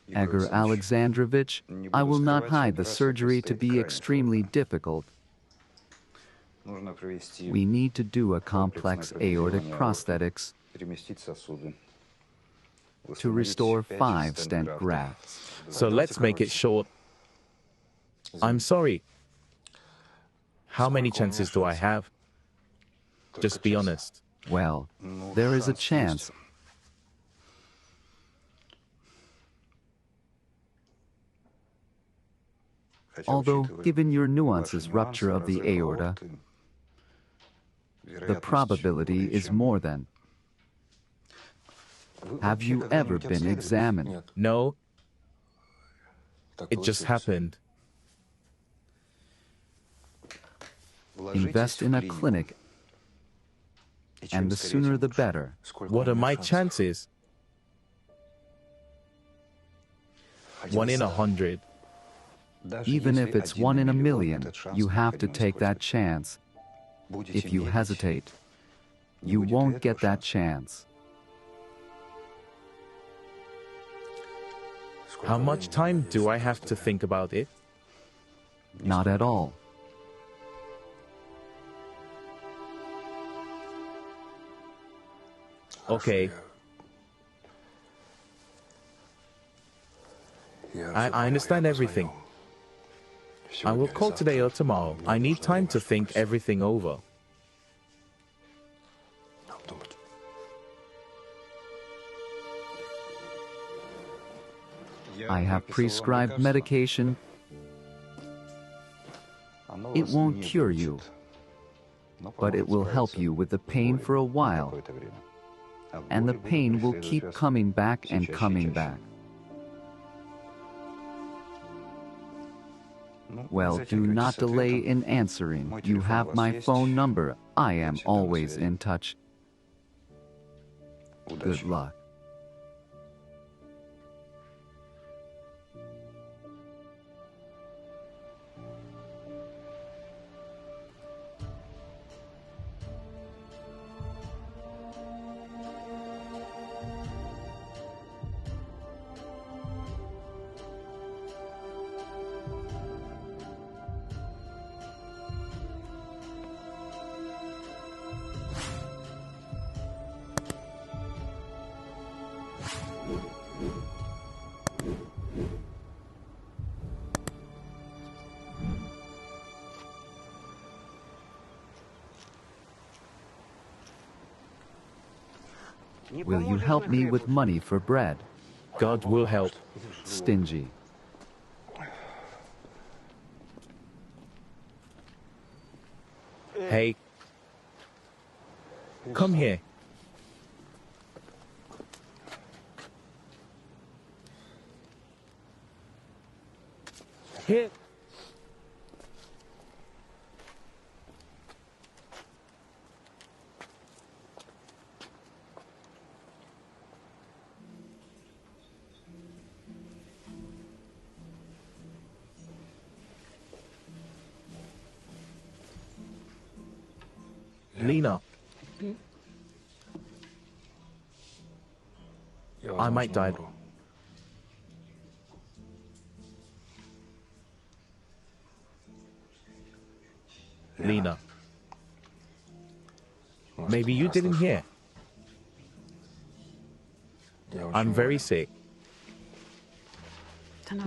Yegor Alexandrovich, I will not hide the surgery to be extremely difficult. We need to do a complex aortic prosthetics to restore 5 stent grafts. So let's make it short. I'm sorry. How many chances do I have? Just be honest. Well, there is a chance. Although, given your nuances rupture of the aorta, the probability is more than. Have you ever been examined? No. It just happened. Invest in a clinic, and the sooner the better. What are my chances? 1 in 100. Even if it's 1 in a million, you have to take that chance. If you hesitate, you won't get that chance. How much time do I have to think about it? Not at all. Okay. I understand everything. I will call today or tomorrow. I need time to think everything over. I have prescribed medication. It won't cure you, but it will help you with the pain for a while. And the pain will keep coming back and coming back. Well, do not delay in answering. You have my phone number. I am always in touch. Good luck. Will you help me with money for bread? God will help. Stingy. Hey. Come here. Here. Lena. I might die. Lena. Maybe you didn't hear. I'm very sick.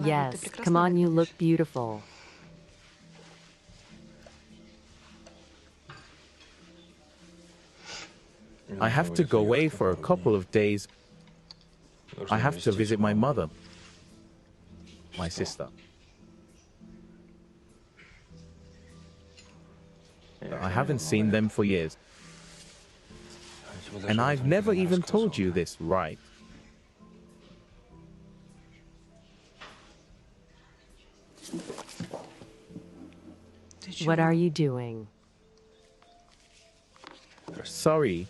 Yes, come on, you look beautiful. I have to go away for a couple of days. I have to visit my mother, my sister. I haven't seen them for years. And I've never even told you this, right? What are you doing? Sorry.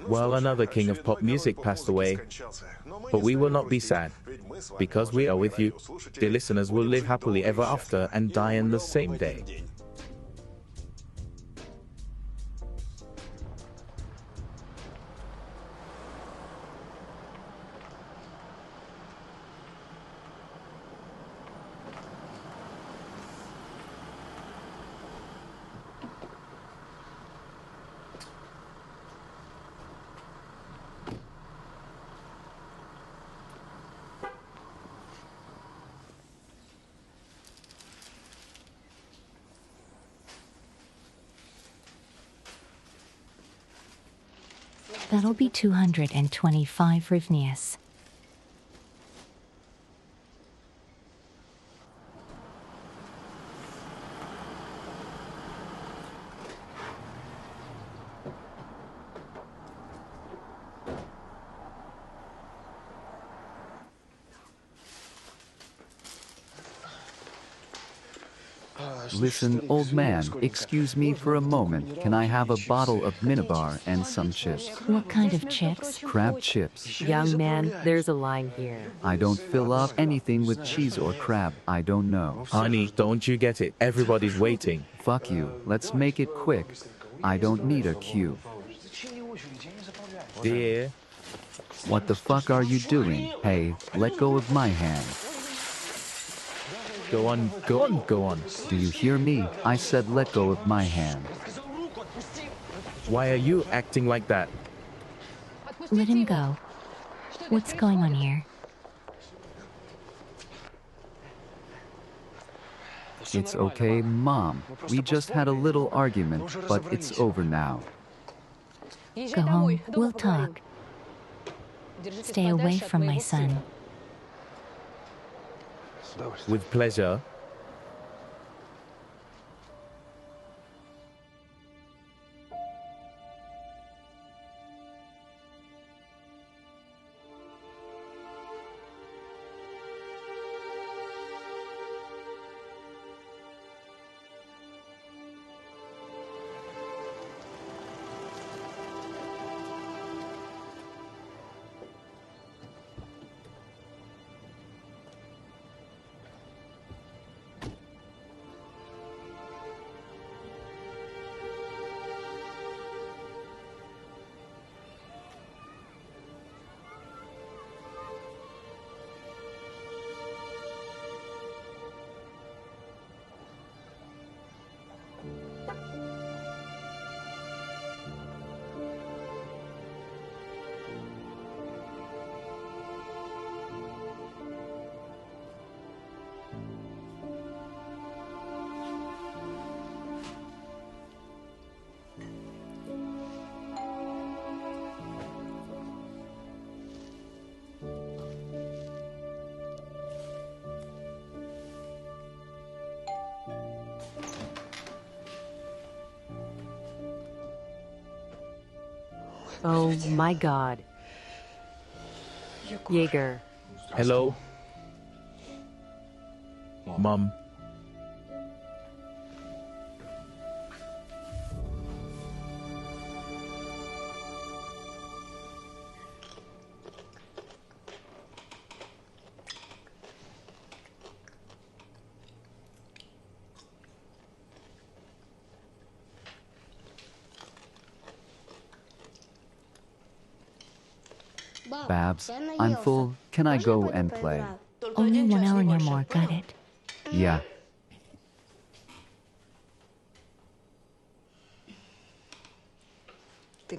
Well, another king of pop music passed away, but we will not be sad, because we are with you. Dear listeners, will live happily ever after and die in the same day. That'll be 225 hryvnias. Listen, old man, excuse me for a moment. Can I have a bottle of minibar and some chips? What kind of chips? Crab chips. Young man, there's a line here. I don't fill up anything with cheese or crab. I don't know. Honey, don't you get it? Everybody's waiting. Fuck you. Let's make it quick. I don't need a queue. Dear, What the fuck are you doing? Hey, let go of my hand. go on, go on, go on. Do you hear me? I said let go of my hand. Why are you acting like that? Let him go. What's going on here? It's okay, Mom. We just had a little argument, but it's over now. Go home. We'll talk. Stay away from my son. With pleasure. Oh my God. Yegor. Hello? Mom. Babs, I'm full. Can I go and play? Only 1 hour no more. Got it? Yeah.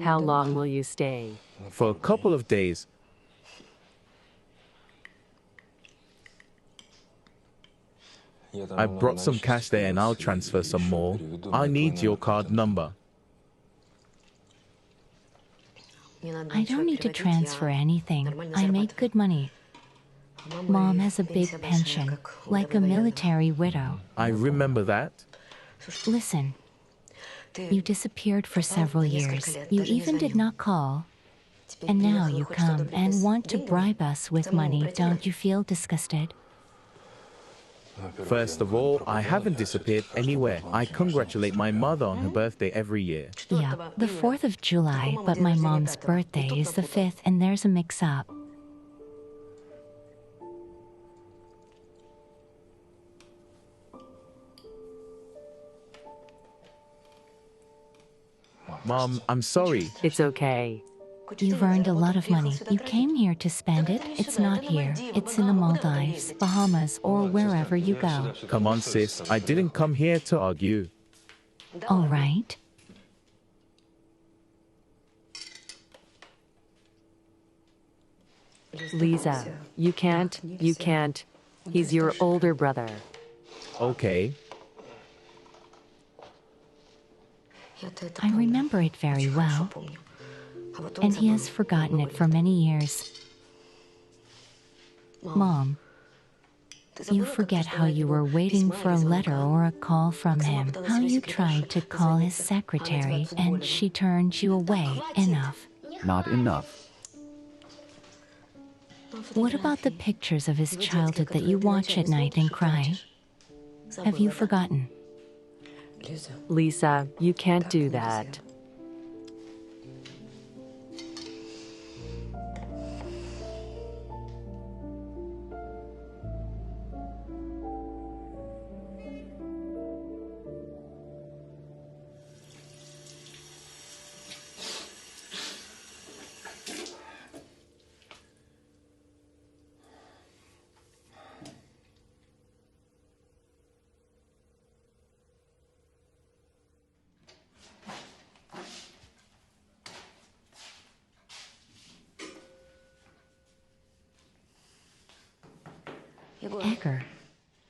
How long will you stay? For a couple of days. I brought some cash there and I'll transfer some more. I need your card number. I don't need to transfer anything. I make good money. Mom has a big pension, like a military widow. I remember that. Listen, you disappeared for several years. You even did not call. And now you come and want to bribe us with money. Don't you feel disgusted? First of all, I haven't disappeared anywhere. I congratulate my mother on her birthday every year. Yeah, the 4th of July, but my mom's birthday is the 5th, and there's a mix-up. Mom, I'm sorry. It's okay. You've earned a lot of money. You came here to spend it. It's not here. It's in the Maldives, Bahamas, or wherever you go. Come on, sis. I didn't come here to argue. All right. Lisa, you can't. He's your older brother. Okay. I remember it very well, and he has forgotten it for many years. Mom, you forget how you were waiting for a letter or a call from him, how you tried to call his secretary and she turned you away. Enough. Not enough. What about the pictures of his childhood that you watch at night and cry? Have you forgotten? Lisa, you can't do that. Yegor,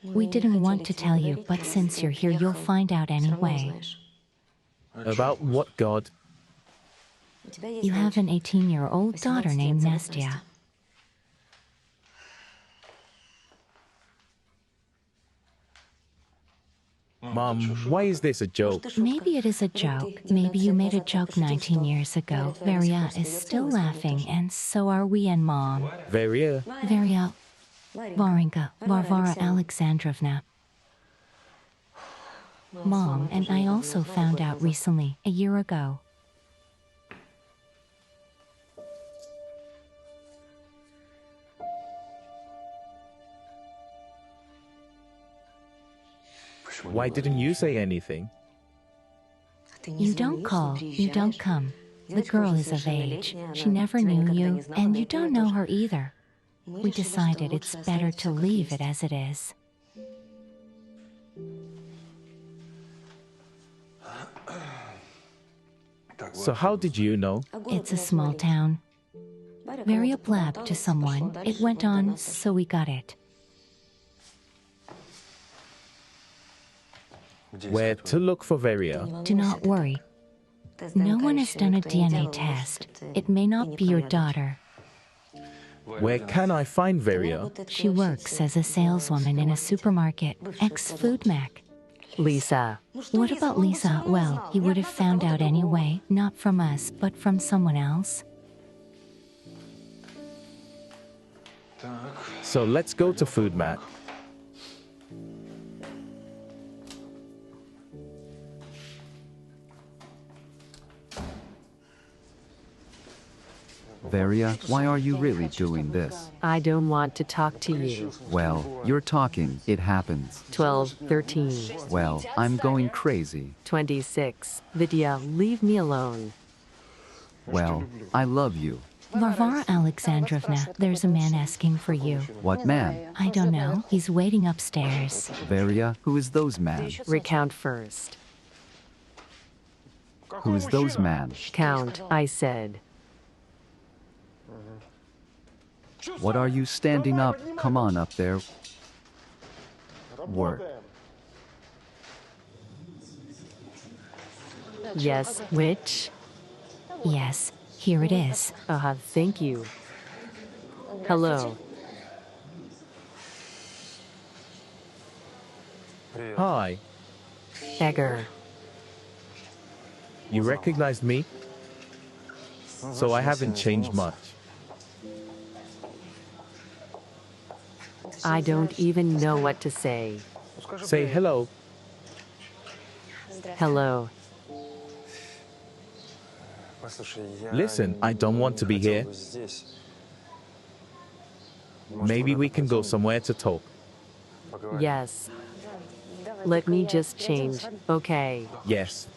we didn't want to tell you, but since you're here, you'll find out anyway. About what, God? You have an 18-year-old daughter named Nastia. Mom, why is this a joke? Maybe it is a joke. Maybe you made a joke 19 years ago. Veria is still laughing, and so are we and Mom. Veria? Veria, Varvara Alexandrovna. Mom and I also found out recently, a year ago. Why didn't you say anything? You don't call, you don't come. The girl is of age. She never knew you, and you don't know her either. We decided it's better to leave it as it is. So how did you know? It's a small town. Veria blabbed to someone. It went on, so we got it. Where to look for Veria? Do not worry. No one has done a DNA test. It may not be your daughter. Where can I find Veria? She works as a saleswoman in a supermarket, ex-Food Mac. Lisa, What about Lisa? Well, you would have found out anyway, not from us, but from someone else. So let's go to Food Mat. Veria, why are you really doing this? I don't want to talk to you. Well, you're talking. It happens. 12, 13, Well, I'm going crazy. 26. Vidya, leave me alone. Well, I love you. Varvara Alexandrovna, there's a man asking for you. What man? I don't know. He's waiting upstairs. Veria, who is those man? Recount first. Who is those man? Count, I said. What are you standing up? Come on up there. Work. Yes, which? Yes, here it is. Thank you. Hello. Hi. Yegor. You recognized me? So I haven't changed much. I don't even know what to say. Say hello. Hello. Listen, I don't want to be here. Maybe we can go somewhere to talk. Yes. Let me just change, okay? Yes.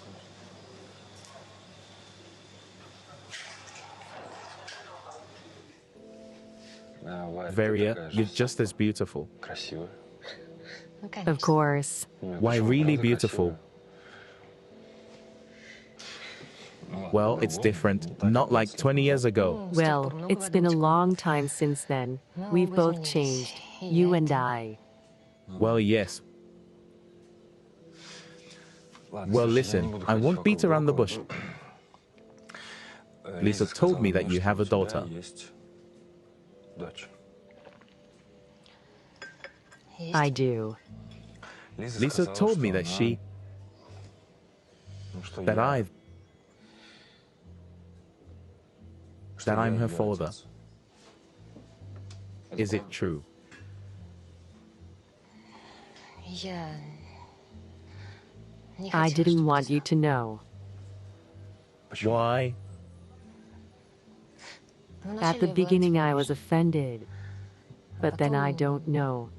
Varia, you're just as beautiful. Of course. Why really beautiful? Well, it's different. Not like 20 years ago. Well, it's been a long time since then. We've both changed, you and I. Well, yes. Well, listen, I won't beat around the bush. Lisa told me that you have a daughter. I do. Lisa told me that that I'm her father. Is it true? I didn't want you to know. Why? At the beginning I was offended, but then I don't know.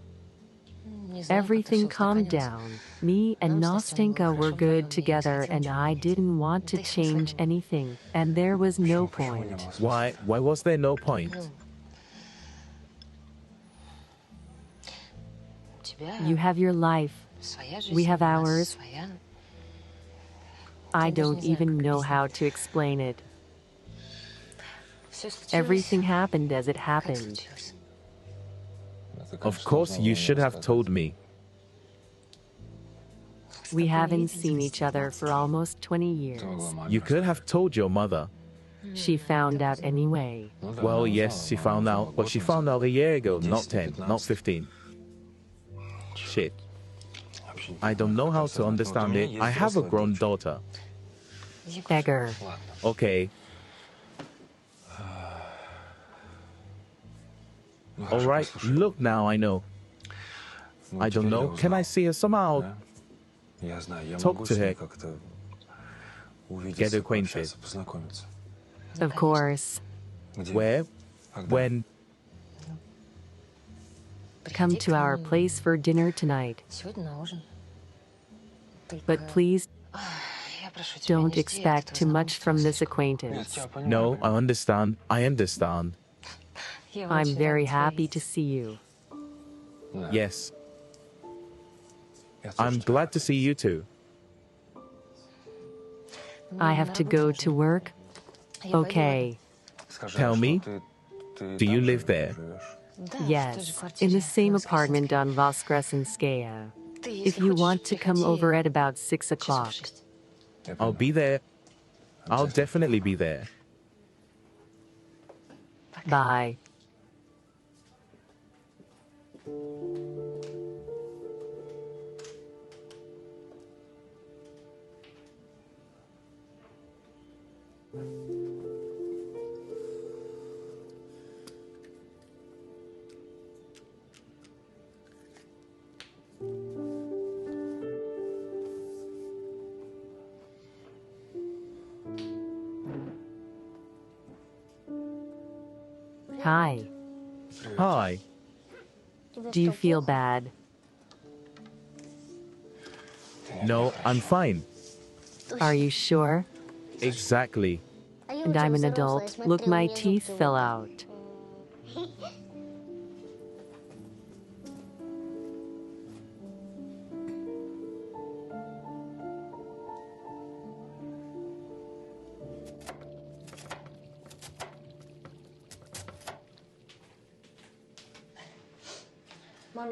Everything calmed down. Me and Nastenka were good together and I didn't want to change anything, and there was no point. Why was there no point? You have your life. We have ours. I don't even know how to explain it. Everything happened as it happened. Of course, you should have told me. We haven't seen each other for almost 20 years. You could have told your mother. She found out anyway. Well, yes, she found out, but she found out a year ago, not 10, not 15. Shit. I don't know how to understand it. I have a grown daughter. Yegor. Okay. All right, look now, I know. I don't know, can I see her somehow? Talk to her. Get acquainted. Of course. Where? When? Come to our place for dinner tonight. But please, don't expect too much from this acquaintance. No, I understand. I understand. I'm very happy to see you. Yes. I'm glad to see you too. I have to go to work. Okay. Tell me, do you live there? Yes, in the same apartment on Voskresenskaya. If you want to come over at about 6 o'clock. I'll be there. I'll definitely be there. Bye. Hi. Hi. Do you feel bad? No, I'm fine. Are you sure? Exactly. And I'm an adult. Look, my teeth fell out.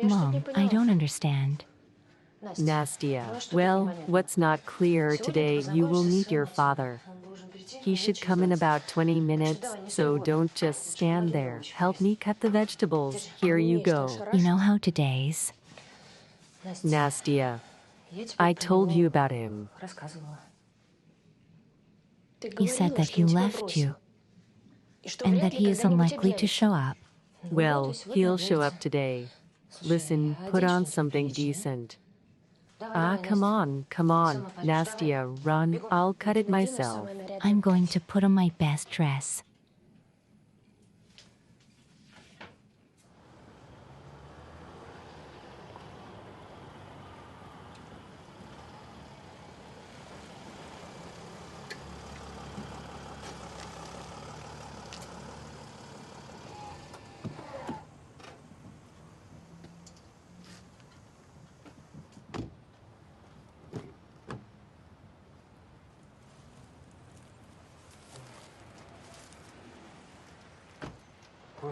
Mom, I don't understand. Nastia. Well, what's not clear today, you will meet your father. He should come in about 20 minutes, so don't just stand there. Help me cut the vegetables. Here you go. You know how today's? Nastia. I told you about him. You said that he left you, and that he is unlikely to show up. Well, he'll show up today. Listen, put on something decent. Ah, come on, Nastya, run. I'll cut it myself. I'm going to put on my best dress.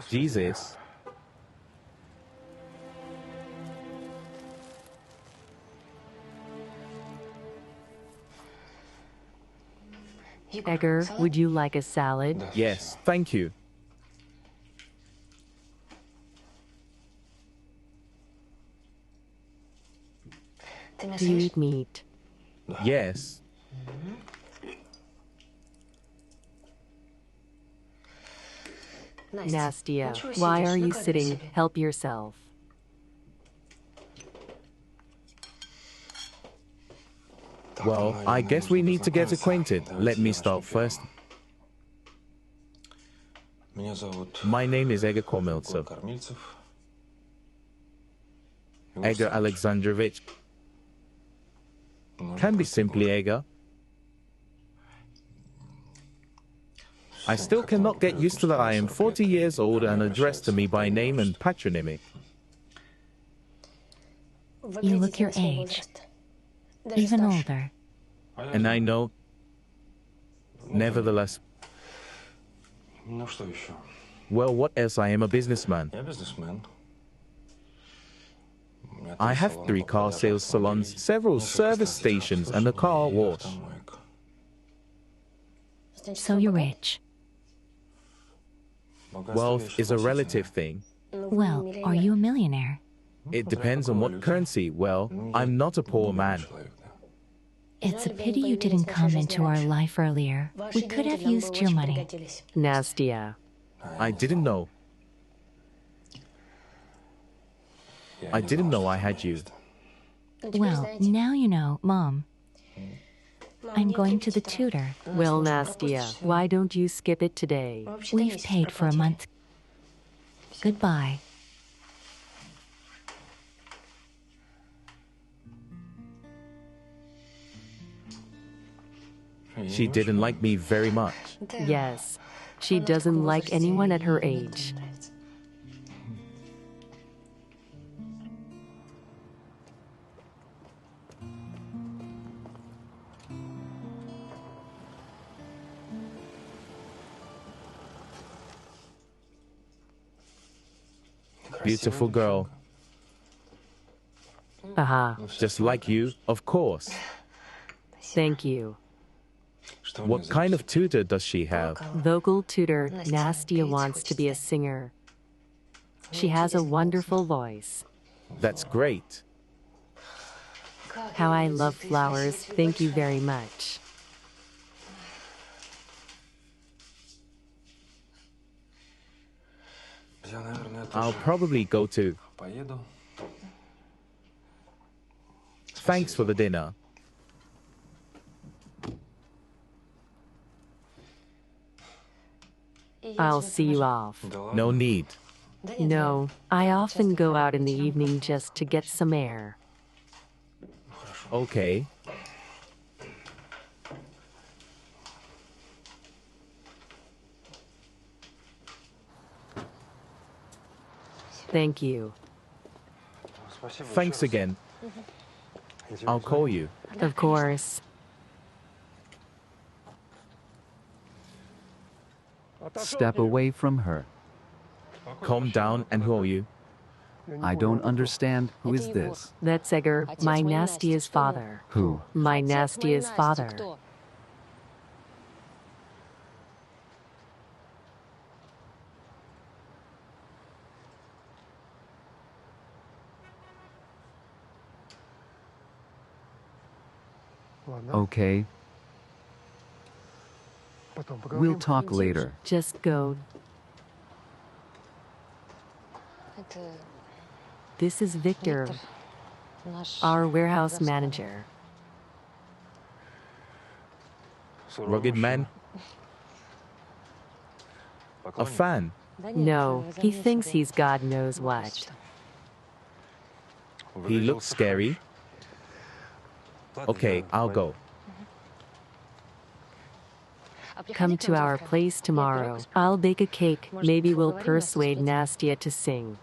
Jesus. Yegor, would you like a salad? Yes, thank you. Do you eat meat? Yes. Nastya, why are you sitting? Help yourself. Well, I guess we need to get acquainted. Let me start first. My name is Yegor Kormiltsev. Yegor Alexandrovich. Can be simply Yegor. I still cannot get used to that I am 40 years old and addressed to me by name and patronymic. You look your age. Even older. And I know, nevertheless, well, what else? I am a businessman. I have 3 car sales salons, several service stations, and a car wash. So you're rich. Wealth is a relative thing. Well, are you a millionaire? It depends on what currency. Well, I'm not a poor man. It's a pity you didn't come into our life earlier. We could have used your money. Nastya. I didn't know. I didn't know I had you. Well, now you know, Mom. I'm going to the tutor. Well, Nastya, why don't you skip it today? We've paid for a month. Goodbye. She didn't like me very much. Yes, she doesn't like anyone at her age. Beautiful girl. Aha, Just like you, of course. thank you. What kind of tutor does she have? Vocal tutor, Nastya wants to be a singer. She has a wonderful voice. That's great. How I love flowers, thank you very much. I'll probably go too. Thanks for the dinner. I'll see you off. No need. No, I often go out in the evening just to get some air. Okay. Thank you. Thanks again. I'll call you. Of course. Step away from her. Calm down, and who are you? I don't understand. Who is this? That's Yegor, my Nastya's father. Who? My Nastya's father. Okay. We'll talk later. Just go. This is Victor, our warehouse manager. Rugged man. A fan. No, he thinks he's God knows what. He looks scary. Okay, I'll go. Come to our place tomorrow. I'll bake a cake. Maybe we'll persuade Nastya to sing.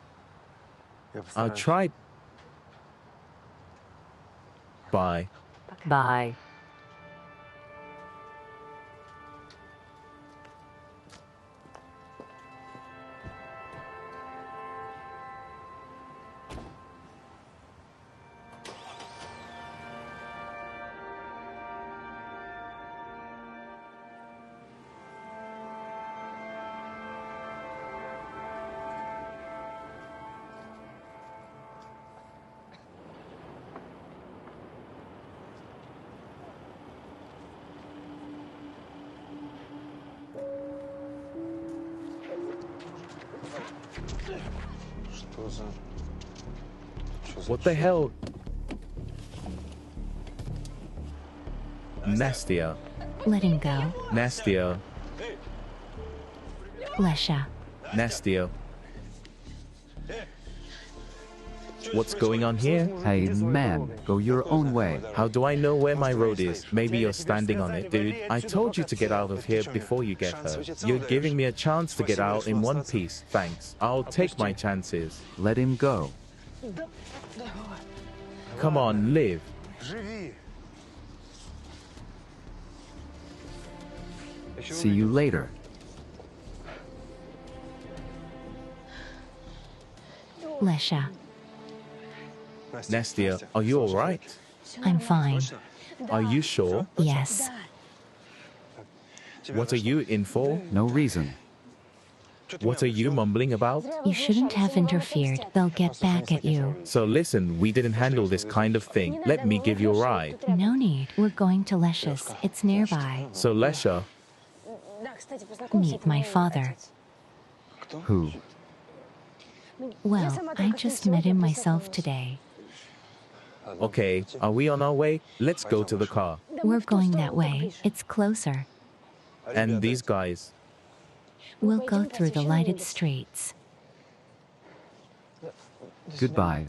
I'll try. Bye. Bye. What the hell? Nastya. Let him go. Nastya. Lesha. Nastya. What's going on here? Hey, man, go your own way. How do I know where my road is? Maybe you're standing on it, dude. I told you to get out of here before you get hurt. You're giving me a chance to get out in one piece. Thanks. I'll take my chances. Let him go. Come on, live. See you later. Lesha. Nastya, are you alright? I'm fine. Are you sure? Yes. What are you in for? No reason. What are you mumbling about? You shouldn't have interfered. They'll get back at you. So listen, we didn't handle this kind of thing. Let me give you a ride. No need. We're going to Lesha's. It's nearby. So Lesha, Meet my father. Who? Well, I just met him myself today. okay, are we on our way? Let's go to the car. We're going that way. It's closer. And these guys. We'll go through the lighted streets. Goodbye.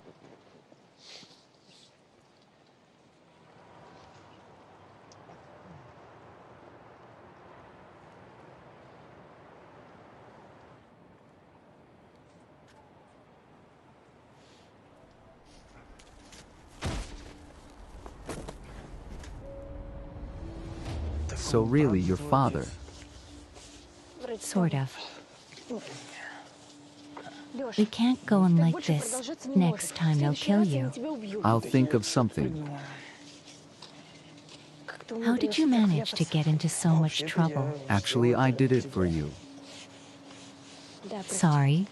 So really, your father? Sort of. We can't go on like this. Next time they'll kill you. I'll think of something. How did you manage to get into so much trouble? Actually, I did it for you. Sorry.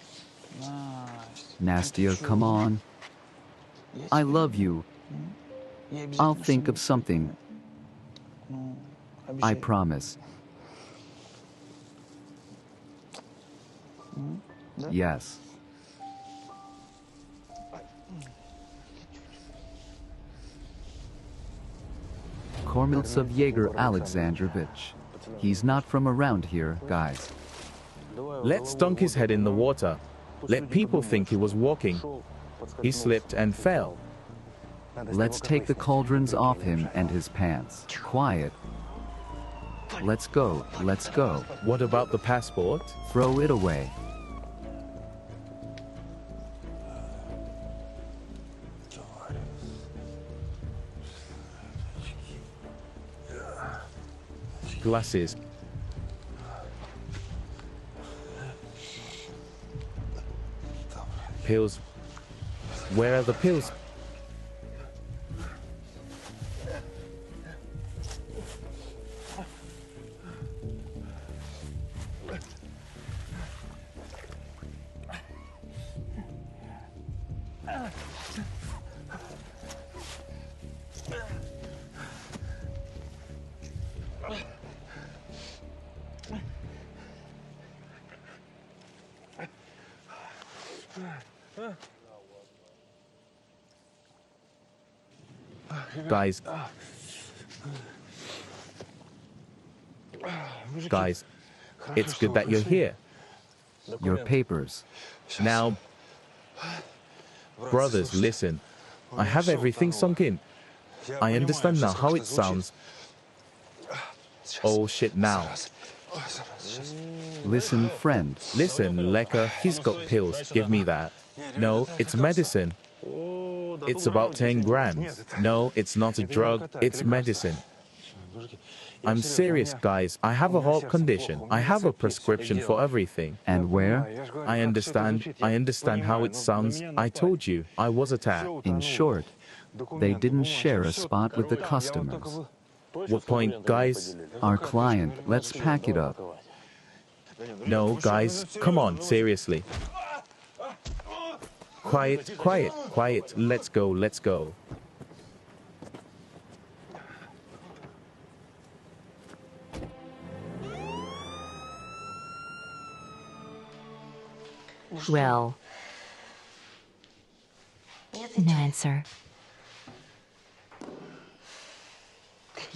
Nastya, come on. I love you. I'll think of something. I promise. Yes. Kormiltsev Yegor Alexandrovich. He's not from around here, guys. Let's dunk his head in the water. Let people think he was walking. He slipped and fell. Let's take the cauldrons off him and his pants. Quiet. Let's go, let's go. What about the passport? Throw it away. Glasses. Pills. Where are the pills? Guys. Guys, it's good that you're here. Your papers. Now, brothers, listen. I have everything sunk in. I understand now how it sounds. Oh shit now. Listen, friend. Listen, Lekka, he's got pills. Give me that. No, it's medicine. It's about 10 grams. No, it's not a drug. It's medicine. I'm serious, guys. I have a heart condition. I have a prescription for everything. And where? I understand how it sounds. I told you, I was attacked. In short, they didn't share a spot with the customers. What point, guys? Our client, let's pack it up. No, guys, come on, seriously. Quiet, quiet, quiet. Let's go, let's go. Well, No answer.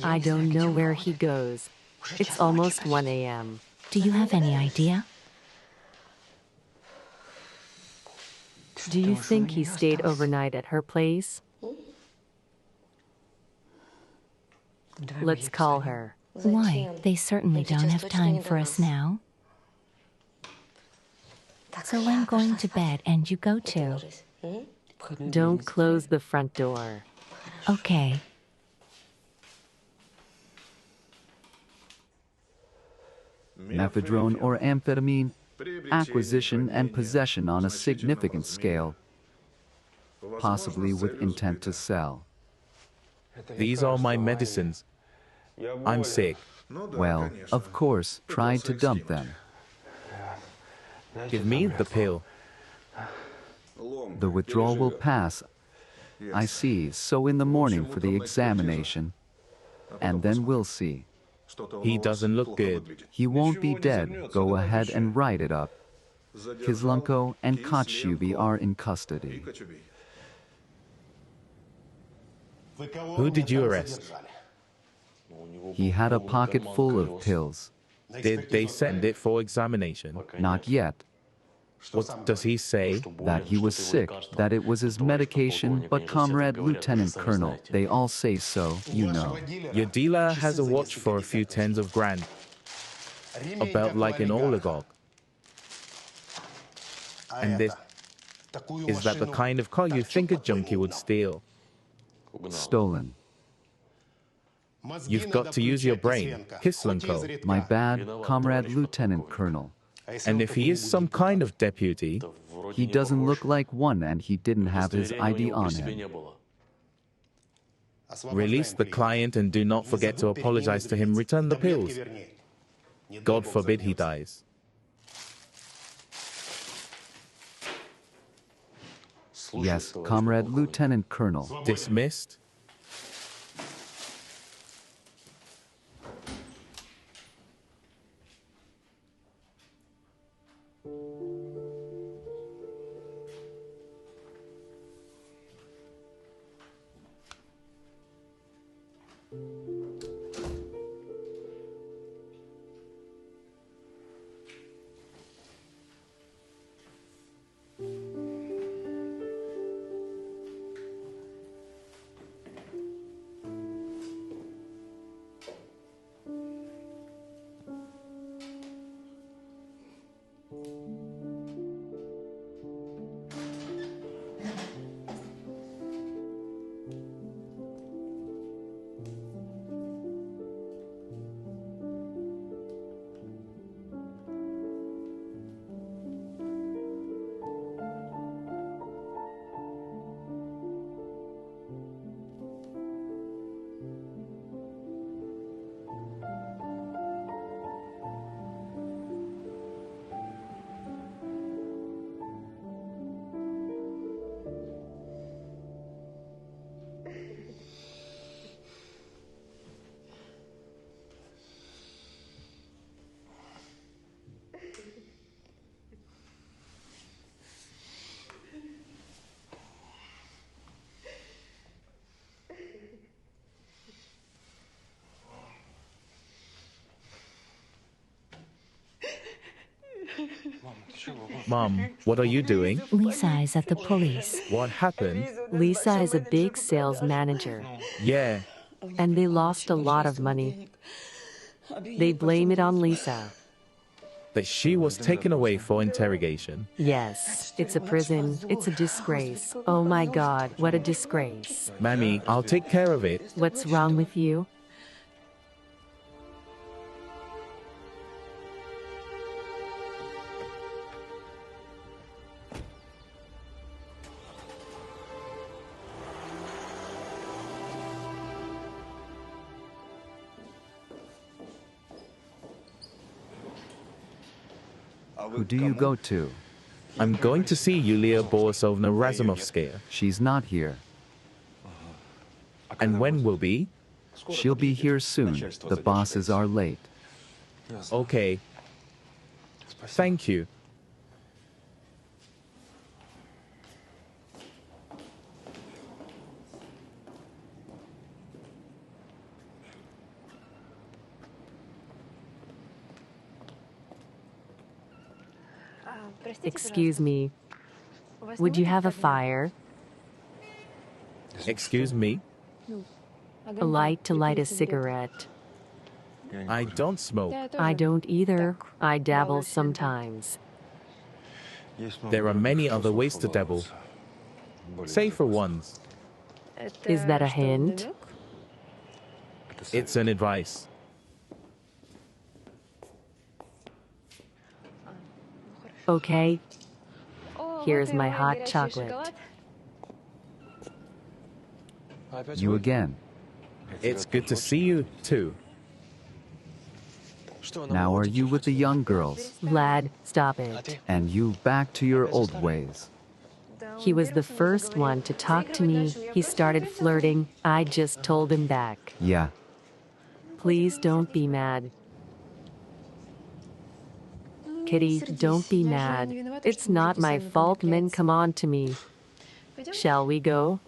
I don't know where he goes. It's almost 1 a.m. Do you have any idea? Do you think he stayed overnight at her place? Let's call her. Why? They certainly don't have time for us now. So I'm going to bed and you go too. Don't close the front door. Okay. Methadone or amphetamine, acquisition and possession on a significant scale, possibly with intent to sell. These are my medicines. I'm sick. Well, of course, tried to dump them. Give me the pill. The withdrawal will pass. I see, so in the morning for the examination. And then we'll see. He doesn't look good. He won't be dead. Go ahead and write it up. Kizlunko and Kotyubi are in custody. Who did you arrest? He had a pocket full of pills. Did they send it for examination? Not yet. What does he say? That he was sick, that it was his medication, but Comrade Lieutenant Colonel, they all say so, you know. Your dealer has a watch for a few tens of grand. A belt like an oligarch. And this, is that the kind of car you think a junkie would steal? Stolen. You've got to use your brain, Kislenko. My bad, Comrade Lieutenant Colonel. And if he is some kind of deputy, He doesn't look like one and he didn't have his ID on him. release the client and do not forget to apologize to him. Return the pills. God forbid he dies. Yes, Comrade Lieutenant Colonel. Dismissed. Mom, what are you doing? Lisa is at the police. What happened? Lisa is a big sales manager, Yeah, and they lost a lot of money. They blame it on Lisa. that she was taken away for interrogation. Yes, it's a prison. It's a disgrace. Oh my God, what a disgrace. Mammy, I'll take care of it. What's wrong with you? Who do you go to? I'm going to see Yulia Borisovna Razumovskaya. She's not here. And when will be? She'll be here soon. The bosses are late. Okay. Thank you. Excuse me. Would you have a fire? Excuse me? A light to light a cigarette? I don't smoke. I don't either. I dabble sometimes. There are many other ways to dabble. Safer ones. Is that a hint? It's an advice. Okay. Here's my hot chocolate. You again. It's good to see you, too. Now are you with the young girls? Vlad, stop it. And you back to your old ways? He was the first one to talk to me. He started flirting. I just told him back. Yeah. Please don't be mad. Kitty, don't be mad. It's not my fault men come on to me. Shall we go?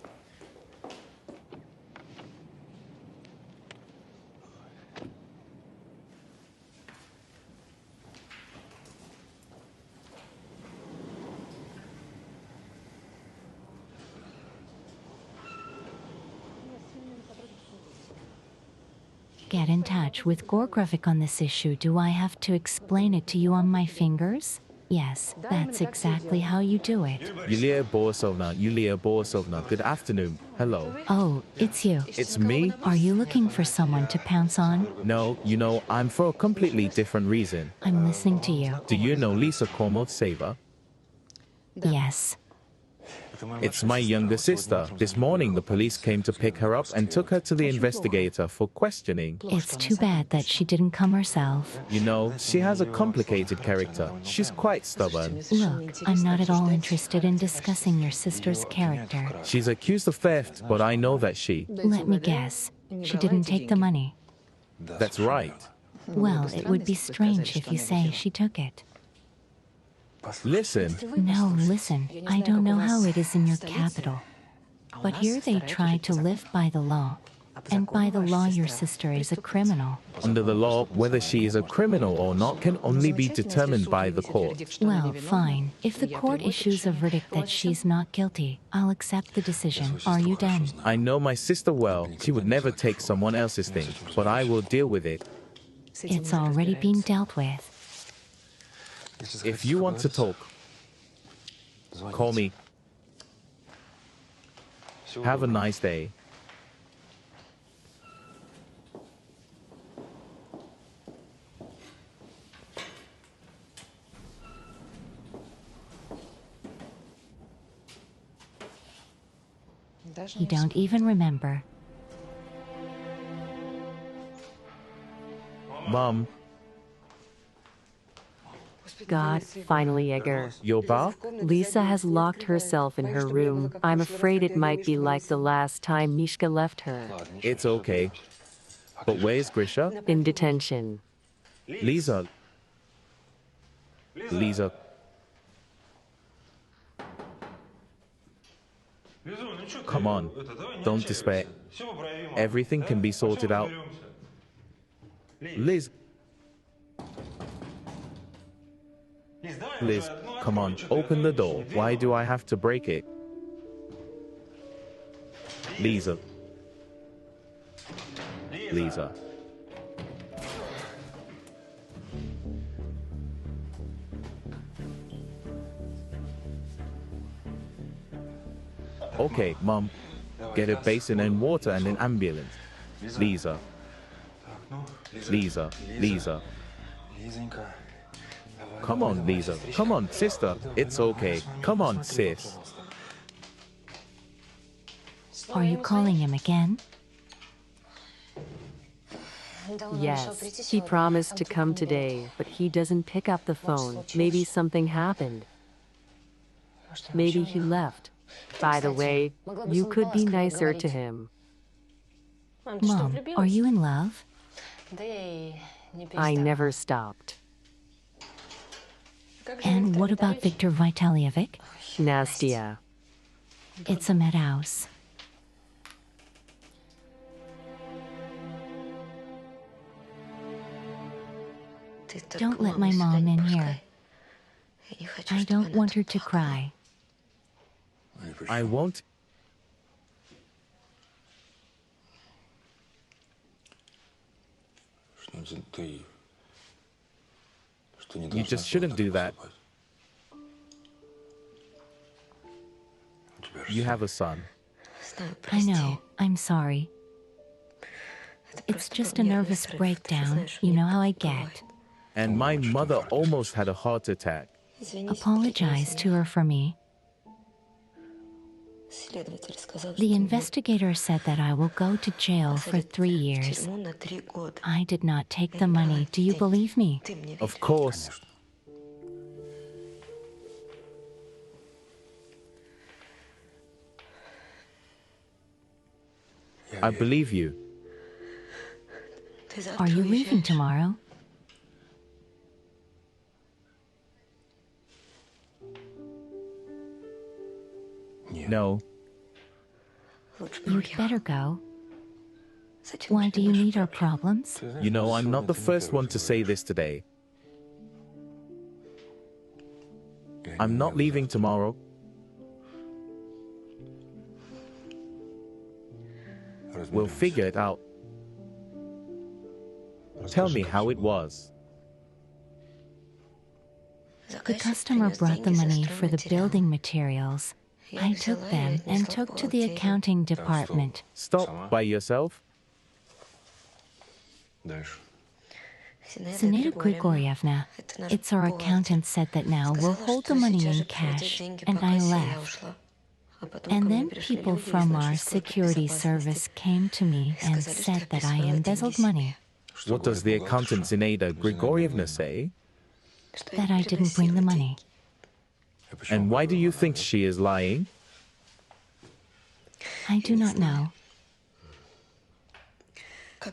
Get in touch with Gorgrovik on this issue. Do I have to explain it to you on my fingers? Yes, that's exactly how you do it. Yulia Borisovna, good afternoon. Hello. Oh, it's you. It's me? Are you looking for someone to pounce on? No, I'm for a completely different reason. I'm listening to you. Do you know Lisa Kormiltseva? Yes. It's my younger sister. This morning the police came to pick her up and took her to the investigator for questioning. It's too bad that she didn't come herself. You know, she has a complicated character. She's quite stubborn. Look, I'm not at all interested in discussing your sister's character. She's accused of theft, but I know that she... Let me guess. She didn't take the money. That's right. Well, it would be strange if you say she took it. Listen. No, listen. I don't know how it is in your capital. But here they try to live by the law. And by the law, your sister is a criminal. Under the law, whether she is a criminal or not can only be determined by the court. Well, fine. If the court issues a verdict that she's not guilty, I'll accept the decision. Are you done? I know my sister well. She would never take someone else's thing, but I will deal with it. It's already being dealt with. If you want to talk, call me. Have a nice day. You don't even remember. Mom, God, finally, Yegor. you're back? Lisa has locked herself in her room. I'm afraid it might be like the last time Mishka left her. It's okay. But where's Grisha? In detention. Lisa. Come on. Don't despair. Everything can be sorted out. Liz, come on, open the door. Why do I have to break it? Lisa. Lisa. Okay, Mom. Get a basin and water and an ambulance. Lisa. Lisa. Lisa. Come on, Lisa. Come on, sister. It's okay. Come on, sis. Are you calling him again? Yes, he promised to come today, but he doesn't pick up the phone. Maybe something happened. Maybe he left. By the way, you could be nicer to him. Mom, are you in love? I never stopped. And what about Viktor Vitalievich? Nastia. It's a madhouse. Don't let my mom in here. I don't want her to cry. I won't. You just shouldn't do that. You have a son. I know. I'm sorry. It's just a nervous breakdown. You know how I get. And my mother almost had a heart attack. Apologize to her for me. The investigator said that I will go to jail for 3 years. I did not take the money. Do you believe me? Of course. I believe you. Are you leaving tomorrow? No. You'd better go. Why do you need our problems? You know, I'm not the first one to say this today. I'm not leaving tomorrow. We'll figure it out. Tell me how it was. The customer brought the money for the building materials. I took them and took to the accounting department. Stop by yourself. Zeneta Grigorievna, it's our accountant, said that now we'll hold the money in cash, and I left. And then people from our security service came to me and said that I embezzled money. What does the accountant Zeneta Grigorievna say? That I didn't bring the money. And why do you think she is lying? I do not know.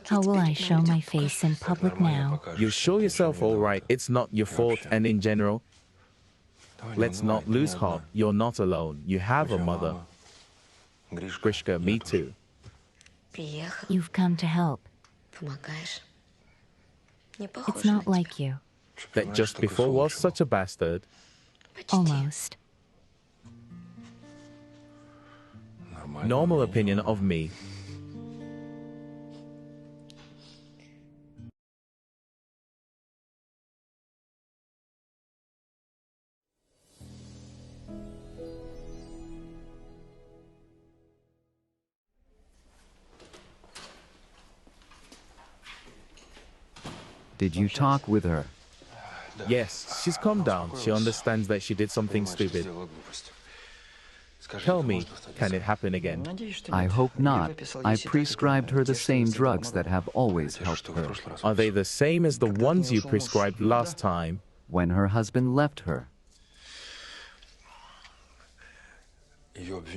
How will I show my face in public now? You show yourself all right. It's not your fault. And in general, let's not lose heart. You're not alone. You have a mother. Grishka, me too. You've come to help. It's not like you. That just before was such a bastard. Almost. Normal opinion of me. Did you talk with her? Yes, she's calmed down. She understands that she did something stupid. Tell me, can it happen again? I hope not. I prescribed her the same drugs that have always helped her. Are they the same as the ones you prescribed last time? When her husband left her,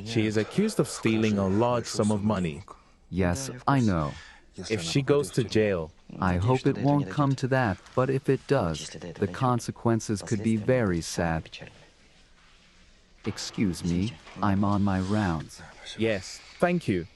She is accused of stealing a large sum of money. yes, I know. If she goes to jail, I hope it won't come to that, but if it does, the consequences could be very sad. Excuse me, I'm on my rounds. yes, thank you.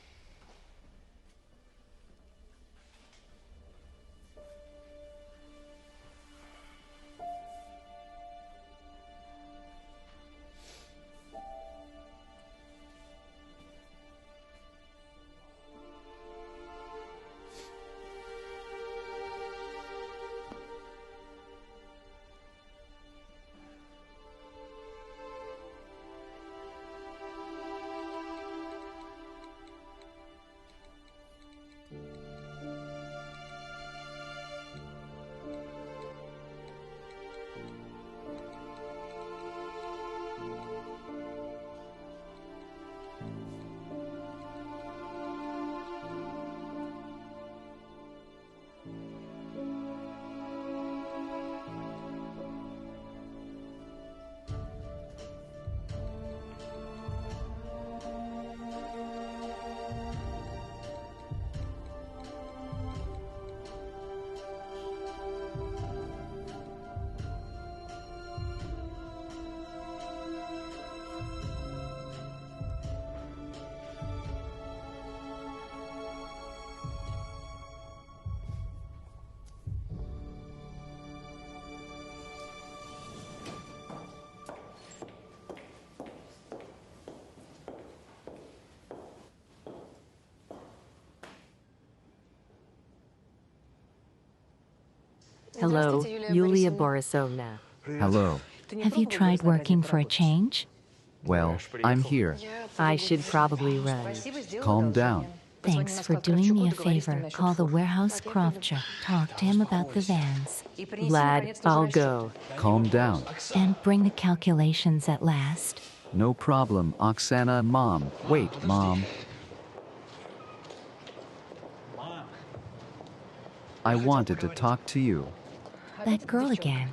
Hello, Yulia Borisovna. Hello. Have you tried working for a change? Well, I'm here. I should probably run. Calm down. Thanks for doing me a favor. Call the warehouse Kravcha. Talk to him about the vans. Lad, I'll go. Calm down. And bring the calculations at last. No problem, Oksana. Mom. Wait, Mom. I wanted to talk to you. That girl again.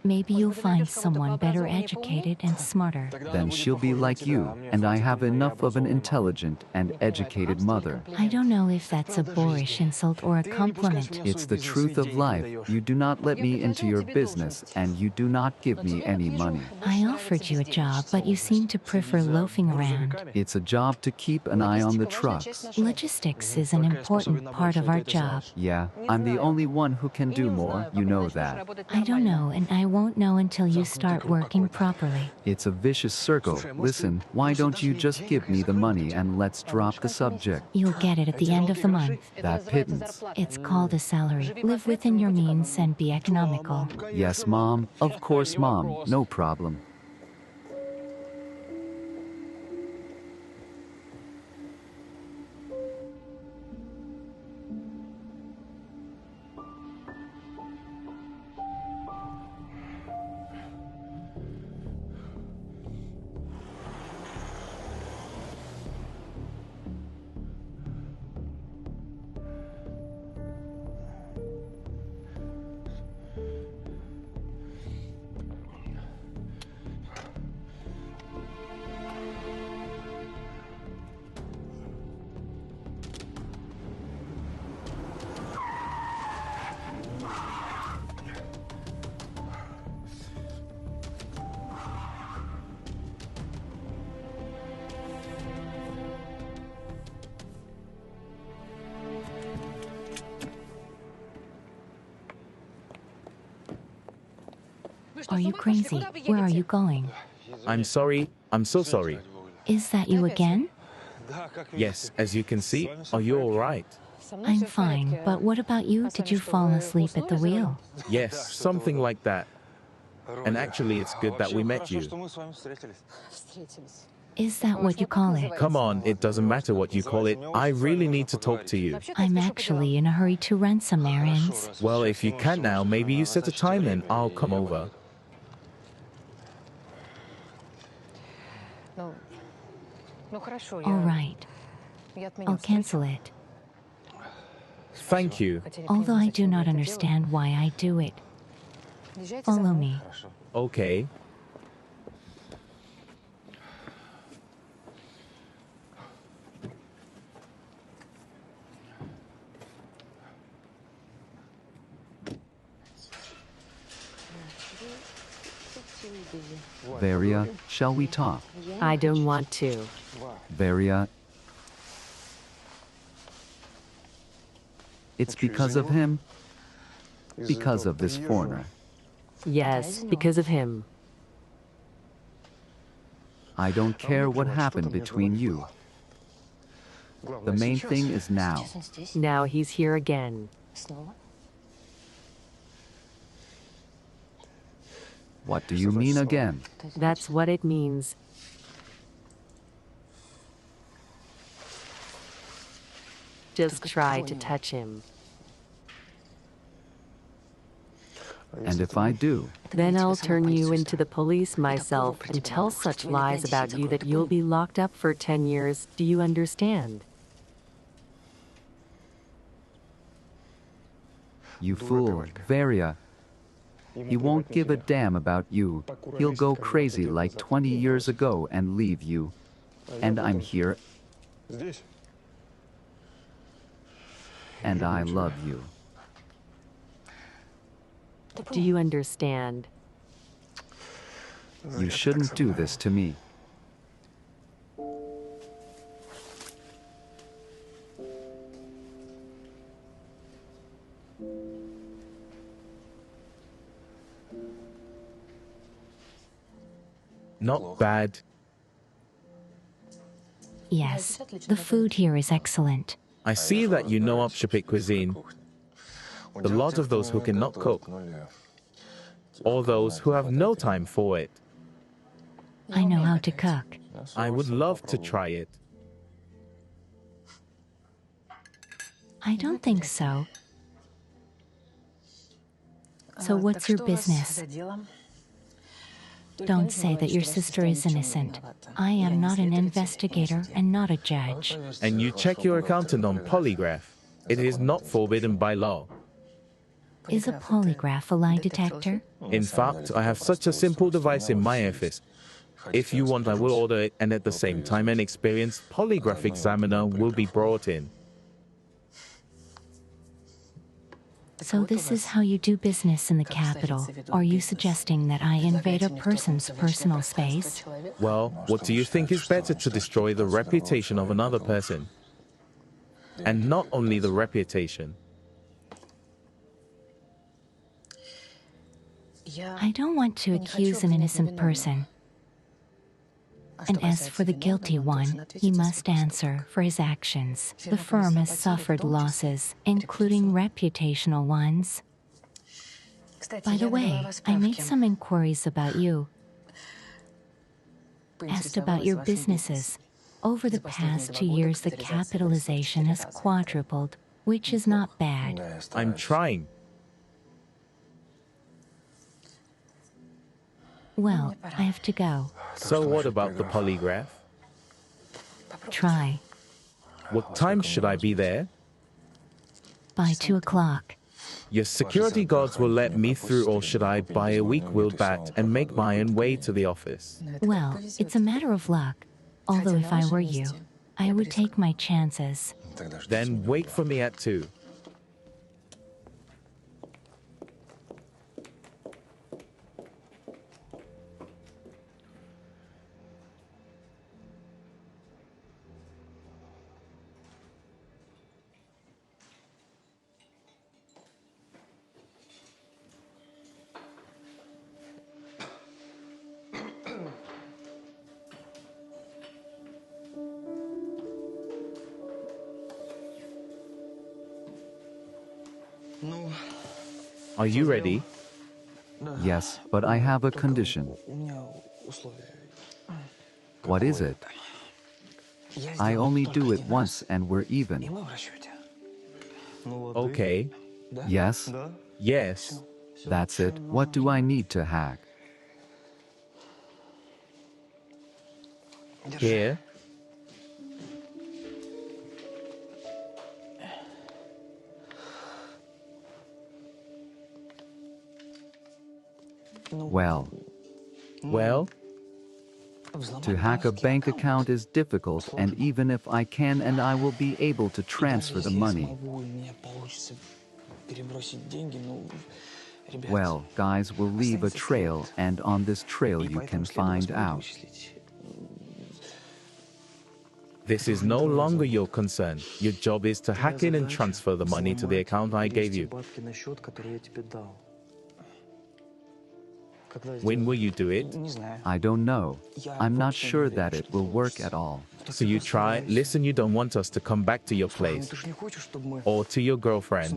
Maybe you'll find someone better educated and smarter. Then she'll be like you, and I have enough of an intelligent and educated mother. I don't know if that's a boorish insult or a compliment. It's the truth of life. You do not let me into your business, and you do not give me any money. I offered you a job, but you seem to prefer loafing around. It's a job to keep an eye on the trucks. Logistics is an important part of our job. Yeah, I'm the only one who can do more, you know that. I don't know, and I won't know until you start working properly. It's a vicious circle. Listen, why don't you just give me the money and let's drop the subject? You'll get it at the end of the month. That pittance. It's called a salary. Live within your means and be economical. Yes, Mom. Of course, Mom. No problem. Are you crazy? Where are you going? I'm sorry. I'm so sorry. Is that you again? Yes, as you can see. Are you all right? I'm fine, but what about you? Did you fall asleep at the wheel? Yes, something like that. And actually, it's good that we met you. Is that what you call it? Come on, it doesn't matter what you call it. I really need to talk to you. I'm actually in a hurry to run some errands. Well, if you can now, maybe you set a time and I'll come over. All right. I'll cancel it. Thank you. Although I do not understand why I do it. Follow me. Okay. Varia, shall we talk? I don't want to. Varia. It's because of him? Because of this foreigner. Yes, because of him. I don't care what happened between you. The main thing is now. Now he's here again. What do you mean again? That's what it means. Just try to touch him. And if I do? Then I'll turn you into the police myself and tell such lies about you that you'll be locked up for 10 years. Do you understand? You fool, Varia. He won't give a damn about you. He'll go crazy like 20 years ago and leave you. And I'm here. And I love you. Do you understand? You shouldn't do this to me. Not bad. Yes, the food here is excellent. I see that you know Общепит cuisine. the lot of those who cannot cook, or those who have no time for it. I know how to cook. I would love to try it. I don't think so. So what's your business? Don't say that your sister is innocent. I am not an investigator and not a judge. And you check your accountant on polygraph. It is not forbidden by law. Is a polygraph a lie detector? In fact, I have such a simple device in my office. If you want, I will order it, and at the same time, an experienced polygraph examiner will be brought in. So this is how you do business in the capital. Are you suggesting that I invade a person's personal space? Well, what do you think is better, to destroy the reputation of another person? And not only the reputation. I don't want to accuse an innocent person. And as for the guilty one, he must answer for his actions. The firm has suffered losses, including reputational ones. By the way, I made some inquiries about you. Asked about your businesses. Over the past 2 years, the capitalization has quadrupled, which is not bad. I'm trying. Well, I have to go. So what about the polygraph? Try. What time should I be there? By 2 o'clock. Your security guards will let me through, or should I buy a weak-willed bat and make my own way to the office? Well, it's a matter of luck. Although if I were you, I would take my chances. Then wait for me at 2. Are you ready? Yes, but I have a condition. What is it? I only do it once and we're even. Okay. Yes? Yes. That's it. What do I need to hack? Here. Well, Well, to hack a bank account is difficult, and even if I can, and I will be able to transfer the money. Well, guys will leave a trail, and on this trail you can find out. this is no longer your concern. Your job is to hack in and transfer the money to the account I gave you. When will you do it? I don't know. I'm not sure that it will work at all. So you try. Listen, you don't want us to come back to your place or to your girlfriend.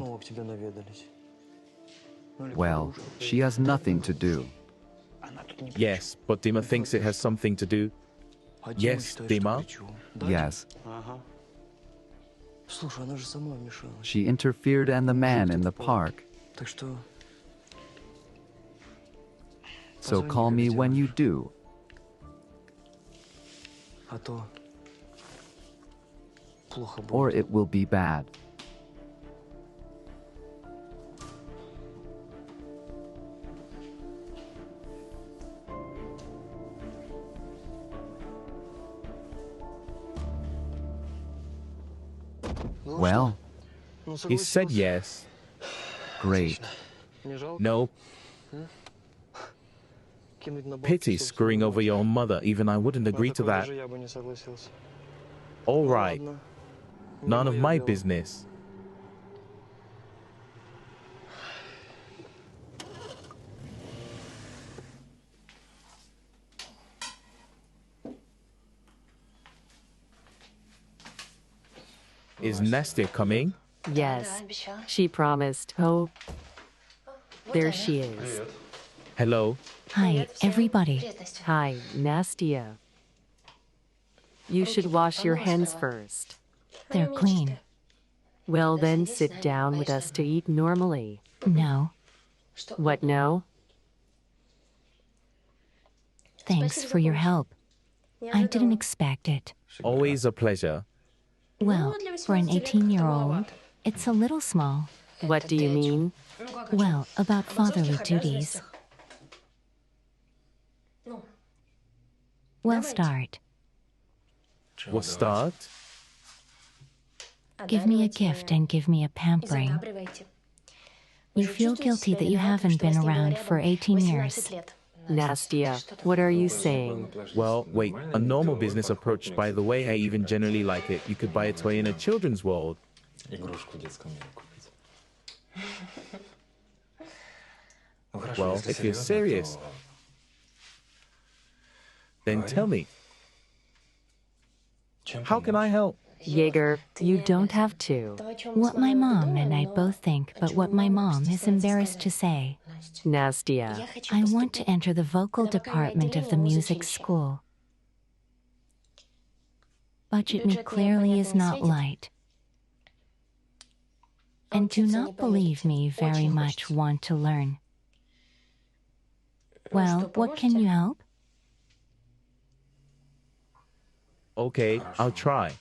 Well, she has nothing to do. Yes, but Dima thinks it has something to do. Yes, Dima. Yes. She interfered, and the man in the park. So call me when you do. Or it will be bad. Well, He said yes. great. No. Pity screwing over your mother. Even I wouldn't agree to that. All right. None of my business. Is Nastya coming? Yes, she promised. Oh, there she is. Hello? Hi, everybody. Hi, Nastia. You should wash your hands first. They're clean. Well, then sit down with us to eat normally. No, What, no? thanks for your help. I didn't expect it. Always a pleasure. Well, for an 18-year-old, it's a little small. What do you mean? Well, about fatherly duties. We'll start. We'll start. Give me a gift and give me a pampering. You feel guilty that you haven't been around for 18 years. Nastia, what are you saying? Well, wait, a normal business approach, by the way, I even generally like it. You could buy a toy in a children's world. Well, if you're serious, then tell me. How can I help? Yegor, you don't have to. What my mom and I both think, but what my mom is embarrassed to say. Nastia, I want to enter the vocal department of the music school. Budget me clearly is not light. And do not believe me very much want to learn. Well, what can you help? Okay, I'll try.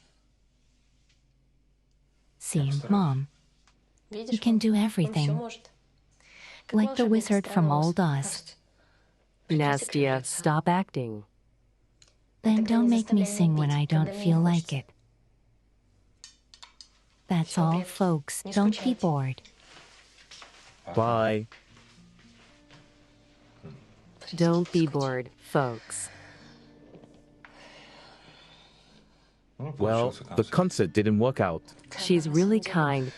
See, Mom, you can do everything. Like the wizard from Old Oz. Nastia, stop acting. Then don't make me sing when I don't feel like it. That's all, folks. Don't be bored. Bye. Don't be bored, folks. Well, the concert didn't work out. She's really kind.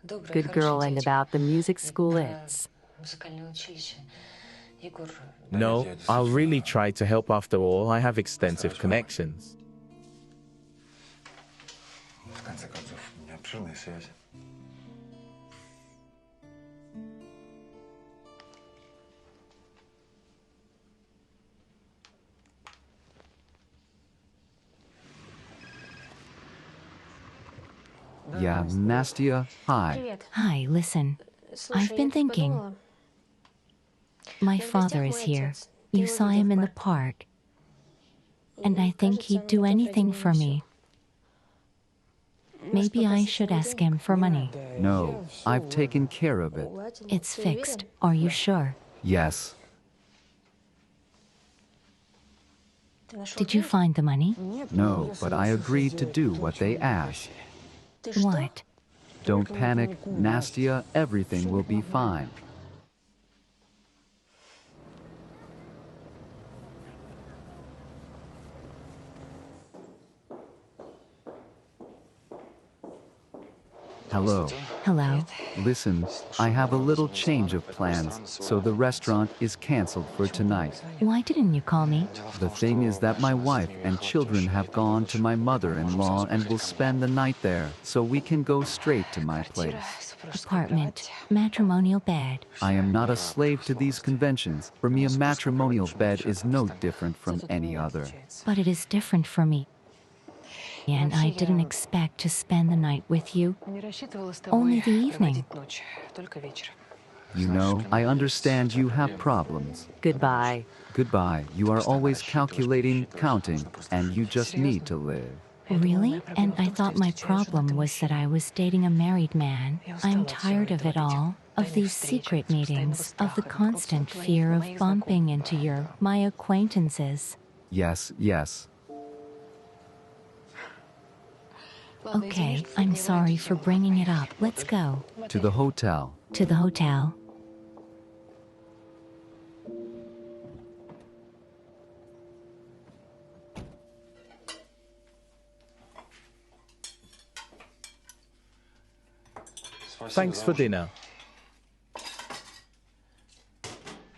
Good girl, and about the music school, it's... No, I'll really try to help after all. I have extensive connections. Yeah, Nastia, hi. Hi, listen. I've been thinking. My father is here. You saw him in the park. And I think he'd do anything for me. Maybe I should ask him for money. No, I've taken care of it. It's fixed. Are you sure? Yes. Did you find the money? No, but I agreed to do what they asked. What? Don't panic, Nastia, everything will be fine. Hello. Hello. Listen, I have a little change of plans, so the restaurant is canceled for tonight. Why didn't you call me? The thing is that my wife and children have gone to my mother-in-law and will spend the night there, so we can go straight to my place. Apartment. Matrimonial bed. I am not a slave to these conventions. For me, a matrimonial bed is no different from any other. But it is different for me. And I didn't expect to spend the night with you. Only the evening. You know, I understand you have problems. Goodbye. Goodbye. You are always calculating, counting, and you just need to live. Really? And I thought my problem was that I was dating a married man. I'm tired of it all. Of these secret meetings. Of the constant fear of bumping into my acquaintances. Yes, yes. Okay, I'm sorry for bringing it up. Let's go. To the hotel. To the hotel. Thanks for dinner.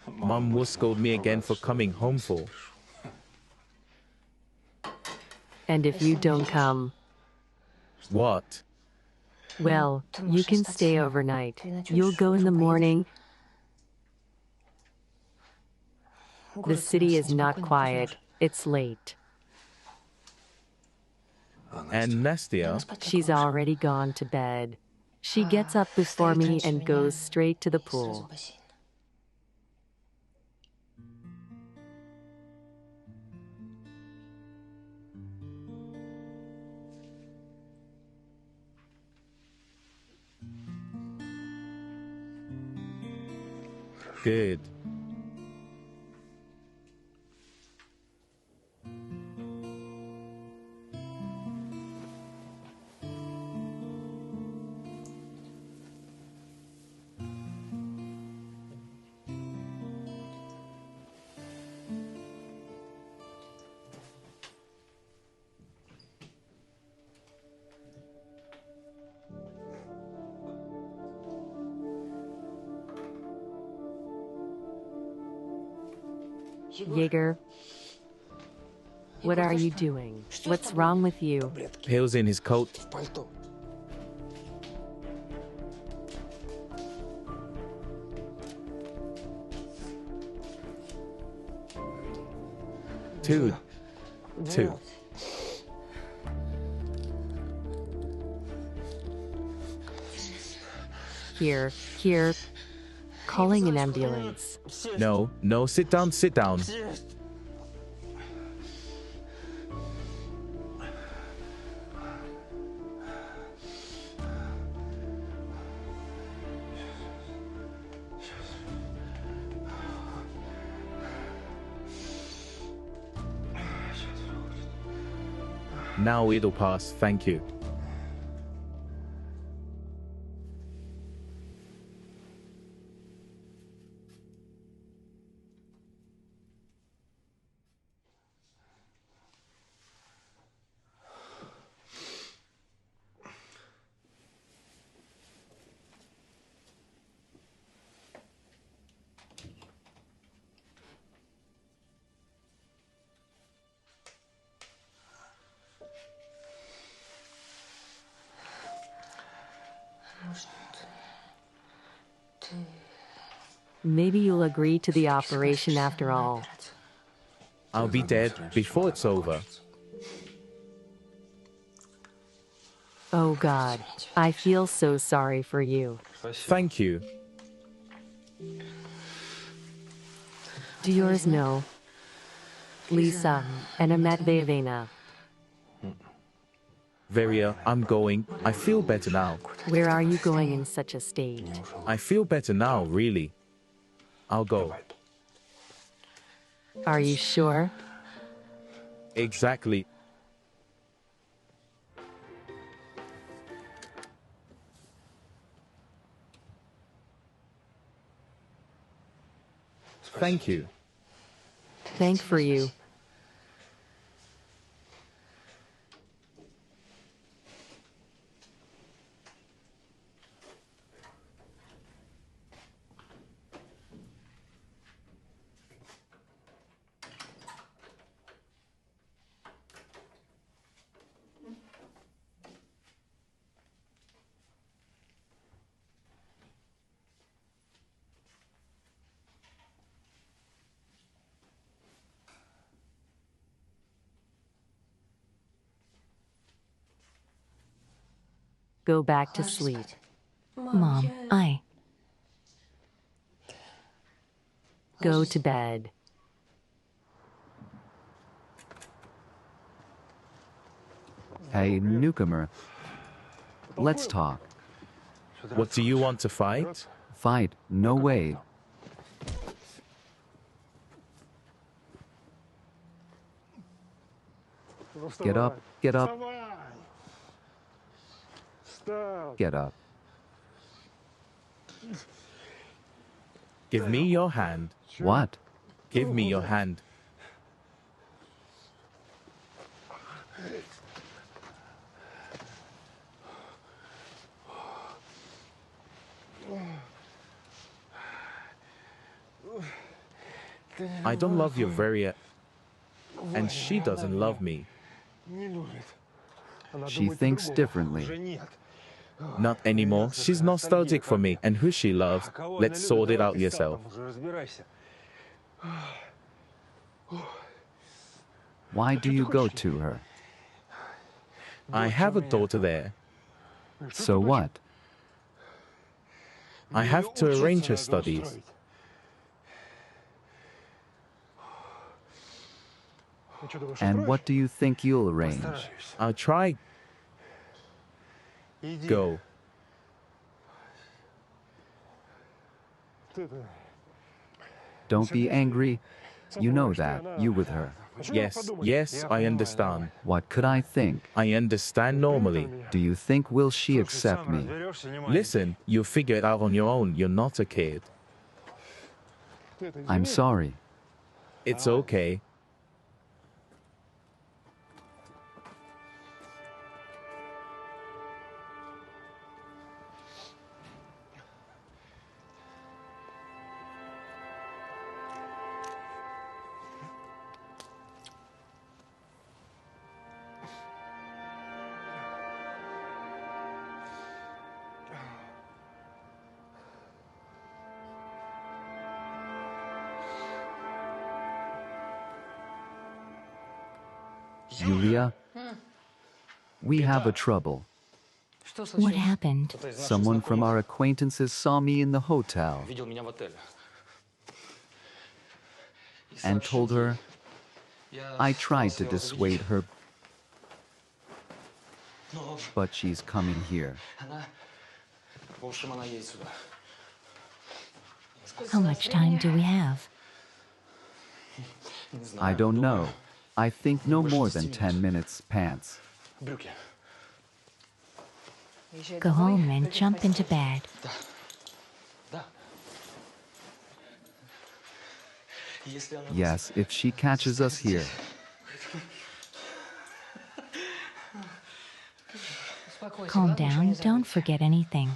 Mom will scold me again for coming home full. And if you don't come, What? Well, you can stay overnight. You'll go in the morning. The city is not quiet. It's late. And Nastia? She's already gone to bed. She gets up before me and goes straight to the pool. Good. Yegor, what are you doing? What's wrong with you? Pills in his coat. Two. Here. Calling an ambulance. No, sit down. Now it'll pass, thank you. Maybe you'll agree to the operation after all. I'll be dead before it's over. Oh God, I feel so sorry for you. Thank you. Do yours know? Lisa and Matveyevna. Veria, I'm going. I feel better now. Where are you going in such a state? I feel better now, really. I'll go. Are you sure? Exactly. Thank you. Thank for you. Go back to sleep. Mom, Go to bed. Hey, newcomer. Let's talk. What do you want to fight? Fight? No way. Get up, get up. Get up. Give me your hand. What? Give me your hand. I don't love your Veria, and she doesn't love me. She thinks differently. Not anymore. She's nostalgic for me. And who she loves. Let's sort it out yourself. Why do you go to her? I have a daughter there. So what? I have to arrange her studies. And what do you think you'll arrange? I'll try. Go. Don't be angry. You know that, you with her. Yes, I understand. What could I think? I understand normally. Do you think will she accept me? Listen, you'll figure it out on your own. You're not a kid. I'm sorry. It's okay. Yulia, we have a trouble. What happened? Someone from our acquaintances saw me in the hotel and told her I tried to dissuade her, but she's coming here. How much time do we have? I don't know. I think no more than 10 minutes, pants. Go home and jump into bed. Yes, if she catches us here. Calm down, don't forget anything.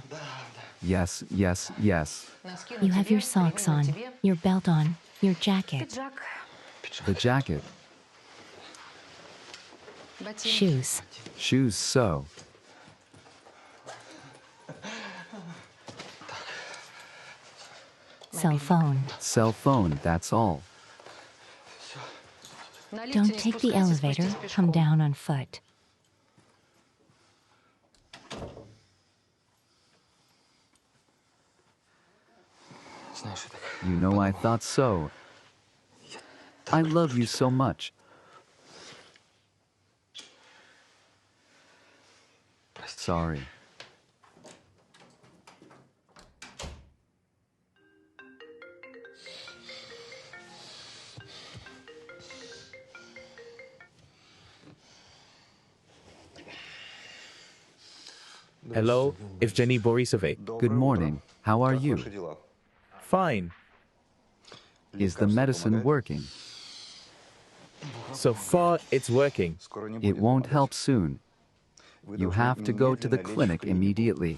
Yes. You have your socks on, your belt on, your jacket, The jacket. shoes. Shoes, so. Cell phone. Cell phone, that's all. Don't take the elevator, come down on foot. You know, I thought so. I love you so much. Sorry. Hello, Evgeny Borisovich. Good morning. How are you? Fine. Is the medicine working? So far, it's working. It won't help soon. You have to go to the clinic immediately.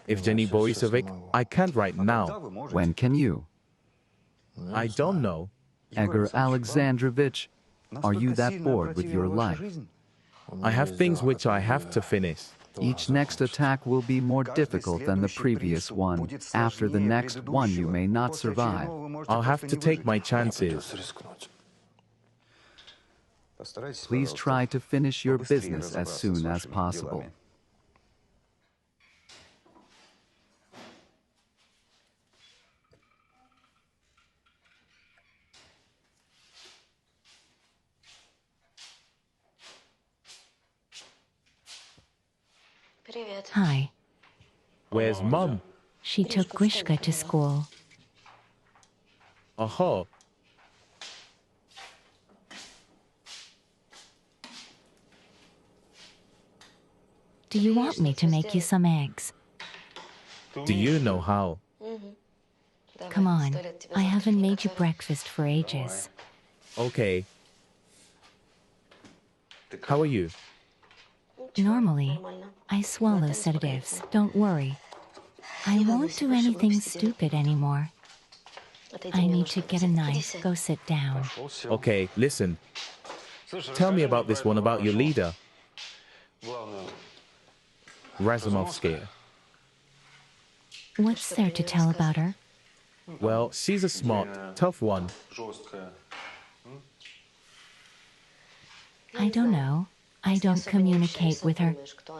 Evgeny Borisovich, I can't right now. When can you? I don't know. Yegor Alexandrovich, are you that bored with your life? I have things which I have to finish. Each next attack will be more difficult than the previous one. After the next one, you may not survive. I'll have to take my chances. Please try to finish your business as soon as possible. Hi. Where's Mum? She took Grishka to school. Aha. Do you want me to make you some eggs? Do you know how? Come on, I haven't made you breakfast for ages. Okay. How are you? Normally, I swallow sedatives. Don't worry. I won't do anything stupid anymore. I need to get a knife. Go sit down. Okay, listen. Tell me about this one about your leader. Razumovskaya. What's there to tell about her? Well, she's a smart, tough one. I don't know. I don't communicate with her.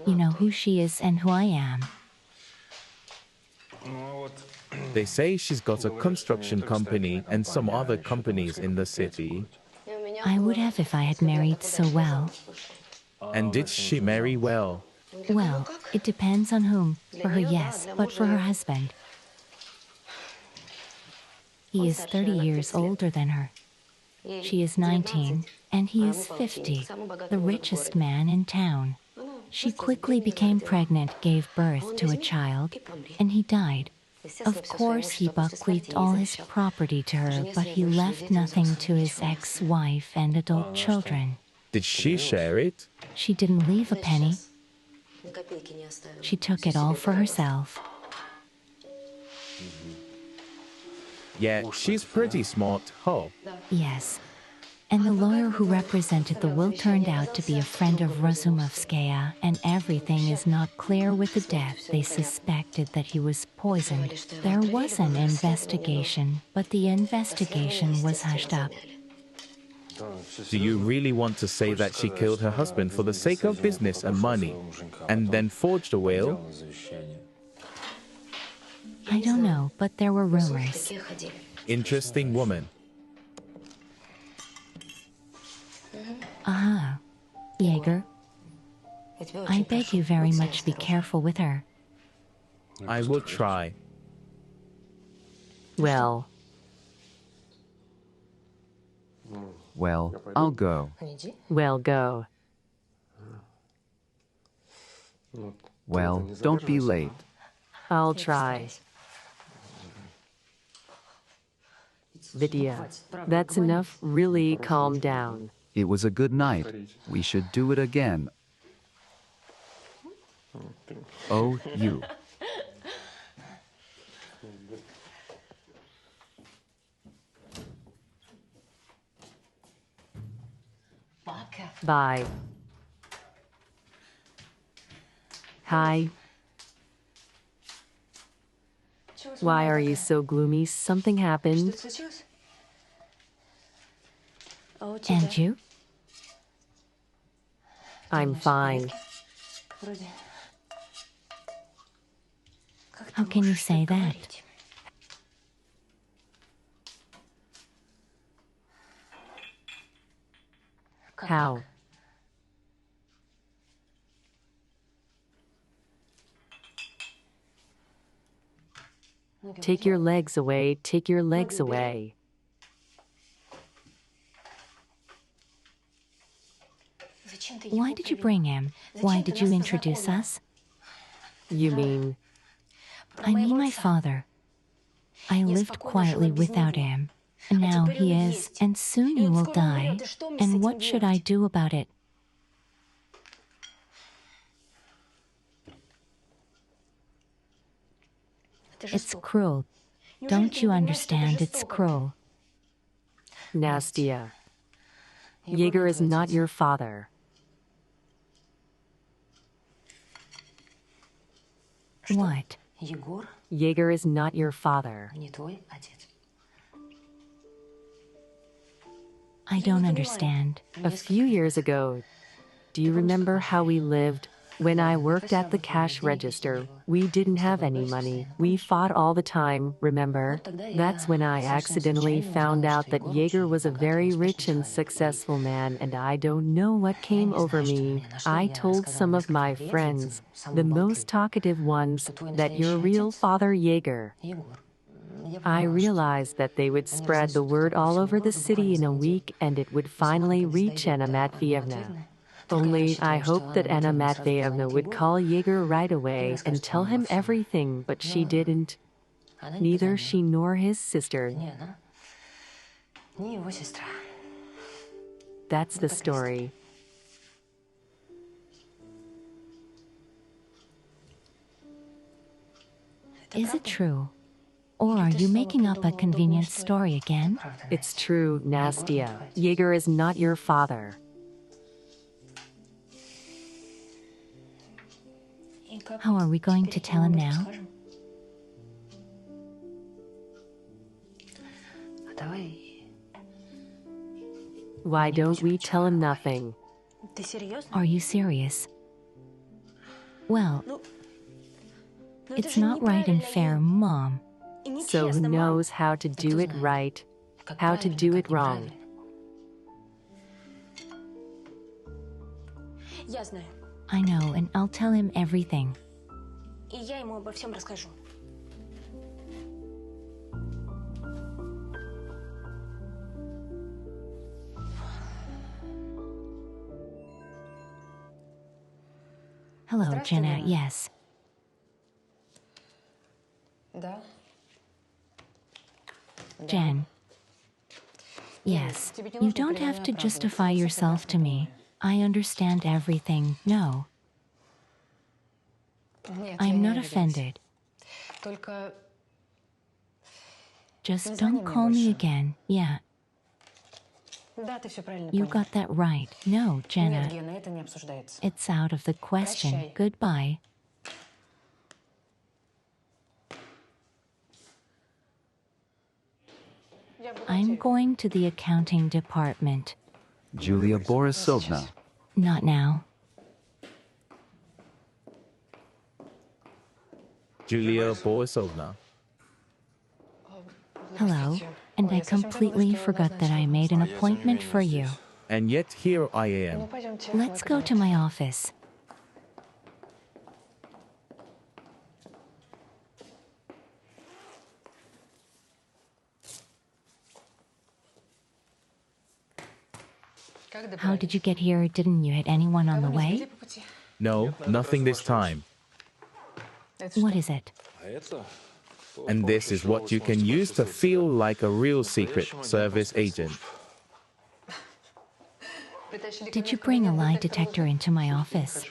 You know who she is and who I am. They say she's got a construction company and some other companies in the city. I would have if I had married so well. And did she marry well? Well, it depends on whom. For her, yes, but for her husband. He is 30 years older than her. She is 19, and he is 50, the richest man in town. She quickly became pregnant, gave birth to a child, and he died. Of course, he bequeathed all his property to her, but he left nothing to his ex-wife and adult children. Did she share it? She didn't leave a penny. She took it all for herself. Yeah, she's pretty smart, huh? Yes. And the lawyer who represented the will turned out to be a friend of Razumovskaya, and everything is not clear with the death. They suspected that he was poisoned. There was an investigation, but the investigation was hushed up. Do you really want to say that she killed her husband for the sake of business and money, and then forged a will? I don't know, but there were rumors. Interesting woman. Aha. Yegor, I beg you very much be careful with her. I will try. Well, I'll go. Well, go. Well, don't be late. I'll try. Vidya, that's enough. Really calm down. It was a good night. We should do it again. Oh, you. Bye. Hi. Why are you so gloomy? Something happened. And you? I'm fine. How can you say that? How? Take your legs away. Take your legs away. Why did you bring him? Why did you introduce us? You mean? I mean my father. I lived quietly without him. And now he is, and soon he will die. And what should I do about it? It's cruel. Don't you understand? It's cruel. Nastya. Yegor is not your father. What? Yegor is not your father. I don't understand. A few years ago, do you remember how we lived? When I worked at the cash register, we didn't have any money. We fought all the time, remember? That's when I accidentally found out that Yegor was a very rich and successful man, and I don't know what came over me. I told some of my friends, the most talkative ones, that your real father Yegor. I realized that they would spread the word all over the city in a week, and it would finally reach Anna Matveyevna. Only I hoped that Anna Matveyevna would call Yegor right away and tell him everything, but she didn't. Neither she nor his sister. That's the story. Is it true? Or are you making up a convenient story again? It's true, Nastya. Yegor is not your father. How are we going to tell him now? Why don't we tell him nothing? Are you serious? Well, it's not right and fair, Mom. So who knows how to do it right, how to do it wrong? I know, and I'll tell him everything. Hello, Jenna. Yes. Jen. Yes. You don't have to justify yourself to me. I understand everything. No. I'm not offended. Just don't call me again. Yeah. You got that right. No, Jenna. It's out of the question. Goodbye. I'm going to the accounting department. Julia Borisovna. Not now. Julia Borisovna. Hello. And I completely forgot that I made an appointment for you. And yet here I am. Let's go to my office. How did you get here? Didn't you hit anyone on the way? No, nothing this time. What is it? And this is what you can use to feel like a real Secret Service agent. Did you bring a lie detector into my office?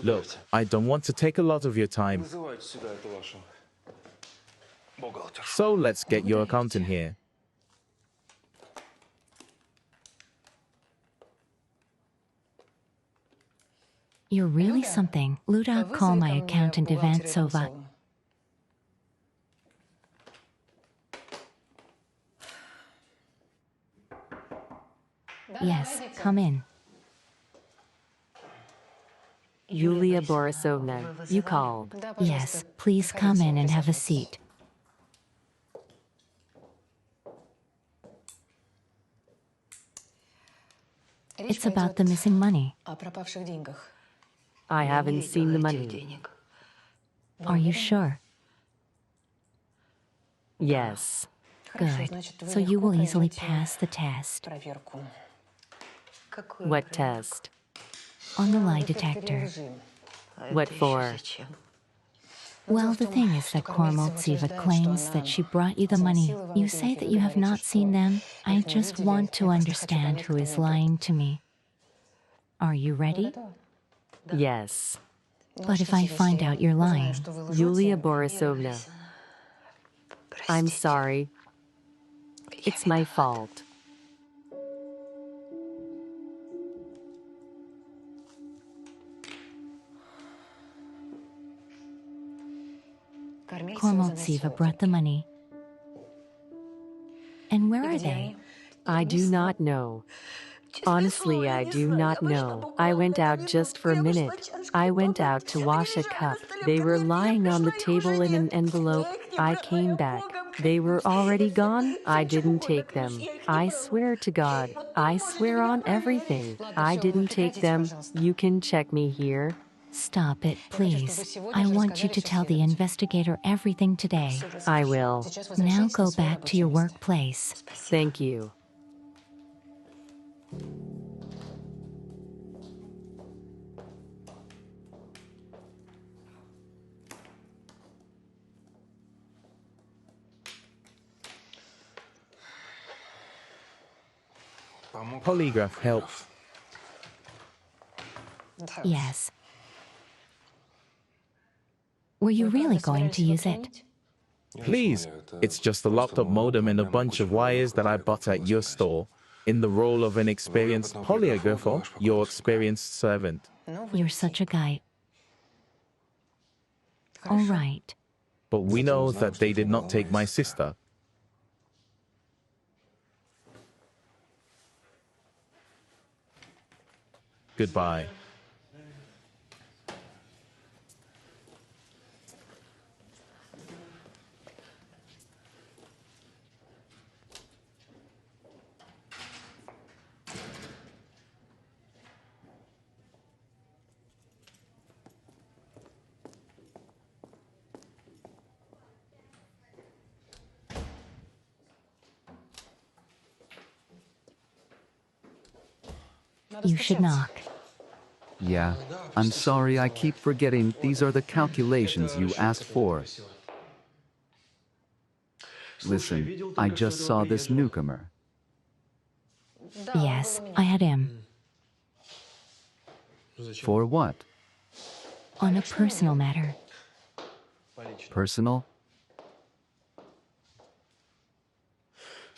Look, I don't want to take a lot of your time. So let's get your accountant here. You're really something. Luda, call my accountant Ivantsova. Yes, come in. Yulia Borisovna, you called. Yes, please come in and have a seat. It's about the missing money. I haven't seen the money. Are you sure? Yes. Good. So you will easily pass the test. What test? On the lie detector. What for? Well, the thing is that Kormiltsev claims that she brought you the money. You say that you have not seen them. I just want to understand who is lying to me. Are you ready? Yes. But if I find out you're lying, Yulia Borisovna, I'm sorry. It's my fault. Kormiltsev brought the money. And where are they? I do not know. Honestly, I do not know. I went out just for a minute. I went out to wash a cup. They were lying on the table in an envelope. I came back. They were already gone. I didn't take them. I swear to God. I swear on everything. I didn't take them. You can check me here. Stop it, please. I want you to tell the investigator everything today. I will. Now go back to your workplace. Thank you. Polygraph helps. Yes. Were you really going to use it? Please, it's just a laptop modem and a bunch of wires that I bought at your store. In the role of an experienced polygrapher, your experienced servant. You're such a guy. All right. But we know that they did not take my sister. Goodbye. You should knock. Yeah, I'm sorry, I keep forgetting these are the calculations you asked for. Listen, I just saw this newcomer. Yes, I had him. For what? On a personal matter. Personal?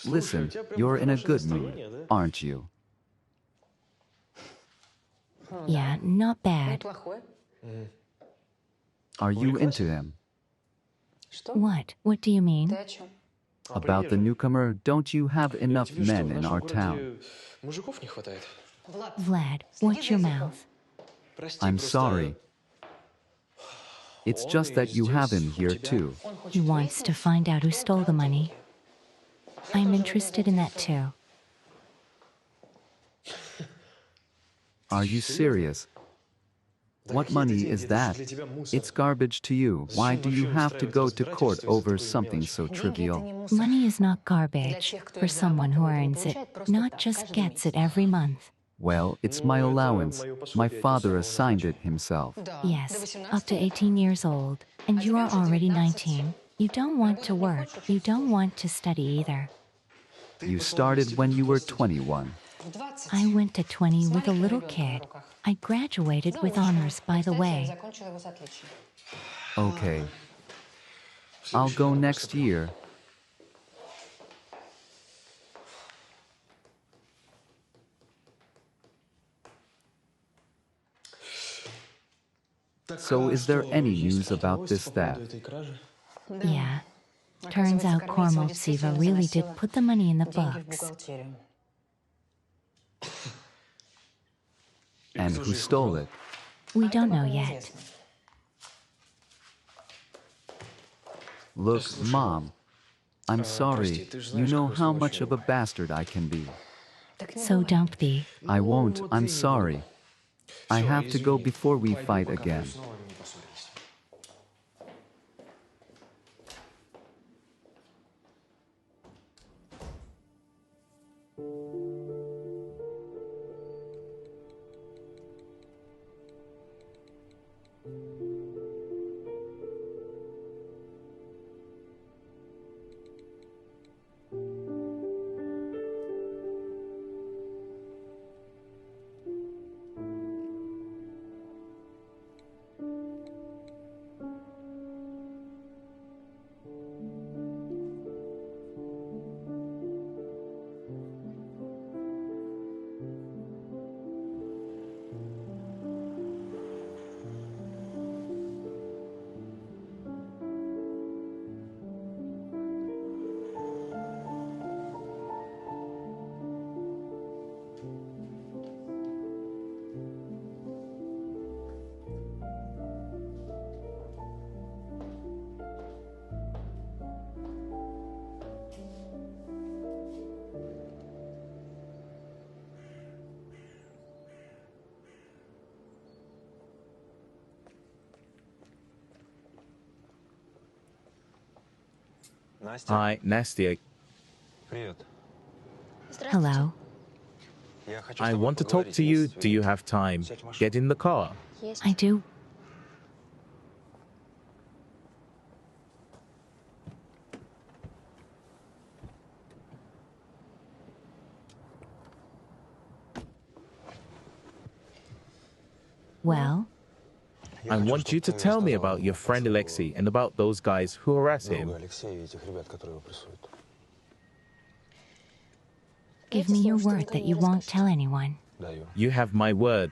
Listen, you're in a good mood, aren't you? Yeah, not bad. Are you into him? What? What do you mean? About the newcomer, don't you have enough men in our town? Vlad, watch your mouth. I'm sorry. It's just that you have him here too. He wants to find out who stole the money. I'm interested in that too. Are you serious? What money is that? It's garbage to you. Why do you have to go to court over something so trivial? Money is not garbage for someone who earns it, not just gets it every month. Well, it's my allowance. My father assigned it himself. Yes, up to 18 years old. And you are already 19. You don't want to work. You don't want to study either. You started when you were 21. I went to 20 with a little kid. I graduated with honors, by the way. Okay. I'll go next year. So is there any news about this theft? Yeah. Turns out Kormiltsev really did put the money in the books. And who stole it? We don't know yet. Look, Mom, I'm sorry. You know how much of a bastard I can be. So don't be. I won't, I'm sorry. I have to go before we fight again. Hi, Nastya. Hello. I want to talk to you. Do you have time? Get in the car. I do. Well? I want you to tell me about your friend Alexei and about those guys who harass him. Give me your word that you won't tell anyone. You have my word.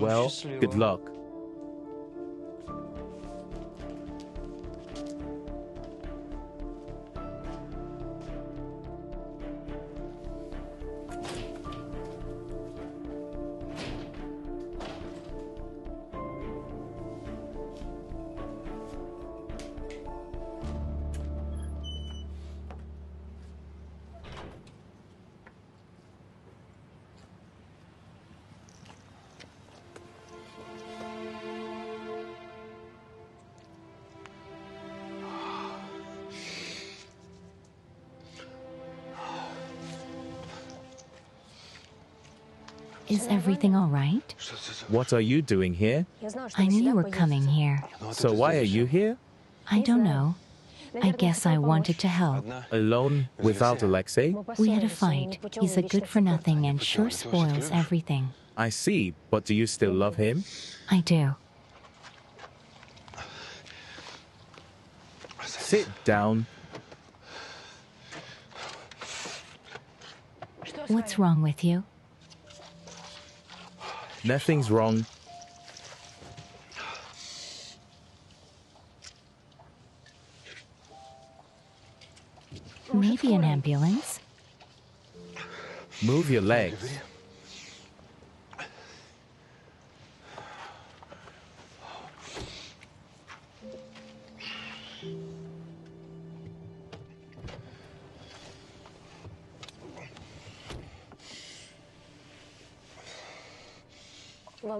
Well, good luck. Is everything all right? What are you doing here? I knew you were coming here. So why are you here? I don't know. I guess I wanted to help. Alone, without Alexei? We had a fight. He's a good-for-nothing and sure spoils everything. I see, but do you still love him? I do. Sit down. What's wrong with you? Nothing's wrong. Maybe an ambulance? Move your legs.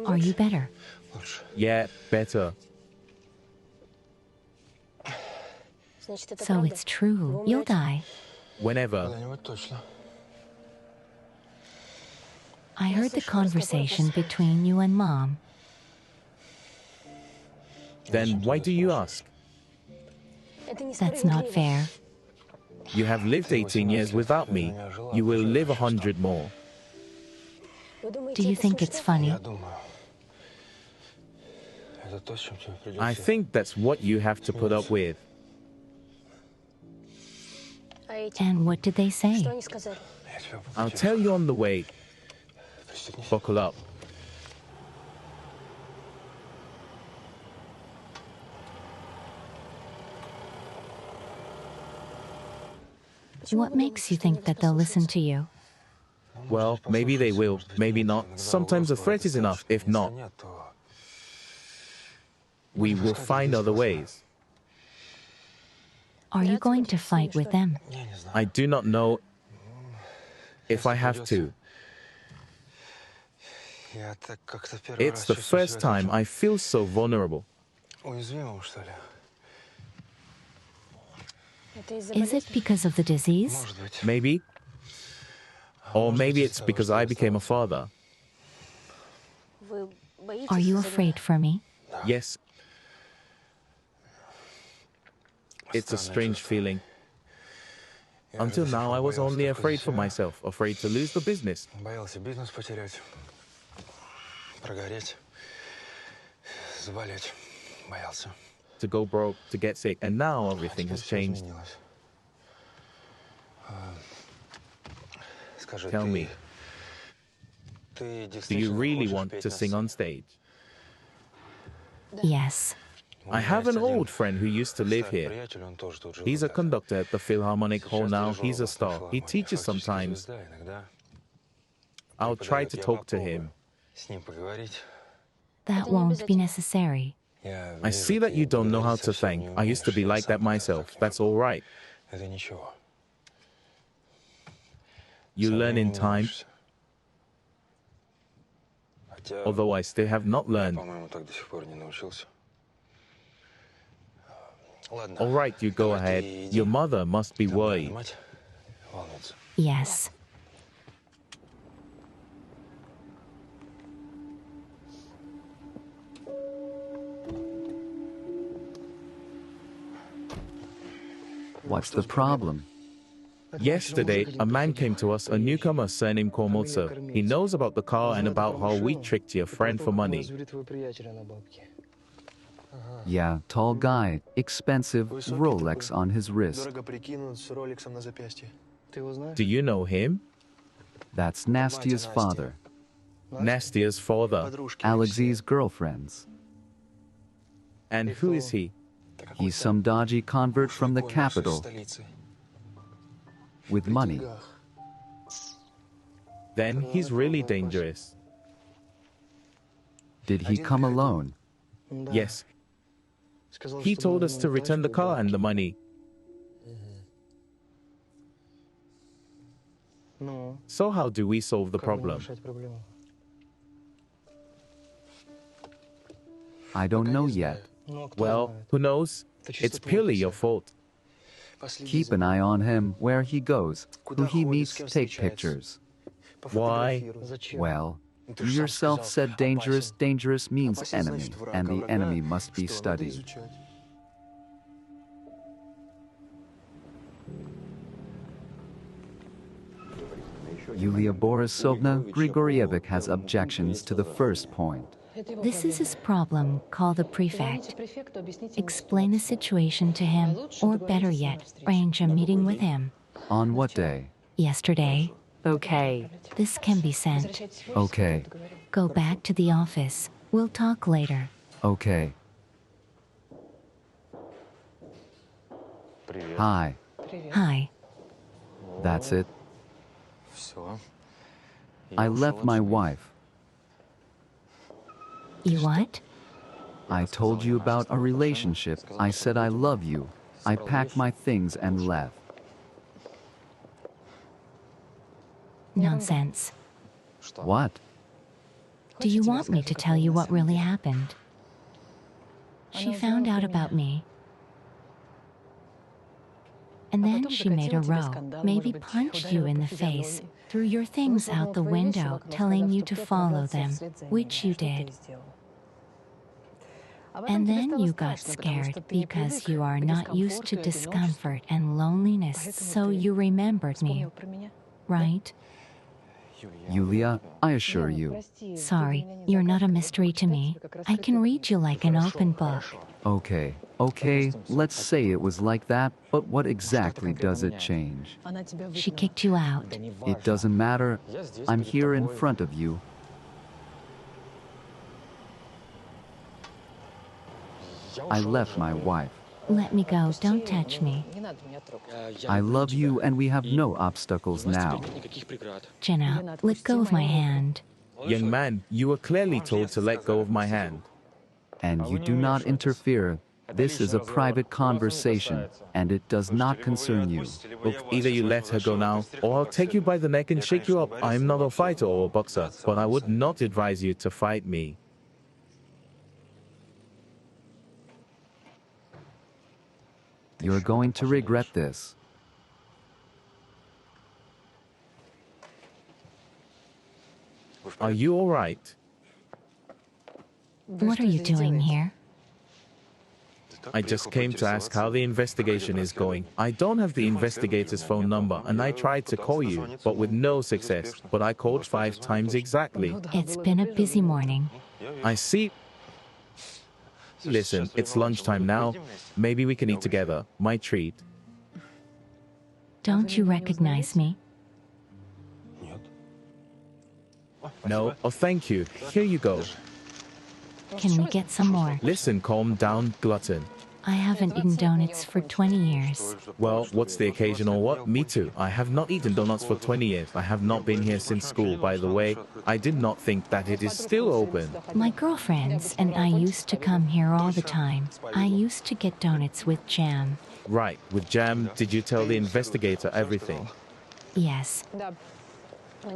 Are you better? Yeah, better. So it's true. You'll die. Whenever. I heard the conversation between you and Mom. Then why do you ask? That's not fair. You have lived 18 years without me. You will live 100 more. Do you think it's funny? I think that's what you have to put up with. And what did they say? I'll tell you on the way. Buckle up. What makes you think that they'll listen to you? Well, maybe they will, maybe not. Sometimes a threat is enough. If not, we will find other ways. Are you going to fight with them? I do not know if I have to. It's the first time I feel so vulnerable. Is it because of the disease? Maybe. Or maybe it's because I became a father. Are you afraid for me? Yes. It's a strange feeling. Until now, I was only afraid for myself, afraid to lose the business. To go broke, to get sick, and now everything has changed. Tell me, do you really want to sing on stage? Yes. I have an old friend who used to live here. He's a conductor at the Philharmonic Hall now. He's a star. He teaches sometimes. I'll try to talk to him. That won't be necessary. I see that you don't know how to thank. I used to be like that myself. That's all right. You learn in time. Although I still have not learned. All right, you go ahead. Your mother must be worried. Yes. What's the problem? Yesterday, a man came to us, a newcomer surnamed Kormiltsev. He knows about the car and about how we tricked your friend for money. Yeah, tall guy, expensive Rolex on his wrist. Do you know him? That's Nastia's father. Nastia's father. Alexei's girlfriend's. And who is he? He's some dodgy convert from the capital. With money. Then he's really dangerous. Did he come alone? Yes. He told us to return the car and the money. So how do we solve the problem? I don't know yet. Well, who knows? It's purely your fault. Keep an eye on him, where he goes, who he meets, take pictures. Why? Well, you yourself said dangerous. Dangerous means enemy, and the enemy must be studied. Yulia Borisovna Grigorievic has objections to the first point. This is his problem. Call the prefect. Explain the situation to him, or better yet, arrange a meeting with him. On what day? Yesterday. Okay. This can be sent. Okay. Go back to the office. We'll talk later. Okay. Hi. Hi. That's it. I left my wife. You what? I told you about a relationship. I said I love you. I packed my things and left. Nonsense. What? Do you want me to tell you what really happened? She found out about me. And then she made a row, maybe punched you in the face, threw your things out the window, telling you to follow them, which you did. And then you got scared because you are not used to discomfort and loneliness, so you remembered me, right? Yulia, I assure you. Sorry, you're not a mystery to me. I can read you like an open book. Okay, okay, let's say it was like that, but what exactly does it change? She kicked you out. It doesn't matter. I'm here in front of you. I left my wife. Let me go, don't touch me. I love you and we have no obstacles now. Jenna, let go of my hand. Young man, you were clearly told to let go of my hand. And you do not interfere. This is a private conversation, and it does not concern you. Look, either you let her go now, or I'll take you by the neck and shake you up. I'm not a fighter or a boxer, but I would not advise you to fight me. You're going to regret this. Are you all right? What are you doing here? I just came to ask how the investigation is going. I don't have the investigator's phone number, and I tried to call you, but with no success. But I called 5 times exactly. It's been a busy morning. I see. Listen, it's lunchtime now. Maybe we can eat together. My treat. Don't you recognize me? No? Oh, thank you. Here you go. Can we get some more? Listen, calm down, glutton. I haven't eaten donuts for 20 years. Well, what's the occasion or what? Me too. I have not eaten donuts for 20 years. I have not been here since school, by the way. I did not think that it is still open. My girlfriends and I used to come here all the time. I used to get donuts with jam. Right, with jam. Did you tell the investigator everything? Yes.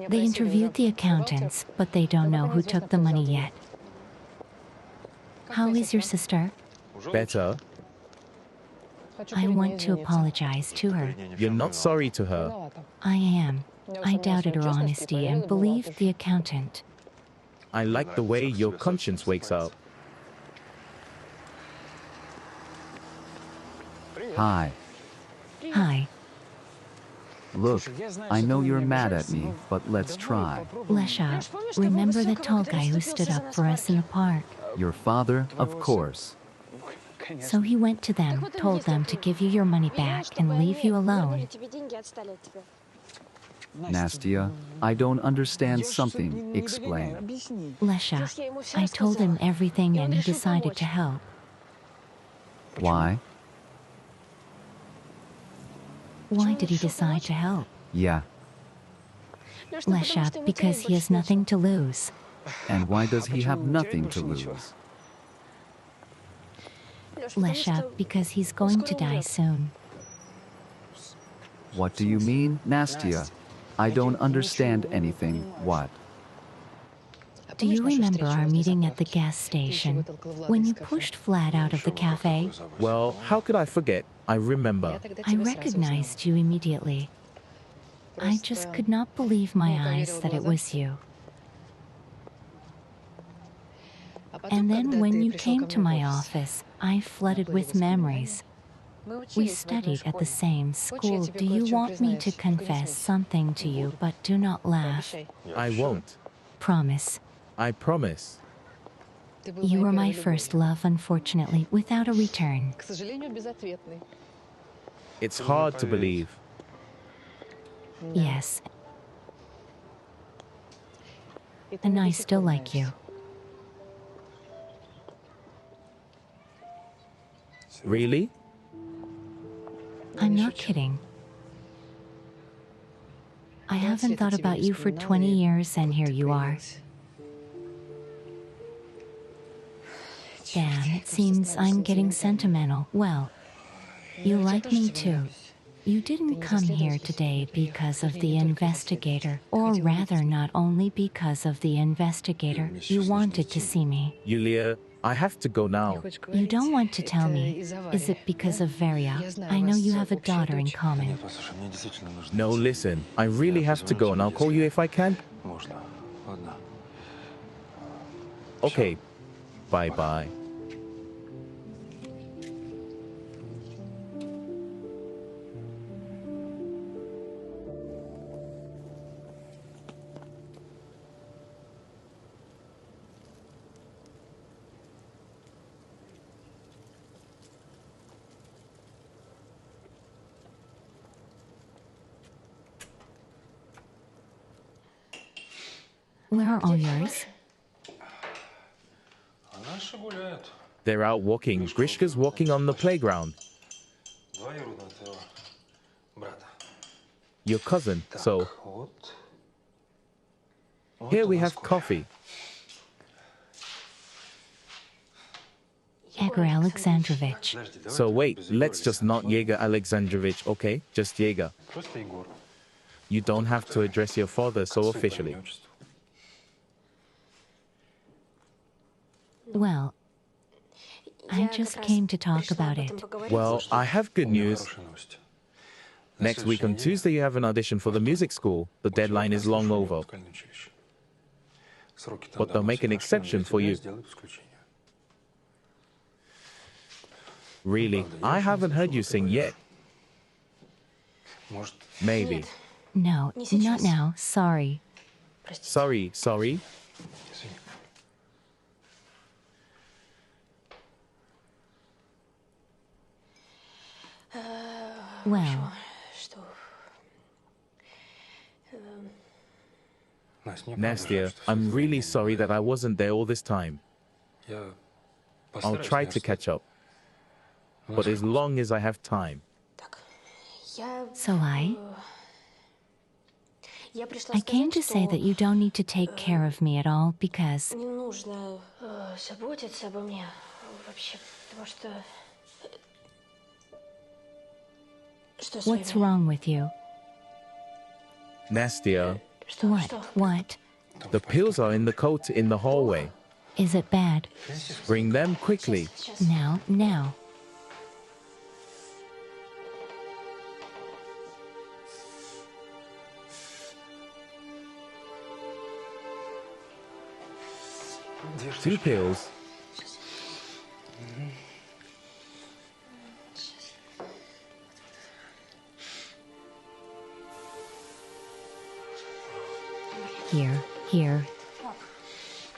They interviewed the accountants, but they don't know who took the money yet. How is your sister? Better. I want to apologize to her. You're not sorry to her. I am. I doubted her honesty and believed the accountant. I like the way your conscience wakes up. Hi. Hi. Look, I know you're mad at me, but let's try. Lesha, remember the tall guy who stood up for us in the park? Your father, of course. So he went to them, told them to give you your money back and leave you alone. Nastya, I don't understand something, explain. Lesha, I told him everything and he decided to help. Why? Why did he decide to help? Yeah. Lesha, because he has nothing to lose. And why does he have nothing to lose? Lesha, because he's going to die soon. What do you mean, Nastya? I don't understand anything. What? Do you remember our meeting at the gas station when you pushed Vlad out of the cafe? Well, how could I forget? I remember. I recognized you immediately. I just could not believe my eyes that it was you. And then when you came to my office, I flooded with memories. We studied at the same school. Do you want me to confess something to you, but do not laugh? I won't. Promise. I promise. You were my first love, unfortunately, without a return. It's hard to believe. Yes. And I still like you. Really? I'm not kidding. I haven't thought about you for 20 years, and here you are. Damn, it seems I'm getting sentimental. Well, you like me too. You didn't come here today because of the investigator, or rather not only because of the investigator. You wanted to see me. Yulia, I have to go now. You don't want to tell me. Is it because of Varia? I know you have a daughter in common. No, listen. I really have to go and I'll call you if I can. Okay. Bye-bye. Where are all yours? They're out walking. Grishka's walking on the playground. Your cousin, so... Here we have coffee. Yegor Alexandrovich. So wait, let's just not Yegor Alexandrovich, okay? Just Yegor. You don't have to address your father so officially. Well, I just came to talk about it. Well, I have good news. Next week on Tuesday you have an audition for the music school. The deadline is long over. But they'll make an exception for you. Really? I haven't heard you sing yet. Maybe. No, not now. Sorry. Sorry. Well, Nastya, I'm really sorry that I wasn't there all this time. I'll try to catch up. But as long as I have time. so I came to say that you don't need to take care of me at all because what's wrong with you? Nastya, What? the pills are in the coat in the hallway. Is it bad? Bring them quickly. Now. Two pills.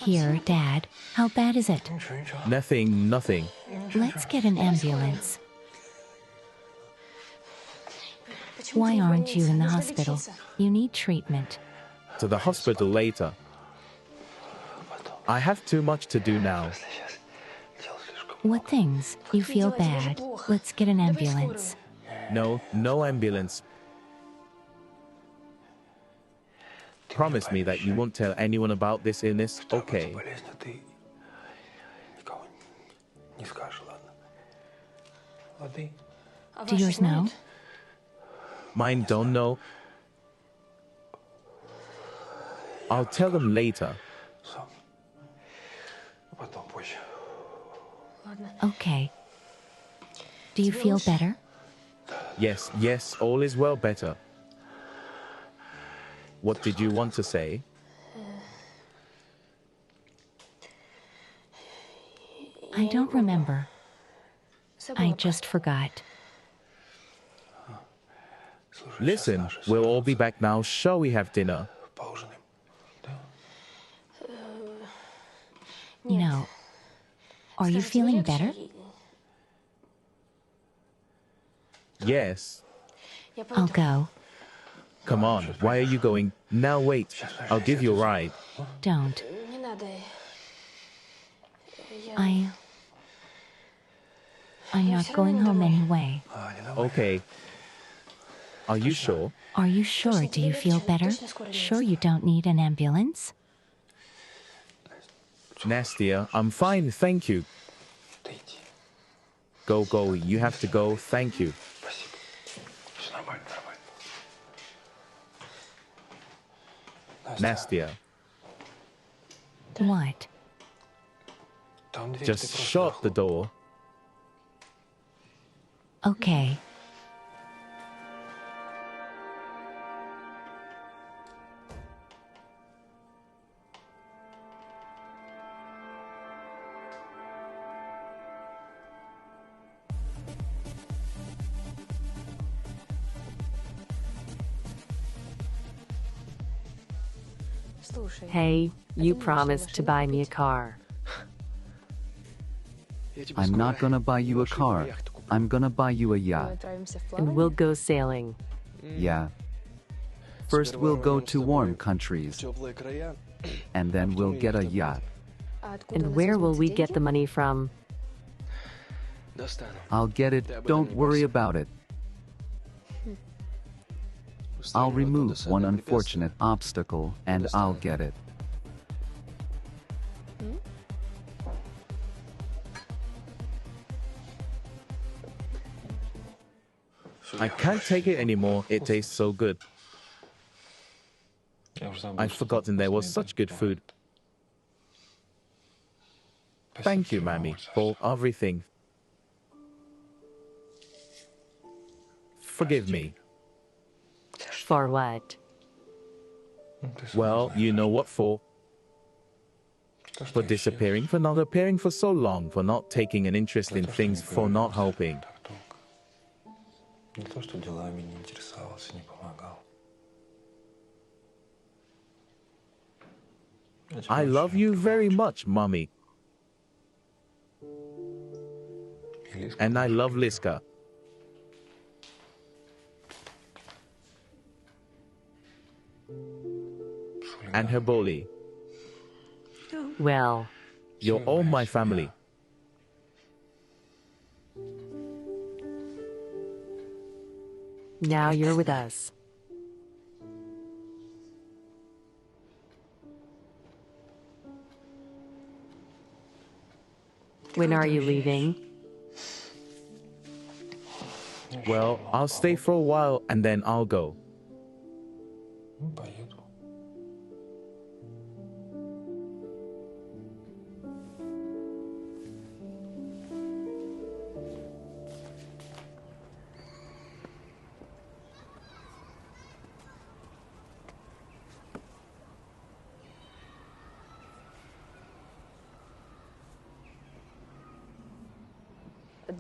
Here, Dad. How bad is it? Nothing. Let's get an ambulance. Why aren't you in the hospital? You need treatment. To the hospital later. I have too much to do now. What things? You feel bad. Let's get an ambulance. No, no ambulance. Promise me that you won't tell anyone about this illness, okay? Do yours know? Mine don't know. I'll tell them later. Okay. Do you feel better? Yes, yes, all is well better. What did you want to say? I don't remember. I just forgot. Listen, we'll all be back now. Shall we have dinner? No. Are you feeling better? Yes. I'll go. Come on, why are you going? Now wait, I'll give you a ride. Don't. I'm not going home anyway. Okay. Are you sure? Are you sure? Do you feel better? Sure you don't need an ambulance? Nastia, I'm fine, thank you. Go, go, you have to go, thank you. Nastia, What? just shut the door. Okay. Hey, you promised to buy me a car. I'm not gonna buy you a car. I'm gonna buy you a yacht. And we'll go sailing. Yeah. First we'll go to warm countries. And then we'll get a yacht. And where will we get the money from? I'll get it, don't worry about it. I'll remove one unfortunate obstacle and I'll get it. I can't take it anymore, it tastes so good. I'd forgotten there was such good food. Thank you, Mammy, for everything. Forgive me. For what? Well, you know what for. For disappearing, for not appearing for so long, for not taking an interest in things, for not helping. I love you very much, Mommy. And I love Liska. And her bully. Well, You're all my family. now you're with us. When are you leaving? Well, I'll stay for a while and then I'll go.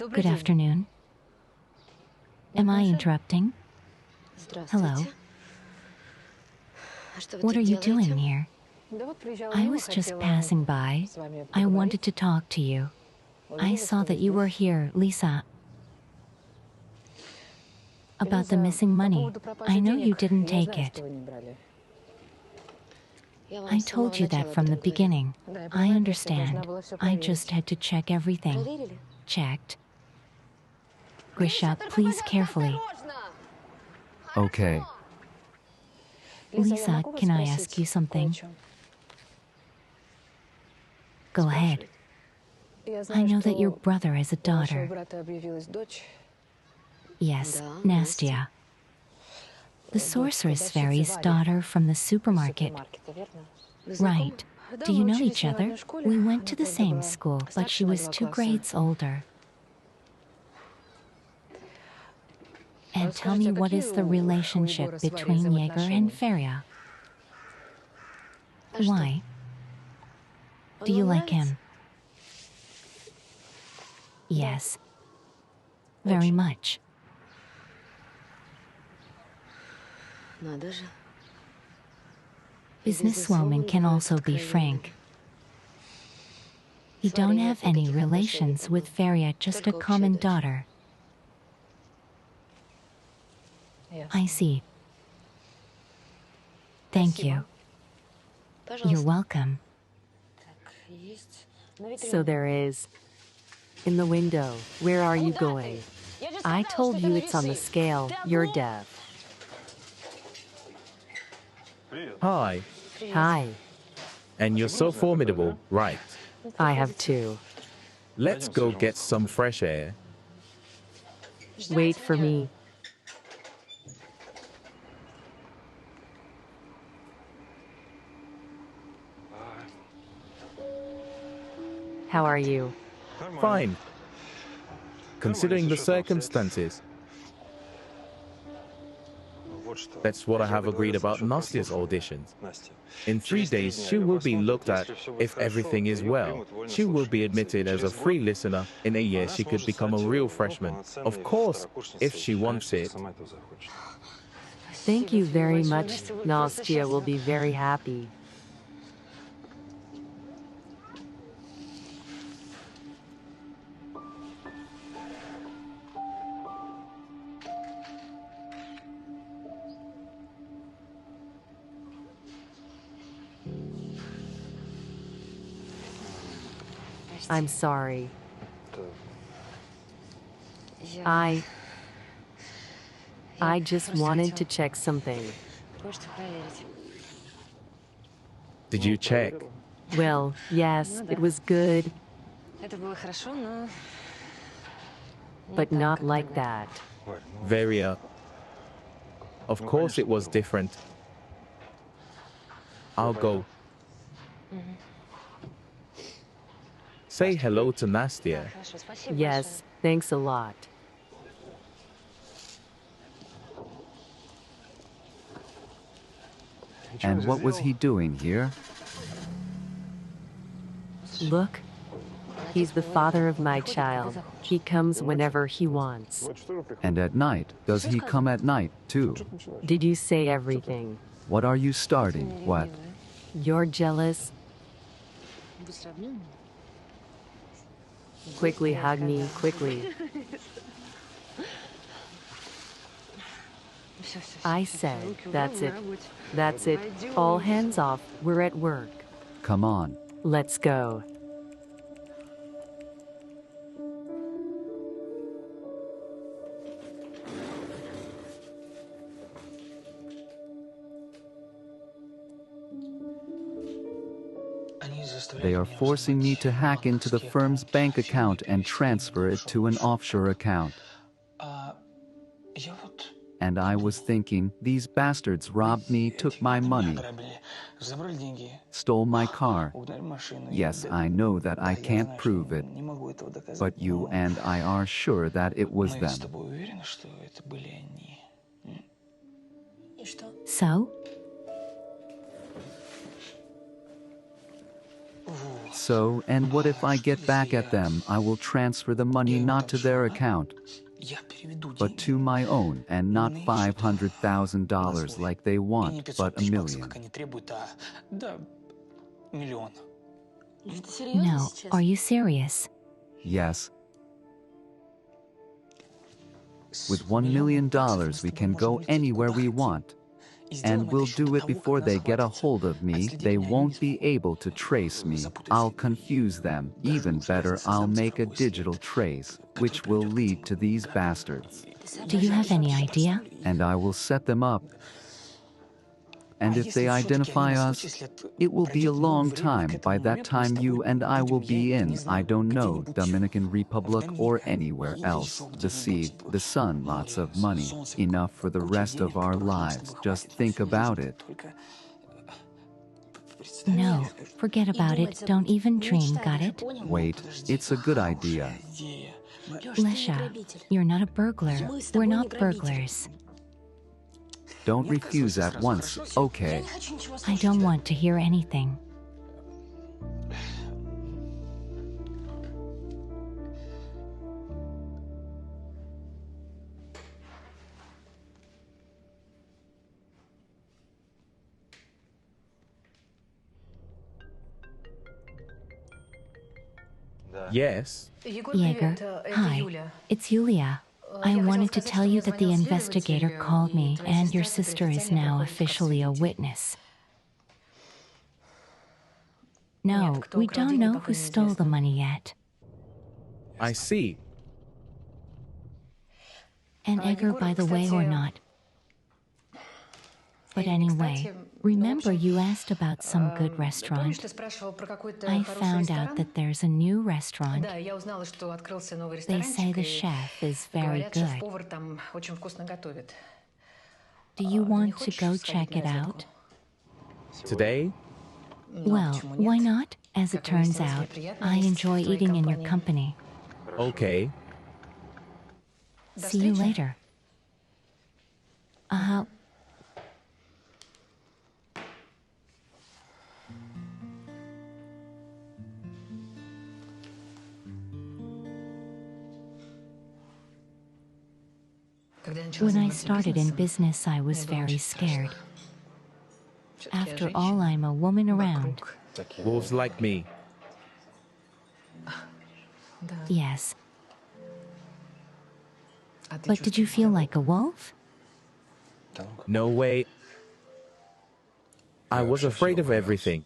Good afternoon. Am I interrupting? Hello. What are you doing here? I was just passing by. I wanted to talk to you. I saw that you were here, Lisa. About the missing money. I know you didn't take it. I told you that from the beginning. I understand. I just had to check everything. Checked. Grisha, please carefully. Okay. Lisa, can I ask you something? Go ahead. I know that your brother has a daughter. Yes, Nastya. The sorceress fairy's daughter from the supermarket. Right. Do you know each other? We went to the same school, but she was 2 grades older. And tell me, what is the relationship between Yegor and Feria? Why? Do you like him? Yes. Very much. Businesswoman can also be frank. You don't have any relations with Feria, just a common daughter. I see. Thank you. You're welcome. So there is. In the window. Where are you going? I told you it's on the scale. You're deaf. Hi. Hi. And you're so formidable, right? I have 2. Let's go get some fresh air. Wait for me. How are you? Fine. Considering the circumstances. That's what I have agreed about Nastya's auditions. In 3 days, she will be looked at. If everything is well, she will be admitted as a free listener. In a year, she could become a real freshman. Of course, if she wants it. Thank you very much. Nastya will be very happy. I'm sorry. I just wanted to check something. Did you check? Well, yes, it was good, but not like that. Veria. Of course it was different. I'll go. Say hello to Nastya. Yes, thanks a lot. And what was he doing here? Look, he's the father of my child. He comes whenever he wants. And at night, does he come at night too? Did you say everything? What are you starting? What? You're jealous? Quickly hug me, quickly. I said, that's it. That's it. All hands off. We're at work. Come on. Let's go. They are forcing me to hack into the firm's bank account and transfer it to an offshore account. And I was thinking, these bastards robbed me, took my money, stole my car. Yes, I know that I can't prove it, but you and I are sure that it was them. So? So, and what if I get back at them? I will transfer the money not to their account, but to my own, and not $500,000 like they want, but $1 million. No, are you serious? Yes. With $1 million, we can go anywhere we want. And we'll do it before they get a hold of me. They won't be able to trace me. I'll confuse them. Even better, I'll make a digital trace, which will lead to these bastards. Do you have any idea? And I will set them up. And if they identify us, it will be a long time. By that time you and I will be in, I don't know, Dominican Republic or anywhere else. The sea, the sun, lots of money. Enough for the rest of our lives. Just think about it. No, forget about it. Don't even dream, got it? Wait, it's a good idea. Lesha, you're not a burglar. We're not burglars. Don't refuse at once, okay? I don't want to hear anything. Yes. Yegor, hi, it's Yulia. I wanted to tell you that the investigator called me and your sister is now officially a witness. No, we don't know who stole the money yet. I see. And Yegor, by the way, or not. But anyway, remember you asked about some good restaurant? I found out that there's a new restaurant. They say the chef is very good. Do you want to go check it out? Today? Well, why not? As it turns out, I enjoy eating in your company. Okay. See you later. When I started in business, I was very scared. After all, I'm a woman around. Wolves like me. Yes. But did you feel like a wolf? No way. I was afraid of everything.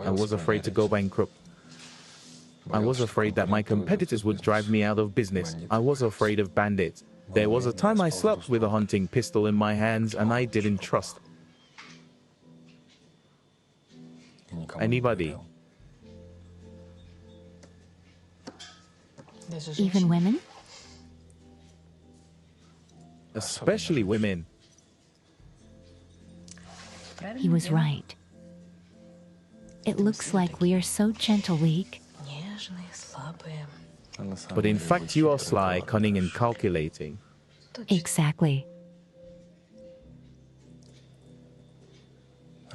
I was afraid to go bankrupt. I was afraid that my competitors would drive me out of business. I was afraid of bandits. There was a time I slept with a hunting pistol in my hands and I didn't trust anybody. Even women? Especially women. He was right. It looks like we are so gentle, weak. But in fact, you are sly, cunning, and calculating. Exactly.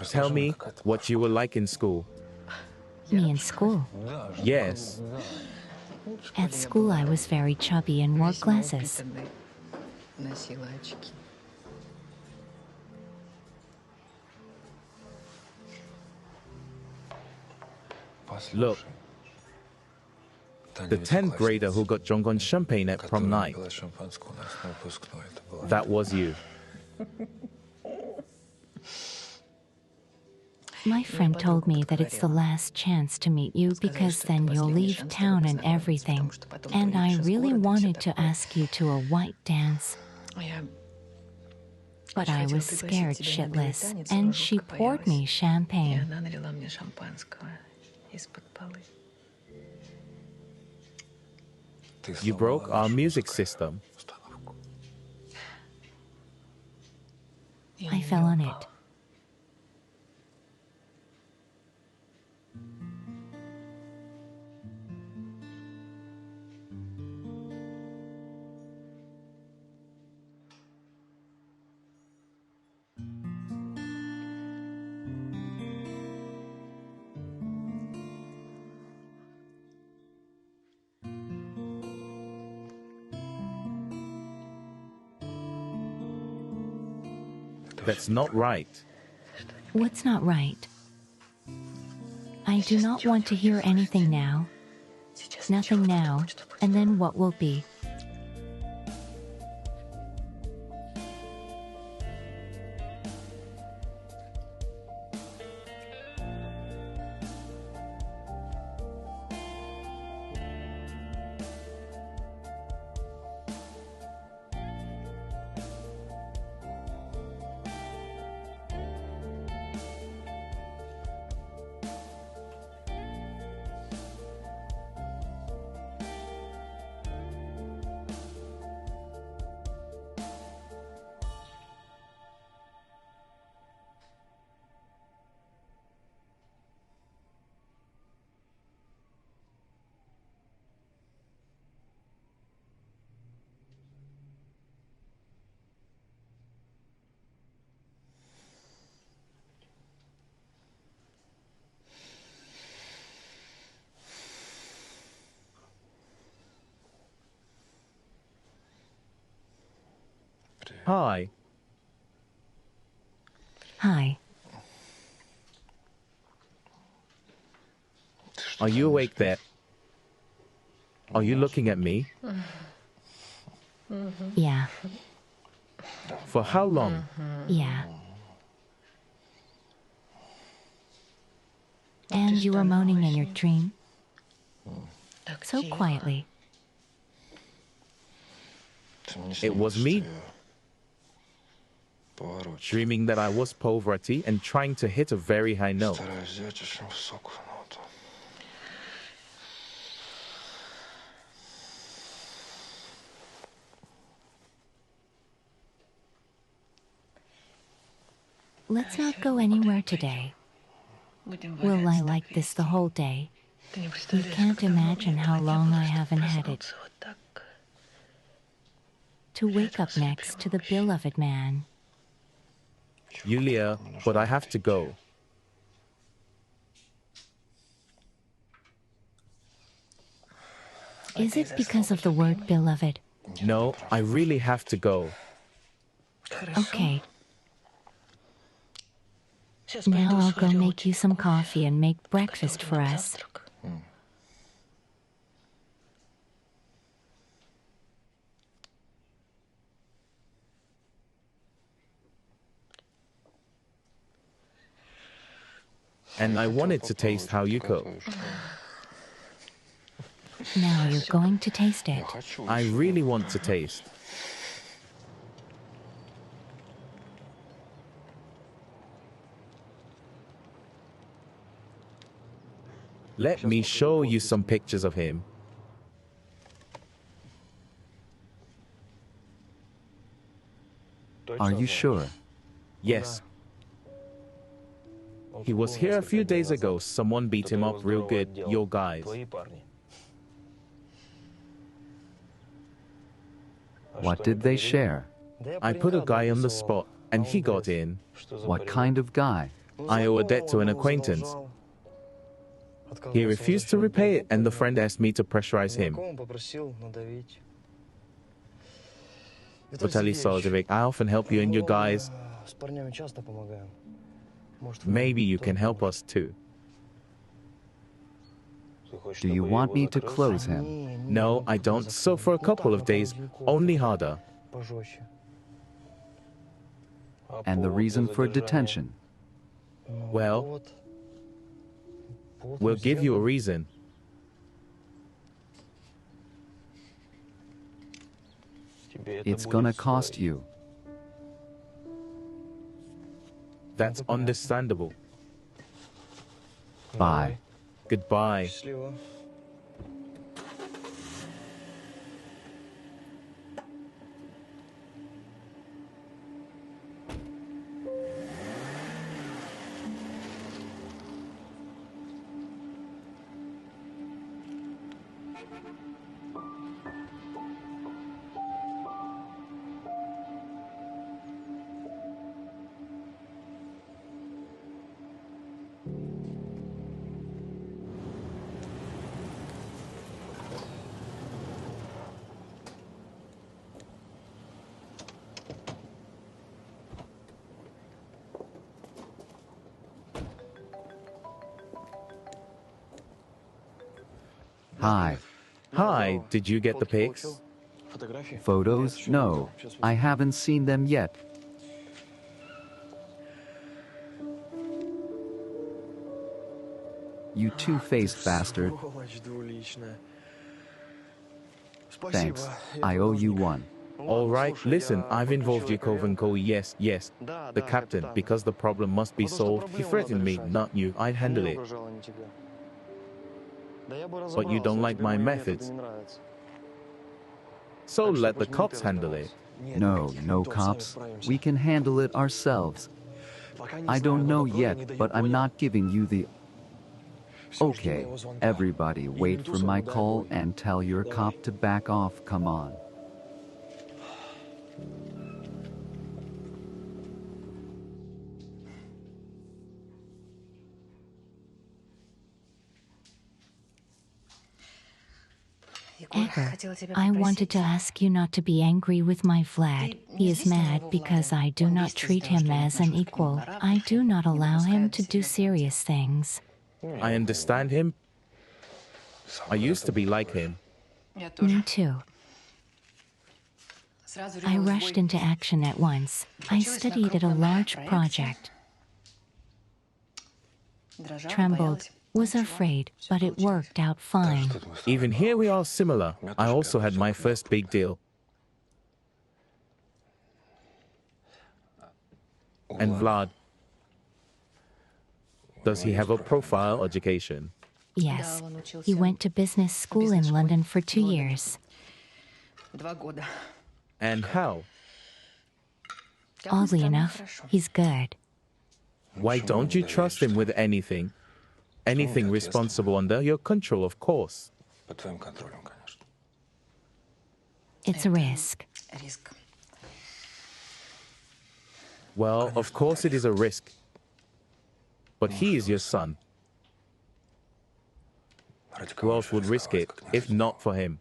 Tell me what you were like in school. Me in school. Yes. At school, I was very chubby and wore glasses. Look, the 10th grader who got drunk on champagne at prom night. That was you. My friend told me that it's the last chance to meet you because then you'll leave town and everything. And I really wanted to ask you to a white dance. But I was scared shitless, and she poured me champagne. You broke our music system. I fell on it. That's not right. What's not right? I do not want to hear anything now. Nothing now. And then what will be? Hi. Hi. Are you awake there? Are you looking at me? Yeah. For how long? Yeah. And you were moaning in your dream? So quietly. It was me dreaming that I was Pavarotti and trying to hit a very high note. Let's not go anywhere today. Will I like this the whole day? You can't imagine how long I haven't had it. To wake up next to the beloved man. Yulia, but I have to go. Is it because of the word beloved? No, I really have to go. Okay. Now I'll go make you some coffee and make breakfast for us. And I wanted to taste how you cook. Now you're going to taste it. I really want to taste. Let me show you some pictures of him. Are you sure? Yes. He was here a few days ago. Someone beat him up real good, your guys. What did they share? I put a guy on the spot, and he got in. What kind of guy? I owe a debt to an acquaintance. He refused to repay it, and the friend asked me to pressurize him. Vitaly Solzivik, I often help you and your guys. Maybe you can help us too. Do you want me to close him? No, I don't. So for a couple of days, only harder. And the reason for detention? Well, we'll give you a reason. It's gonna cost you. That's understandable. Bye. Goodbye. Hi. Hi, did you get the pics? Photos? No, I haven't seen them yet. You two-faced bastard. Thanks, I owe you one. All right, listen, I've involved Yakov and Co. Yes, yes. The captain, because the problem must be solved, he threatened me, not you. I'd handle it. But you don't like my methods. So let the cops handle it. No, no cops. We can handle it ourselves. I don't know yet, but I'm not giving you the... Okay, everybody wait for my call and tell your cop to back off, come on. Yegor, I wanted to ask you not to be angry with my Vlad. He is mad because I do not treat him as an equal. I do not allow him to do serious things. I understand him. I used to be like him. Me too. I rushed into action at once. I studied at a large project. Trembled, was afraid, but it worked out fine. Even here we are similar. I also had my first big deal. And Vlad, does he have a profile education? Yes, he went to business school in London for 2 years. And how? Oddly enough, he's good. Why don't you trust him with anything? Anything responsible under your control, of course. It's a risk. Well, of course it is a risk. But he is your son. Who else would risk it, if not for him?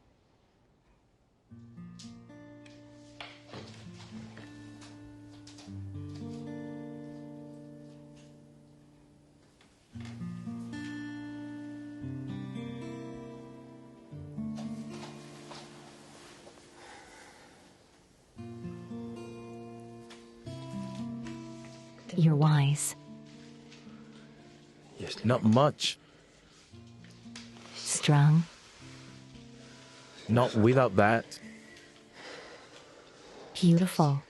You're wise. Not much. Strong. Not without that. Beautiful.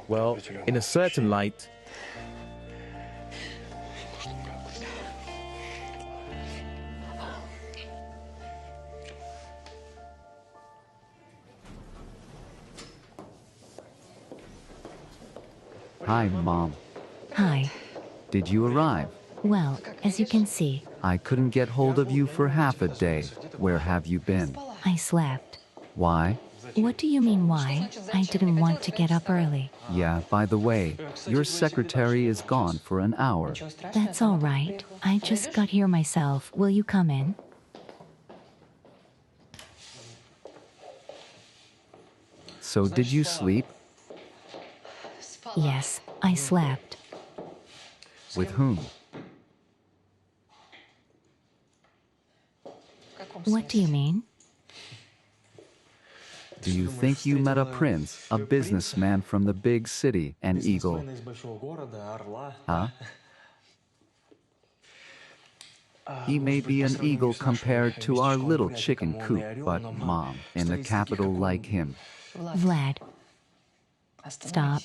Well, in a certain light. Hi, Mom. Hi. Did you arrive? Well, as you can see, I couldn't get hold of you for half a day. Where have you been? I slept. Why? What do you mean why? I didn't want to get up early. Yeah, by the way, your secretary is gone for an hour. That's all right. I just got here myself. Will you come in? So did you sleep? Yes, I slept. With whom? What do you mean? Do you think you met a prince, a businessman from the big city, an eagle? Huh? He may be an eagle compared to our little chicken coop, but Mom, in the capital like him. Vlad. Stop.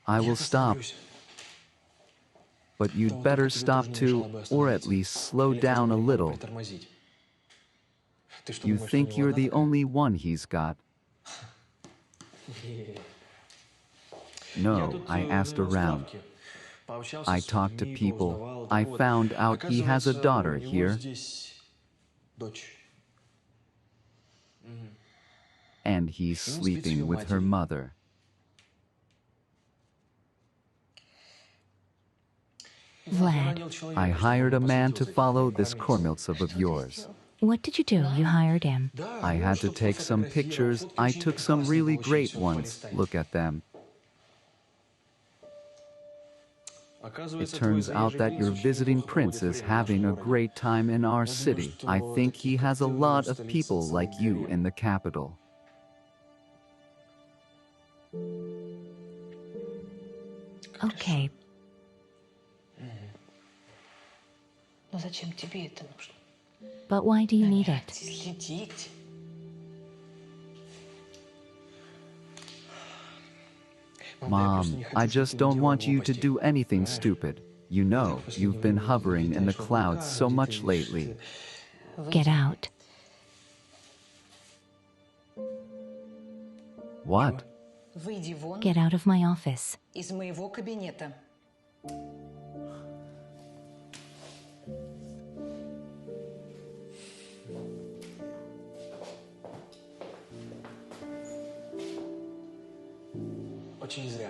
I will stop. But you'd better stop too, or at least slow down a little. You think you're the only one he's got? No, I asked around. I talked to people. I found out he has a daughter here. And he's sleeping with her mother. Vlad. I hired a man to follow this Kormiltsev of yours. What did you do? You hired him. I had to take some pictures. I took some really great ones. Look at them. It turns out that your visiting prince is having a great time in our city. I think he has a lot of people like you in the capital. Okay, but why do you need it? Mom, I just don't want you to do anything stupid. You know, you've been hovering in the clouds so much lately. Get out. What? Get out of my office. из моего кабинета. Очень зря.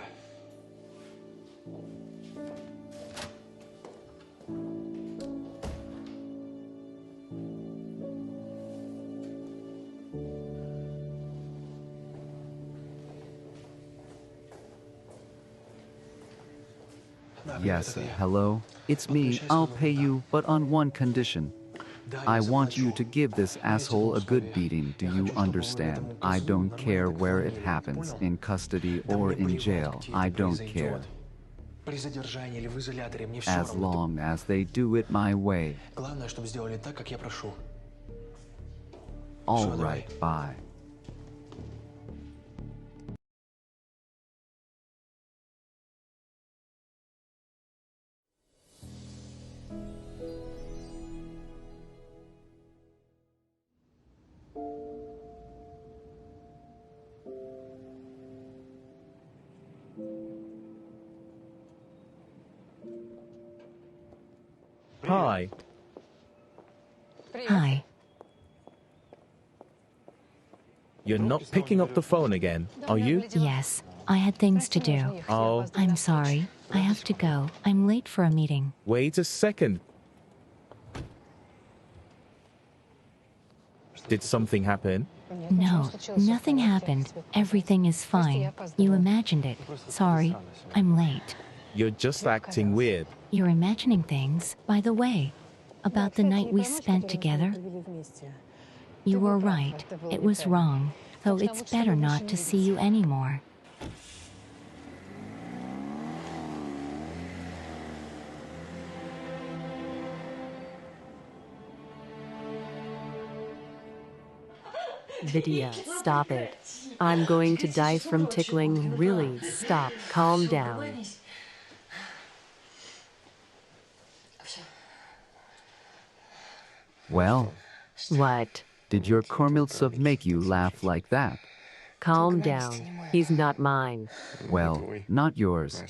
Yes, hello? It's me. I'll pay you, but on one condition. I want you to give this asshole a good beating, do you understand? I don't care where it happens, in custody or in jail. I don't care. При задержании или в изоляторе мне все As равно. long as they do it my way. Главное, чтобы сделали так, как я прошу. All right, bye. Hi. Hi. You're not picking up the phone again, are you? Yes, I had things to do. Oh, I'm sorry. I have to go. I'm late for a meeting. wait a second. Did something happen? No, nothing happened. Everything is fine. You imagined it. Sorry, I'm late. You're just acting weird. You're imagining things. By the way, about the night we spent together, you were right. It was wrong, though it's better not to see you anymore. Vidya, stop it. I'm going to die from tickling. Really, stop. Calm down. Well, What? did your Kormiltsev make you laugh like that? Calm down. He's not mine. Well, not yours.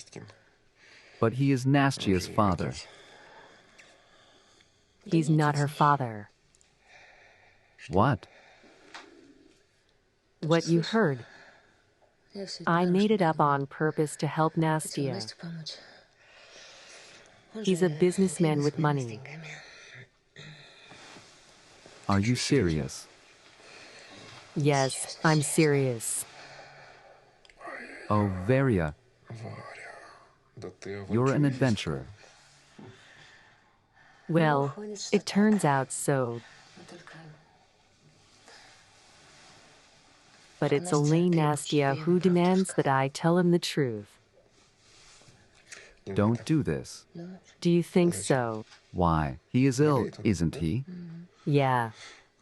But he is Nastia's father. He's not her father. What? What you heard. I made it up on purpose to help Nastia. He's a businessman with money. Are you serious? Yes, I'm serious. Oh, Varia, you're an adventurer. Well, it turns out so. But it's only Nastia who demands that I tell him the truth. Don't do this. Do you think so? Why? He is ill, isn't he? Yeah.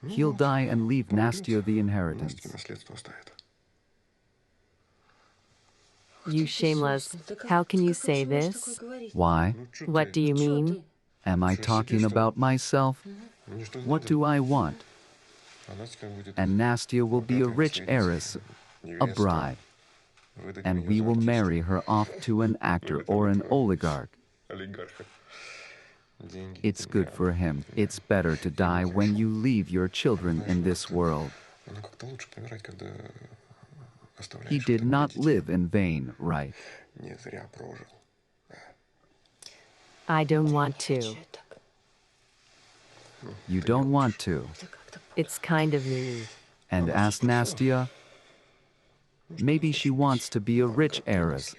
He'll die and leave Nastia the inheritance. You shameless. How can you say this? Why? What do you mean? Am I talking about myself? What do I want? And Nastia will be a rich heiress, a bride. And we will marry her off to an actor or an oligarch. It's good for him. It's better to die when you leave your children in this world. He did not live in vain, right? I don't want to. You don't want to. It's kind of mean. And ask Nastia. Maybe she wants to be a rich heiress.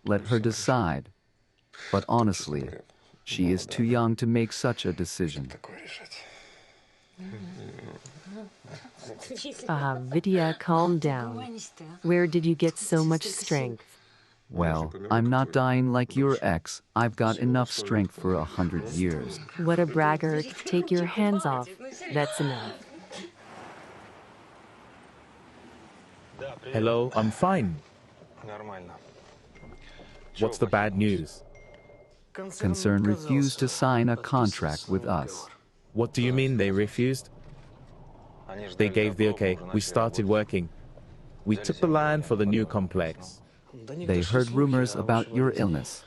Let her decide. But honestly, she is too young to make such a decision. Vidya, calm down. Where did you get so much strength? Well, I'm not dying like your ex. I've got enough strength for 100 years. What a braggart. Take your hands off. That's enough. Hello, I'm fine. What's the bad news? Concern refused to sign a contract with us. What do you mean they refused? They gave the okay. We started working. We took the land for the new complex. They heard rumors about your illness.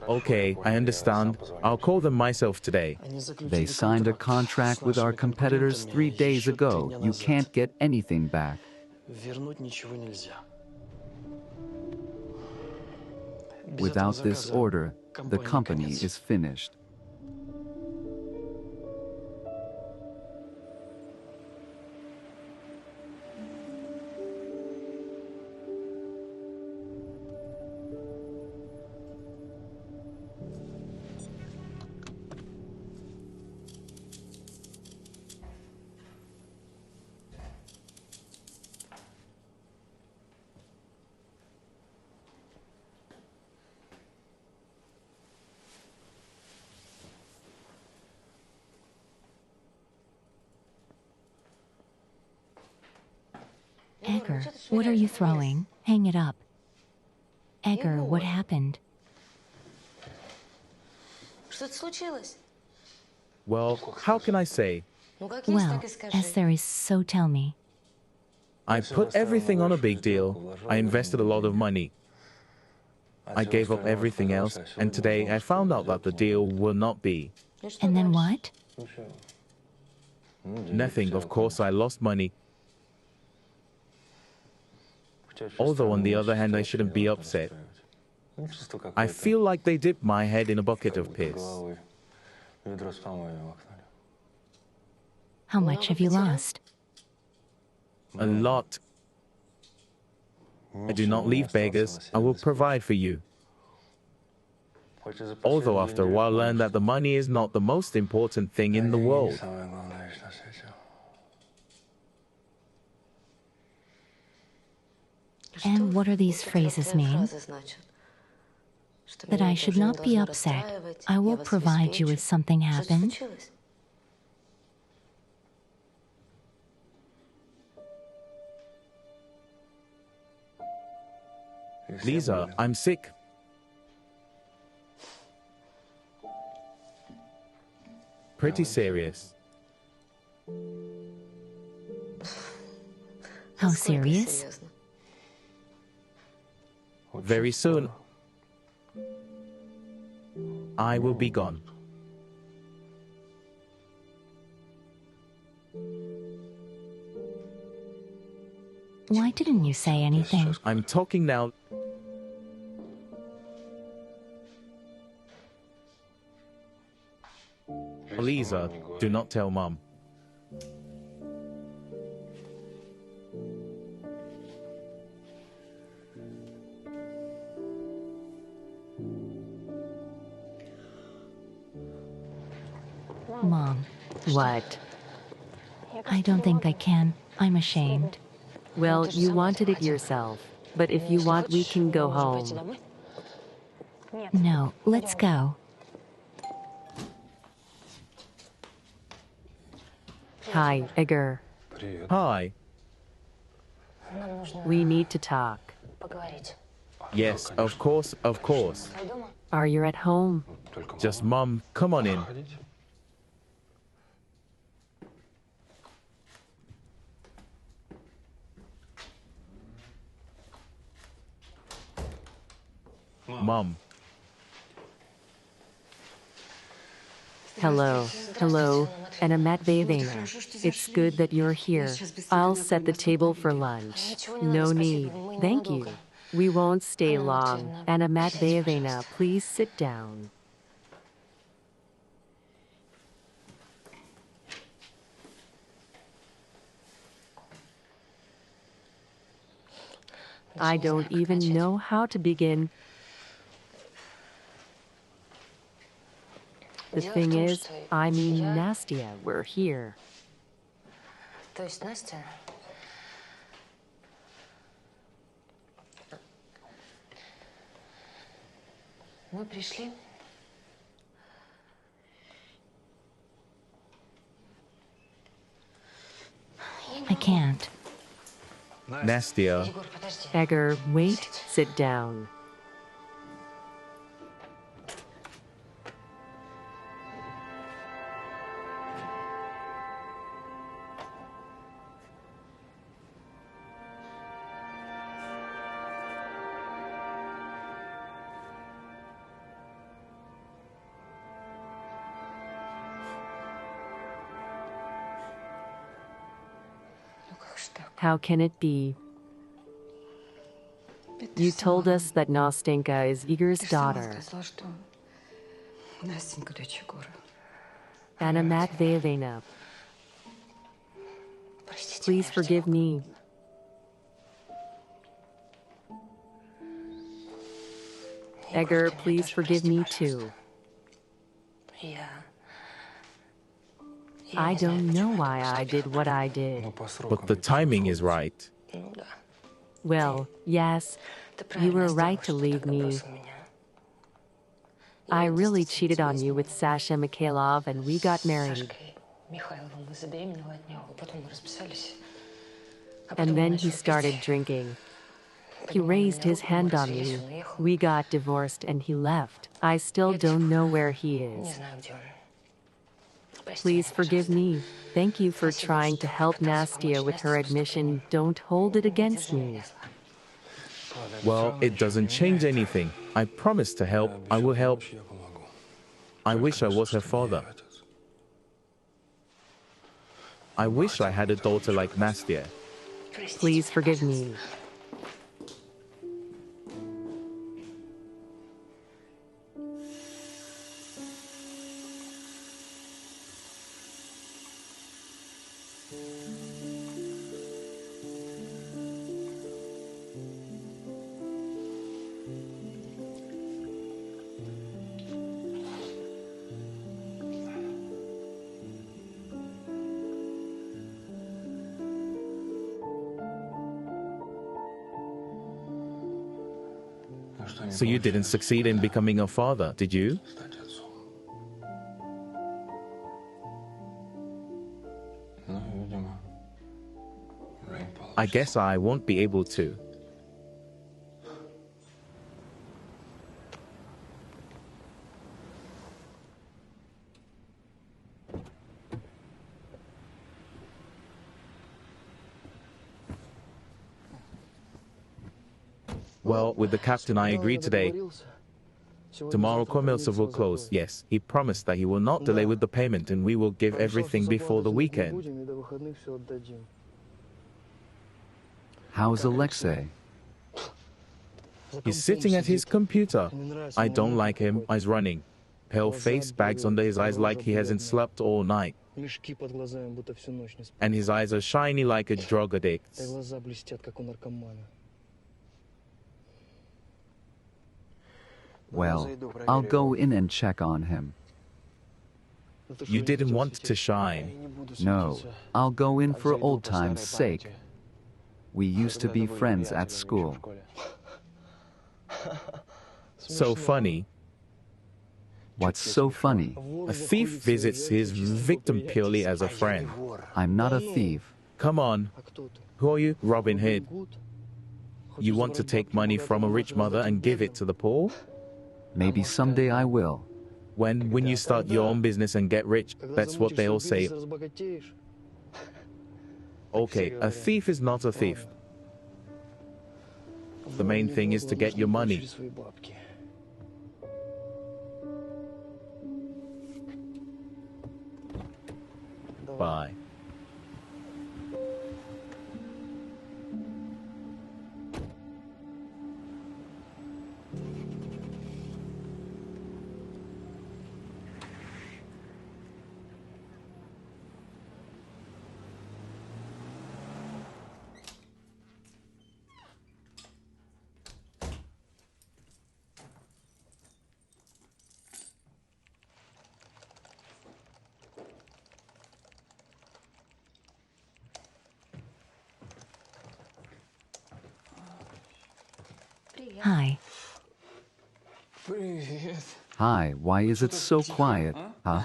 Okay, I understand. I'll call them myself today. They signed a contract with our competitors 3 days ago. You can't get anything back. Without this order, the company is finished. Yegor, what are you throwing? Hang it up. Yegor, what happened? Well, how can I say? Well, as there is, so tell me. I put everything on a big deal. I invested a lot of money. I gave up everything else, and today I found out that the deal will not be. And then what? Nothing, of course, I lost money. Although, on the other hand, I shouldn't be upset. I feel like they dipped my head in a bucket of piss. How much have you lost? A lot. I do not leave beggars. I will provide for you. Although after a while learned that the money is not the most important thing in the world. And what do these phrases mean? That I should not be upset. I will provide you if something happened. Lisa, I'm sick. Pretty serious. How serious? Very soon, I will be gone. Why didn't you say anything? I'm talking now. Lisa, do not tell Mom. Mom, What? I don't think I can. I'm ashamed. Well, you wanted it yourself. But if you want, we can go home. No, let's go. Hi, Yegor. Hi. We need to talk. Yes, of course, of course. Are you at home? Just Mom, come on in. Mom, Hello. Hello. Anna Matveyevna. It's good that you're here. I'll set the table for lunch. No need. Thank you. We won't stay long. Anna Matveyevna, please sit down. I don't even know how to begin. The thing is, I mean, Nastya, we're here. То есть Настя... Мы пришли. I can't. Nastya, Егор, подожди. Yegor, wait, sit down. Ну как ж так? How can it be? You told us that Nastenka is Igor's daughter. Сказала, что Настенька дочь Егора. Anna Matveyevna, Простите please меня, что forgive me. Yegor, ты меня please тоже forgive прости, me пожалуйста. too. Я I не знаю, don't know почему я why так I did what I did. Но по срокам but the ведь timing всё is right. Ну да. Well, yes, Ты you правильно were сделал, right to что leave тогда me. бросил меня. I Я really действительно cheated тебя on you with изменила. Sasha Mikhailov and we got С married. Сашкой Михайловым мы забеременела от него, потом мы расписались. А And потом он then he начал started пить. drinking. He Поднимал на raised меня his руку, мы hand on развелись, me. он уехал. We got divorced and he left. I still Я до сих don't пор know where he не is. знаю, где он. Прости Please меня, forgive пожалуйста. me. Thank you for Спасибо, trying что to help пытался Nastya помочь with her Насте с admission. поступлением. Don't hold it Не against держи на me. меня зла. Ладно, это всё Well, равно it ничего не doesn't change меняет. anything. I promise to help. Я I will обещал help. помочь, я помогу. I Жаль, wish I конечно, was her что не я father. отец. I wish I Хотел had a бы такого daughter like ничего не сделал. Nastya. Простите Please меня, forgive пожалуйста. me. Ну что, не So you didn't получилось? succeed in becoming a father, did you? Стать отцом. Ну, видимо, уже не получится. I guess I won't be able to. Well, with the captain, I agreed today. Tomorrow, Kormiltsev will close. Yes, he promised that he will not delay with the payment and we will give everything before the weekend. How's Alexei? He's sitting at his computer. I don't like him. He's running. Pale face, bags under his eyes like he hasn't slept all night. Мешки под глазами, будто всю ночь не спал. And his eyes are shiny like a drug addict's. И глаза блестят, как у наркомана. Well, I'll go in and check on him. You didn't want to shine. No, I'll go in for old time's sake. We used to be friends at school. So funny. What's so funny? A thief visits his victim purely as a friend. I'm not a thief. Come on. А кто ты? Who are you? Robin Hood. Гуд? You want to take money from a rich mother and give it to the poor? Maybe someday I will. When you start your own business and get rich, Когда that's what they all замутишь say. свой бизнес, разбогатеешь. Okay, a thief is not a thief. The main thing is to get your money. Получишь свои бабки. Bye. Hi. Привет. Hi, why is it so quiet, huh?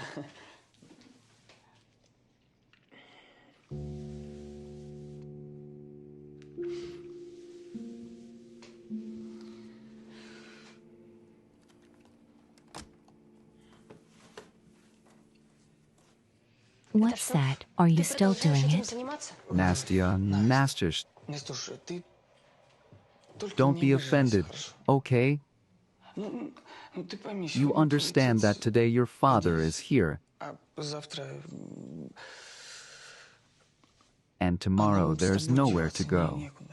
What's that? Are you still doing it? Nastya, Nastish, Настюш, ты только don't не be обижайся, offended, хорошо? okay? Ну, ты пойми, You сегодня твой understand that отец, today your father надеюсь, is here, а завтра and tomorrow по-моему, с there's тобой nowhere деваться to мне go. некуда.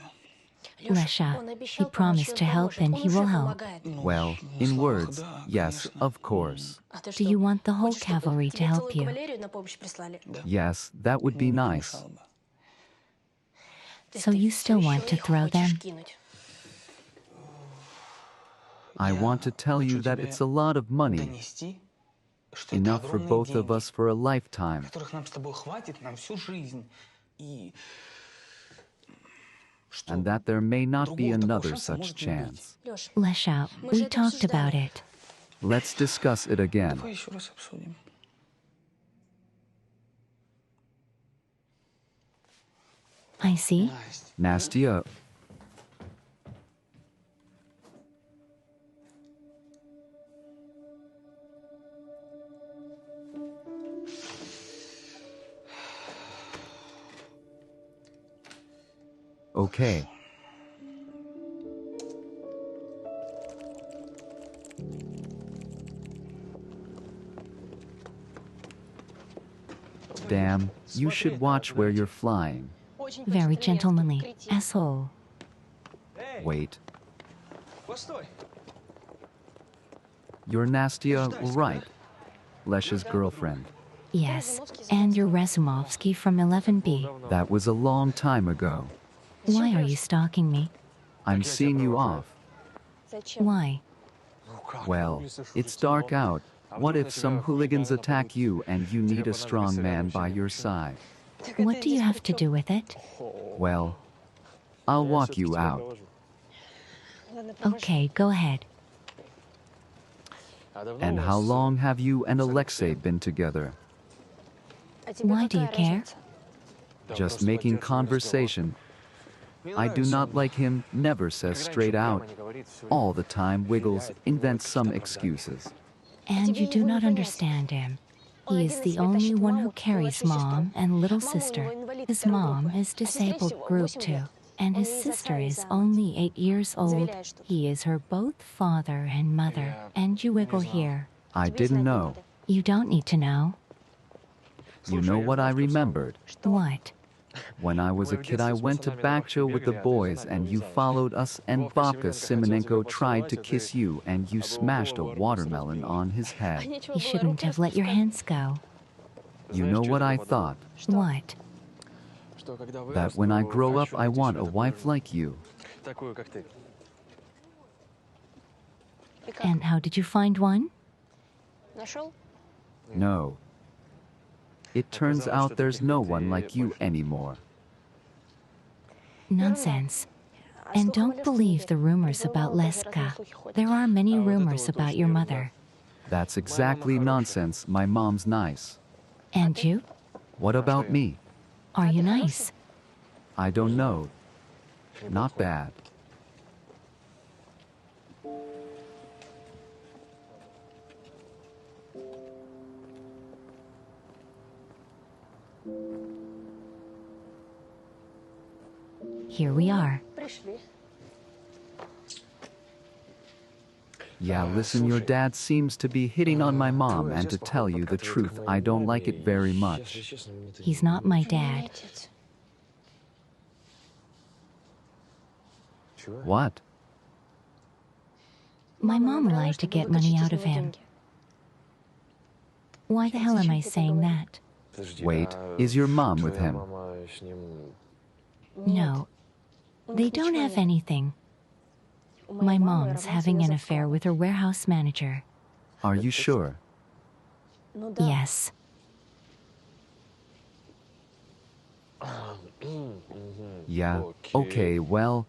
Lesha, he promised to help and he will help. Ну, Well, на in словах, words, да, yes, конечно. of course. Do you want the whole cavalry to help you? Да, Yes, that would be не nice. помешало бы. So you still want to throw them? I Я want to tell you хочу that тебе it's a lot of money, донести, что это enough for огромные both of деньги, us for a lifetime, которых нам с тобой хватит на всю жизнь. И что and that there may not be другого такого another шанса such может не быть. chance. Lesha, we talked about it. Let's discuss it again. Давай еще раз обсудим. I see. Настя. Nastya, okay. Damn, you should watch where you're flying. Very gentlemanly. Asshole. Wait. You're Nastya, right? Lesha's girlfriend. Yes. And you're Razumovsky from 11B. That was a long time ago. Why are you stalking me? I'm seeing you off. Why? Well, it's dark out. What if some hooligans attack you and you need a strong man by your side? What do you have to do with it? Well, I'll walk you out. Okay, go ahead. And how long have you and Alexei been together? Why do you care? Just making conversation. I do not like him, never says straight out. All the time wiggles, invents some excuses. And you do not understand him. He is the only one who carries mom and little sister. His mom is disabled group 2, and his sister is only 8 years old. He is her both father and mother, and you wiggle here. I didn't know. You don't need to know. You know what I remembered? What? When I was a kid, I went to Bakcho with the boys, and you followed us, and Babka Simonenko tried to kiss you, and you smashed a watermelon on his head. You shouldn't have let your hands go. You know what I thought? What? That when I grow up, I want a wife like you. And how did you find one? No. It turns out there's no one like you anymore. Nonsense. And don't believe the rumors about Leska. There are many rumors about your mother. That's exactly nonsense. My mom's nice. And you? What about me? Are you nice? I don't know. Not bad. Here we are. Yeah, listen, your dad seems to be hitting on my mom, and to tell you the truth, I don't like it very much. He's not my dad. What? My mom lied to get money out of him. Why the hell am I saying that? Wait, is your mom with him? No. They don't have anything. My mom's having an affair with her warehouse manager. Are you sure? Yes. Yeah, okay, well,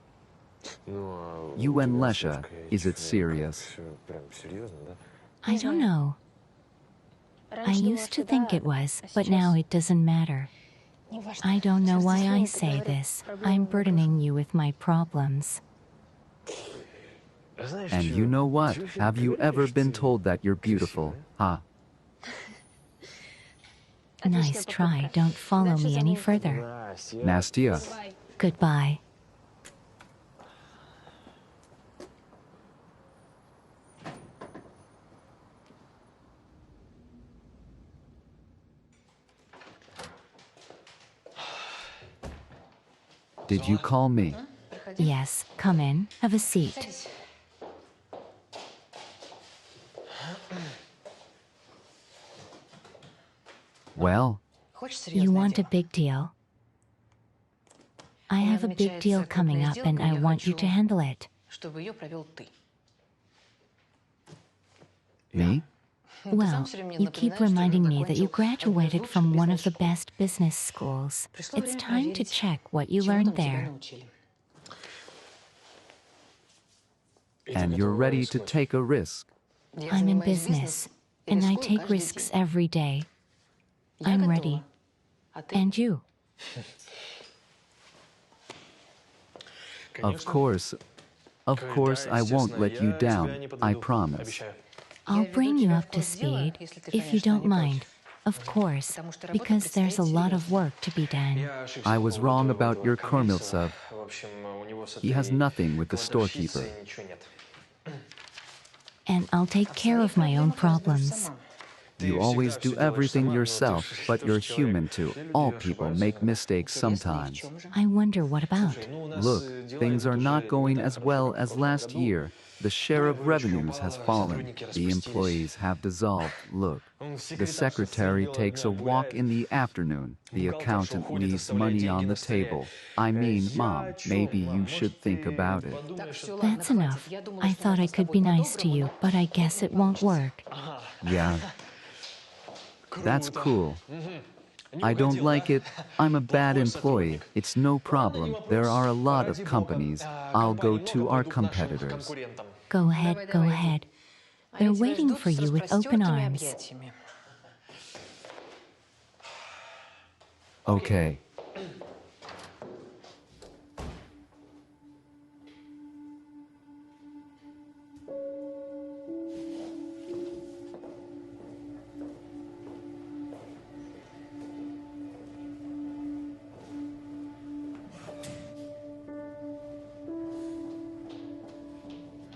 You and Lesha, is it serious? I don't know. I used to think it was, but now it doesn't matter. I don't know why I say this. I'm burdening you with my problems. And you know what? Have you ever been told that you're beautiful, huh? Nice try. Don't follow me any further. Nastia. Goodbye. Did you call me? Yes, come in. Have a seat. Well, You want a big deal? I have a big deal coming up and I want you to handle it. me? Well, you keep reminding me that you graduated from one of the best business schools. It's time to check what you learned there. And you're ready to take a risk. I'm in business, and I take risks every day. I'm ready. And you? Of course I won't let you down, I promise. I'll bring you up to speed, if you don't mind. Of course, because there's a lot of work to be done. I was wrong about your Kormiltsev. He has nothing with the storekeeper. And I'll take care of my own problems. You always do everything yourself, but you're human too. All people make mistakes sometimes. I wonder what about. Look, things are not going as well as last year. The share of revenues has fallen. The employees have dissolved. Look, the secretary takes a walk in the afternoon. The accountant leaves money on the table. I mean, Mom, maybe you should think about it. That's enough. I thought I could be nice to you, but I guess it won't work. Yeah. That's cool. I don't like it. I'm a bad employee. It's no problem. There are a lot of companies. I'll go to our competitors. Go ahead, go ahead. They're waiting for you with open arms. Okay.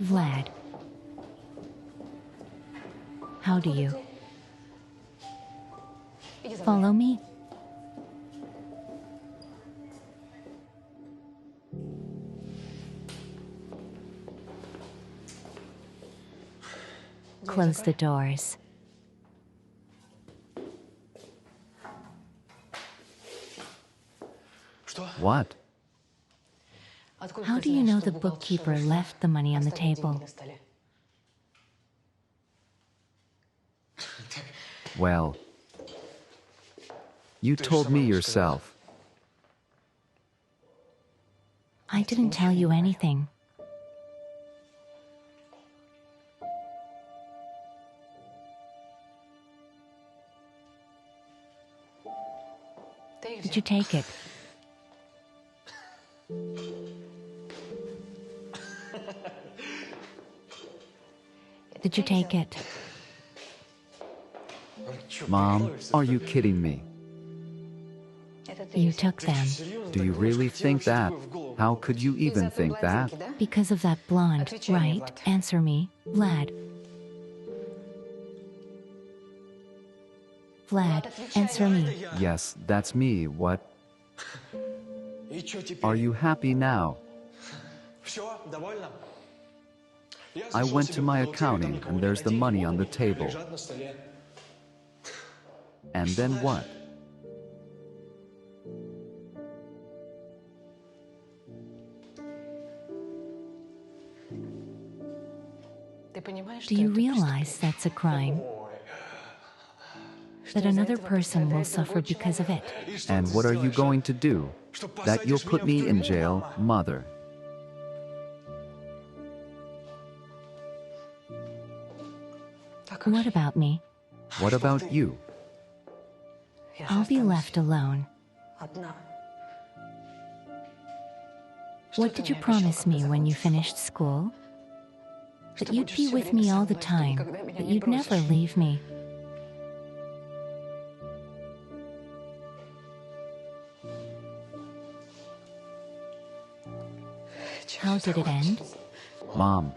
Vlad. How do you? Follow me? Close the doors. What? How do you know the bookkeeper left the money on the table? Well, you told me yourself. I didn't tell you anything. Did you take it? Did you take it? Mom, are you kidding me? You took them. Do you really think that? How could you even think that? Because of that blonde, right? Answer me, Vlad. Vlad, answer me. Yes, that's me. What? Are you happy now? I went to my accounting and there's the money on the table. And then what? Do you realize that's a crime? That another person will suffer because of it? And what are you going to do? That you'll put me in jail, Mother? What about me? What about you? I'll be left alone. What did you promise me when you finished school? That you'd be with me all the time, that you'd never leave me. How did it end? Mom.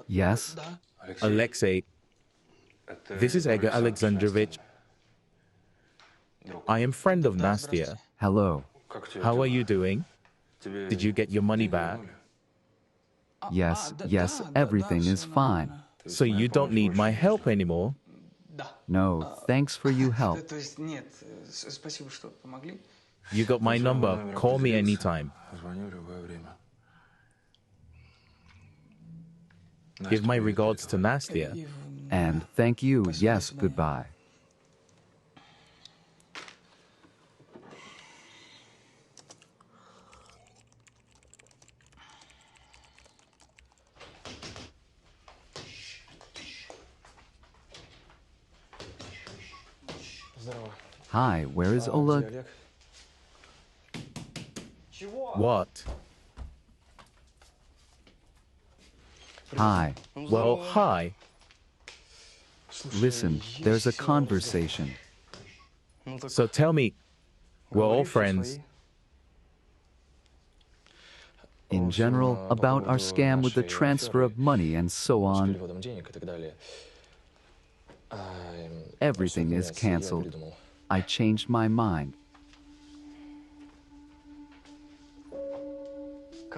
Yes? Alexei, this is Yegor Alexandrovich. I am friend of Nastya. Hello. How are you doing? Did you get your money back? Yes, everything is fine. So you don't need my help anymore? No, thanks for your help. You got my number. Call me anytime. Give my regards to Nastya. And thank you, yes, goodbye. Hi, where is Oleg? What? Hi. Well, hi. Listen, there's a conversation. So tell me, we're all friends. In general, about our scam with the transfer of money and so on. Everything is cancelled. I changed my mind.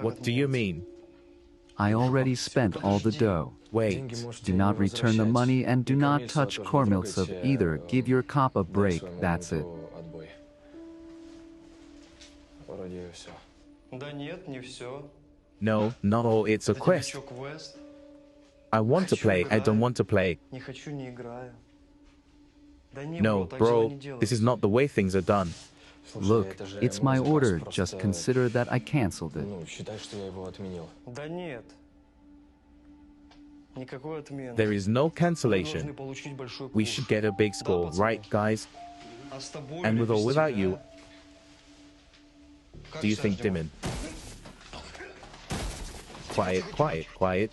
What do you mean? I already spent all the dough. Wait. Do not return the money and do not touch Kormiltsev either. Give your cop a break, that's it. No, not all. It's a quest. I want to play. I don't want to play. No, bro, this is not the way things are done. Look, it's my order. Just consider that I cancelled it. There is no cancellation. We should get a big score, right, guys? And with or without you, do you think Dimin? Quiet, quiet, quiet.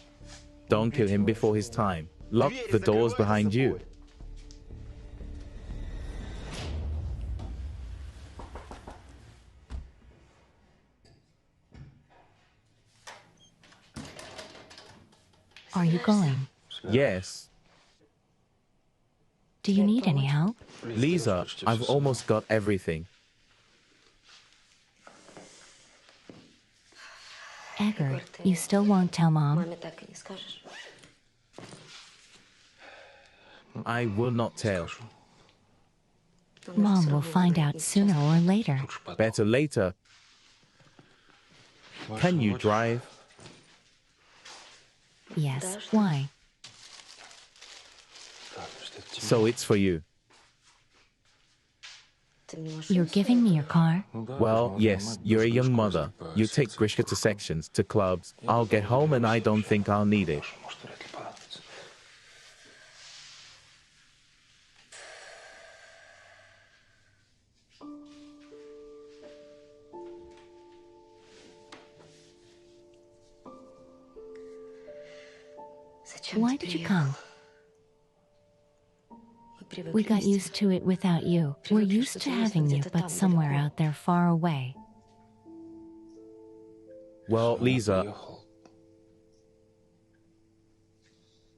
Don't kill him before his time. Lock the doors behind you. Are you going? Yes. Do you need any help? Lisa, I've almost got everything. Yegor, you still won't tell Mom? I will not tell. Mom will find out sooner or later. Better later. Can you drive? Yes, why? So it's for you. You're giving me your car? Well, yes, you're a young mother. You take Grishka to sections, to clubs. I'll get home and I don't think I'll need it. Why did you come? We got used to it without you. We're used to having you, but somewhere out there far away. Well, Lisa,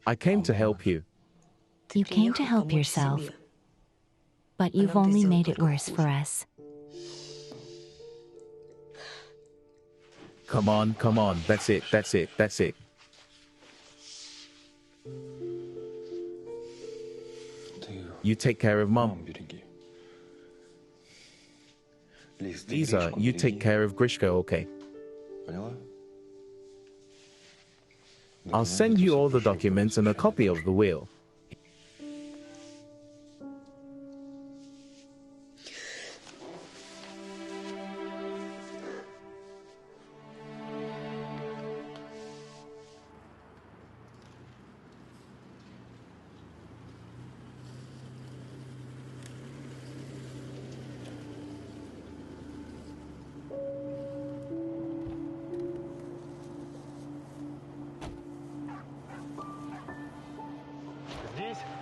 I came to help you. You came to help yourself, but you've only made it worse for us. Come on, come on. That's it, that's it, that's it. You take care of Mom. Lisa, you take care of Grishka, okay? I'll send you all the documents and a copy of the will.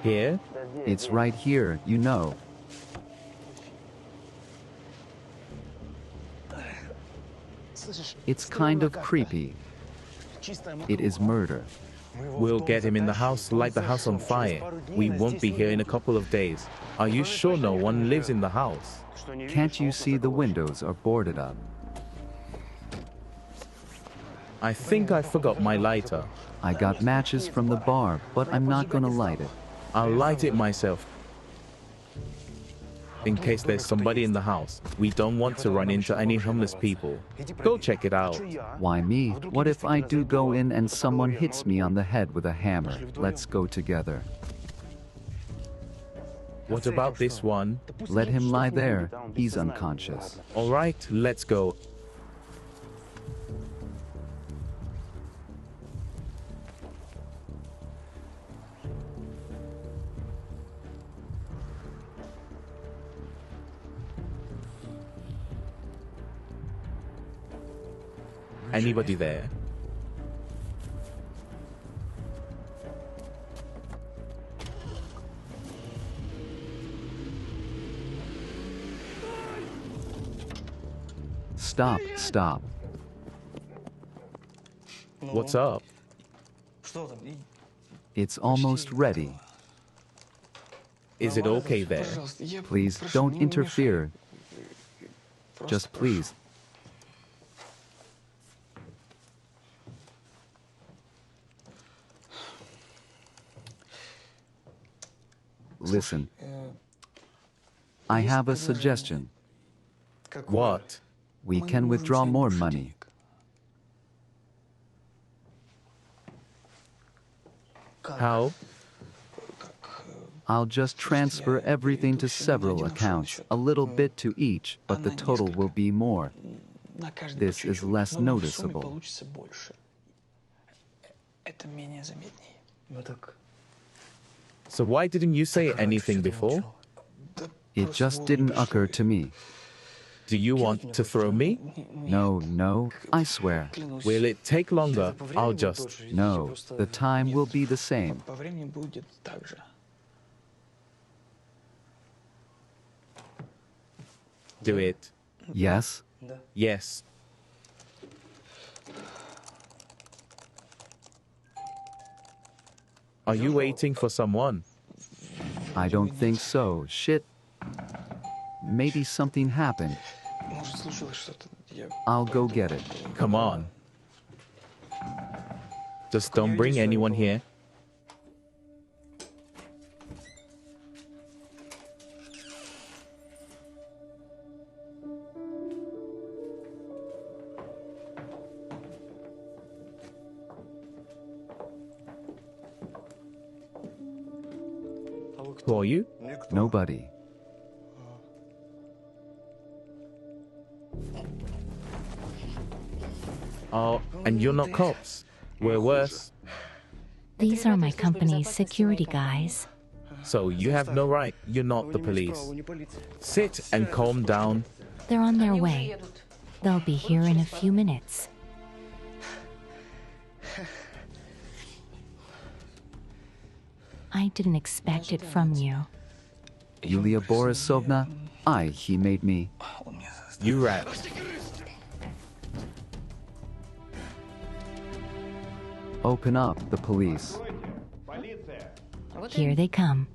Here? It's right here, you know. It's kind of creepy. It is murder. We'll get him in the house, light the house on fire. We won't be here in a couple of days. Are you sure no one lives in the house? Can't you see the windows are boarded up? I think I forgot my lighter. I got matches from the bar, but I'm not gonna light it. I'll light it myself. In case there's somebody in the house. We don't want to run into any homeless people. Go check it out. Why me? What if I do go in and someone hits me on the head with a hammer? Let's go together. What about this one? Let him lie there. He's unconscious. All right, let's go. Anybody there? Stop, stop. What's up? It's almost ready. Is it okay there? Please, don't interfere. Just please. Listen. I have a suggestion. What? We can withdraw more money. How? I'll just transfer everything to several accounts, a little bit to each, but the total will be more. This is less noticeable. So why didn't you say anything before? It just didn't occur to me. Do you want to throw me? No, no, I swear. Will it take longer? I'll just... No, the time will be the same. Do it. Yes? Yes. Are you waiting for someone? I don't think so. Shit. Maybe something happened. I'll go get it. Come on. Just don't bring anyone here. Who are you? Nobody. Oh, and you're not cops. We're worse. These are my company's security guys. So you have no right. You're not the police. Sit and calm down. They're on their way. They'll be here in a few minutes. I didn't expect it from you. Yulia Borisovna, he made me. You rat. Open up, the police. Here they come.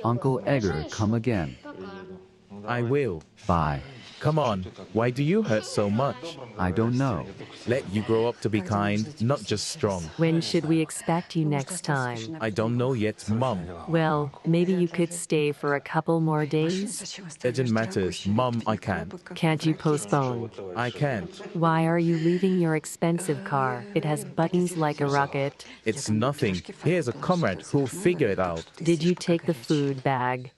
Uncle Yegor, come again. I will. Bye. Come on. Why do you hurt so much? I don't know. Let you grow up to be kind, not just strong. When should we expect you next time? I don't know yet, Mom. Well, maybe you could stay for a couple more days? Urgent matters. Mom, I can't. Can't you postpone? I can't. Why are you leaving your expensive car? It has buttons like a rocket. It's nothing. Here's a comrade who'll figure it out. Did you take the food bag?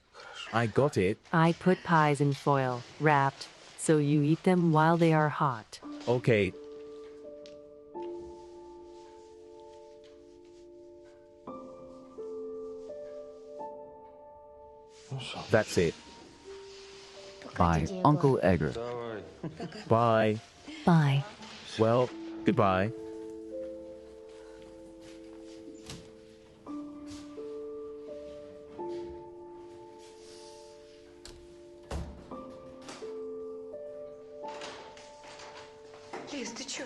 I got it. I put pies in foil, wrapped, so you eat them while they are hot. Okay. That's it. Bye, Uncle Yegor. Bye. Bye. Well, goodbye.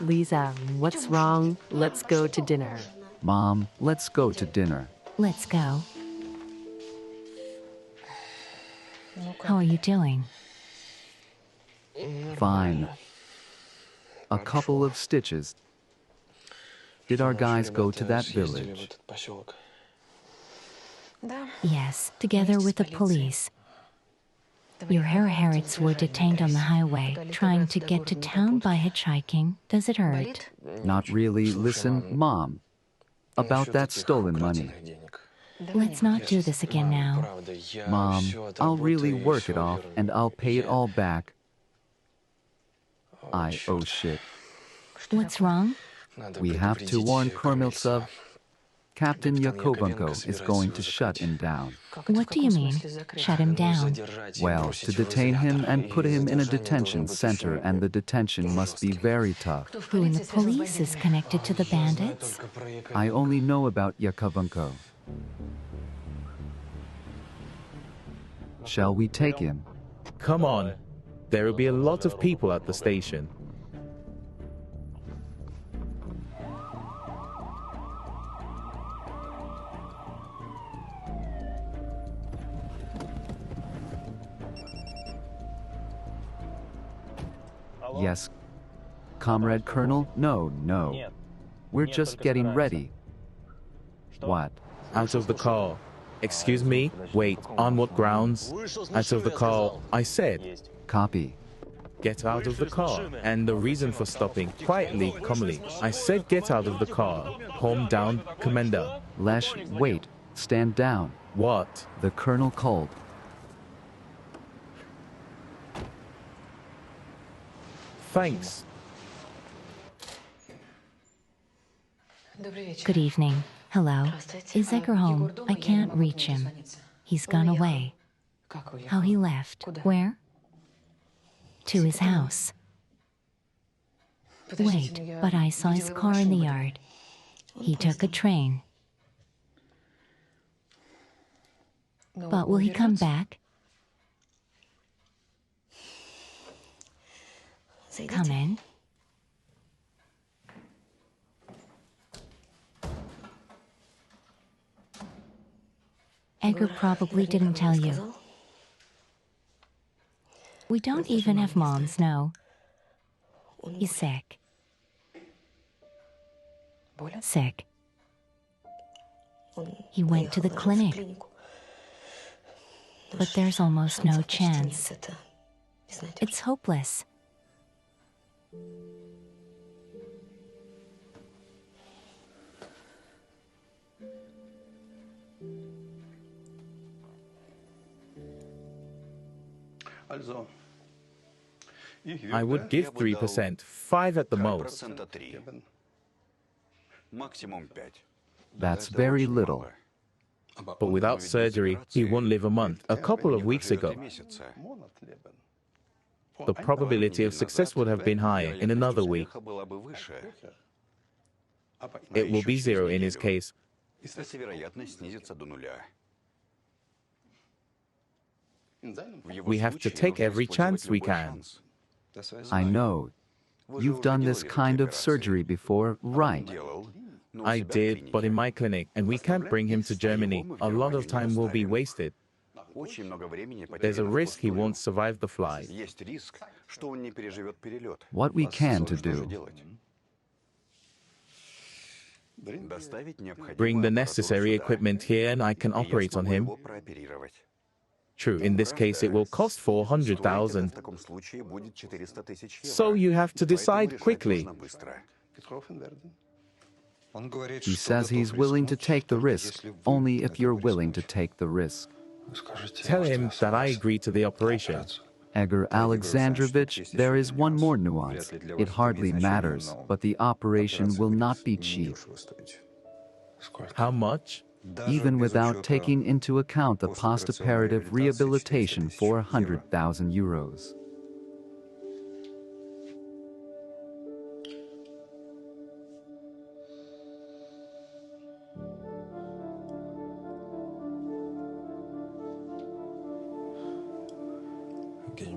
Lisa, what's wrong? Let's go to dinner. Mom, let's go to dinner. Let's go. How are you doing? Fine. A couple of stitches. Did our guys go to that village? Yes, together with the police. Your Haraharids were detained on the highway, trying to get to town by hitchhiking. Does it hurt? Not really. Listen, Mom. About that stolen money. Let's not do this again now. Mom, I'll really work it off and I'll pay it all back. I owe shit. What's wrong? We have to warn Kormiltsev. Captain Yakovenko is going to shut him down. What do you mean? Shut him down? Well, to detain him and put him in a detention center, and the detention must be very tough. Who in the police is connected to the bandits? I only know about Yakovenko. Shall we take him? Come on. There will be a lot of people at the station. Yes. Comrade Colonel? No, no. We're just getting ready. What? Out of the car. Excuse me? Wait, on what grounds? Out of the car, I said. Copy. Get out of the car. And the reason for stopping, quietly, calmly. I said get out of the car. Calm down, Commander. Lesh, wait. Stand down. What? The Colonel called. Thanks. Good evening. Hello. Is Yegor home? I can't reach him. He's gone away. How he left? Where? To his house. Wait, but I saw his car in the yard. He took a train. But will he come back? Come in. Yegor probably didn't tell you. We don't even have moms, no. He's sick. Sick. He went to the clinic. But there's almost no chance. It's hopeless. I would give 3%, 5 at the most. That's very little. But without surgery, he won't live a month. A couple of weeks ago, the probability of success would have been higher in another week. It will be 0 in his case. We have to take every chance we can. I know. You've done this kind of surgery before, right? I did, but in my clinic, and we can't bring him to Germany. A lot of time will be wasted. There's a risk he won't survive the flight. What we can to do. Bring the necessary equipment here and I can operate on him. True, in this case it will cost 400,000. So you have to decide quickly. He says he's willing to take the risk, only if you're willing to take the risk. Tell him that I agree to the operation. Yegor Alexandrovich, there is one more nuance. It hardly matters, but the operation will not be cheap. How much? Even without taking into account the postoperative rehabilitation, 400,000 euros.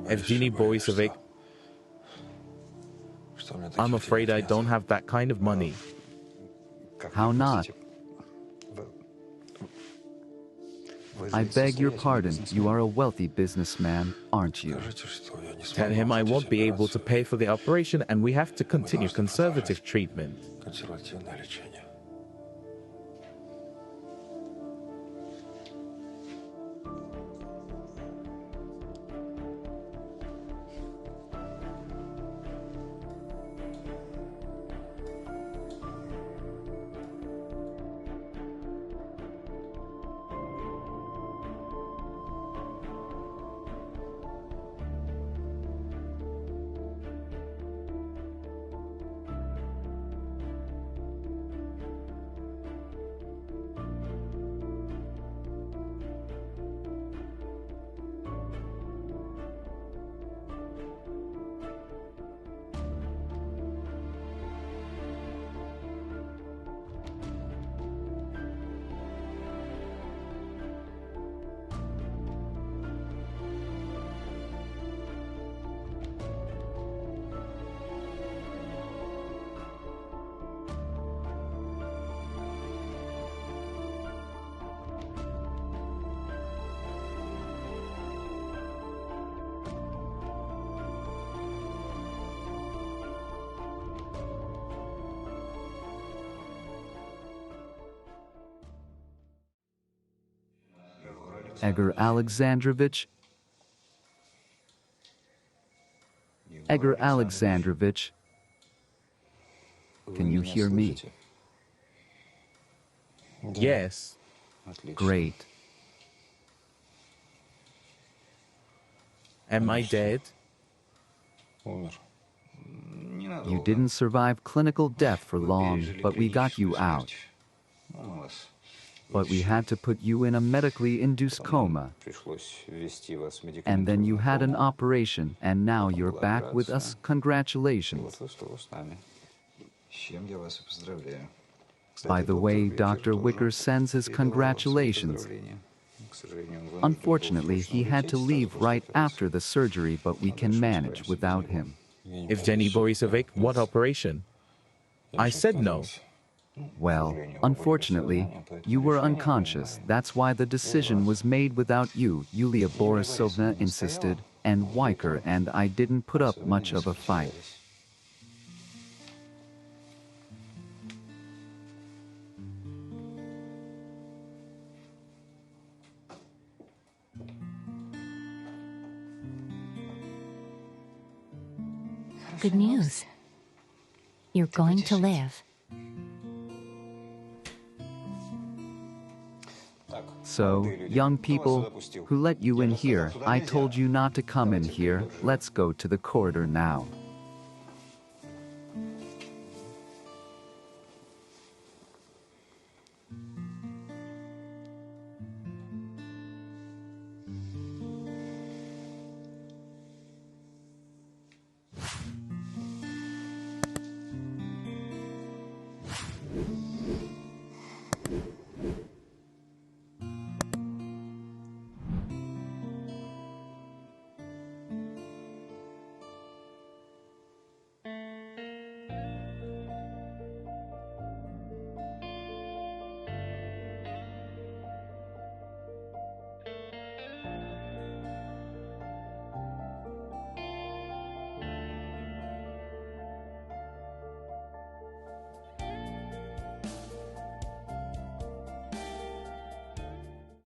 Evgeny Borisovich, I'm afraid I don't have that kind of money. How not? I beg your pardon, you are a wealthy businessman, aren't you? Tell him I won't be able to pay for the operation and we have to continue conservative treatment. Yegor Alexandrovich? Yegor Alexandrovich? Can you hear me? Yes. Great. Am I dead? You didn't survive clinical death for long, but we got you out. But we had to put you in a medically induced coma. And then you had an operation, and now you're back with us. Congratulations. By the way, Dr. Wicker sends his congratulations. Unfortunately, he had to leave right after the surgery, but we can manage without him. Evgeny Borisovich, what operation? I said no. Well, unfortunately, you were unconscious. That's why the decision was made without you, Yulia Borisovna insisted, and Yegor and I didn't put up much of a fight. Good news. You're going to live. So, young people who let you in here, I told you not to come in here. Let's go to the corridor now.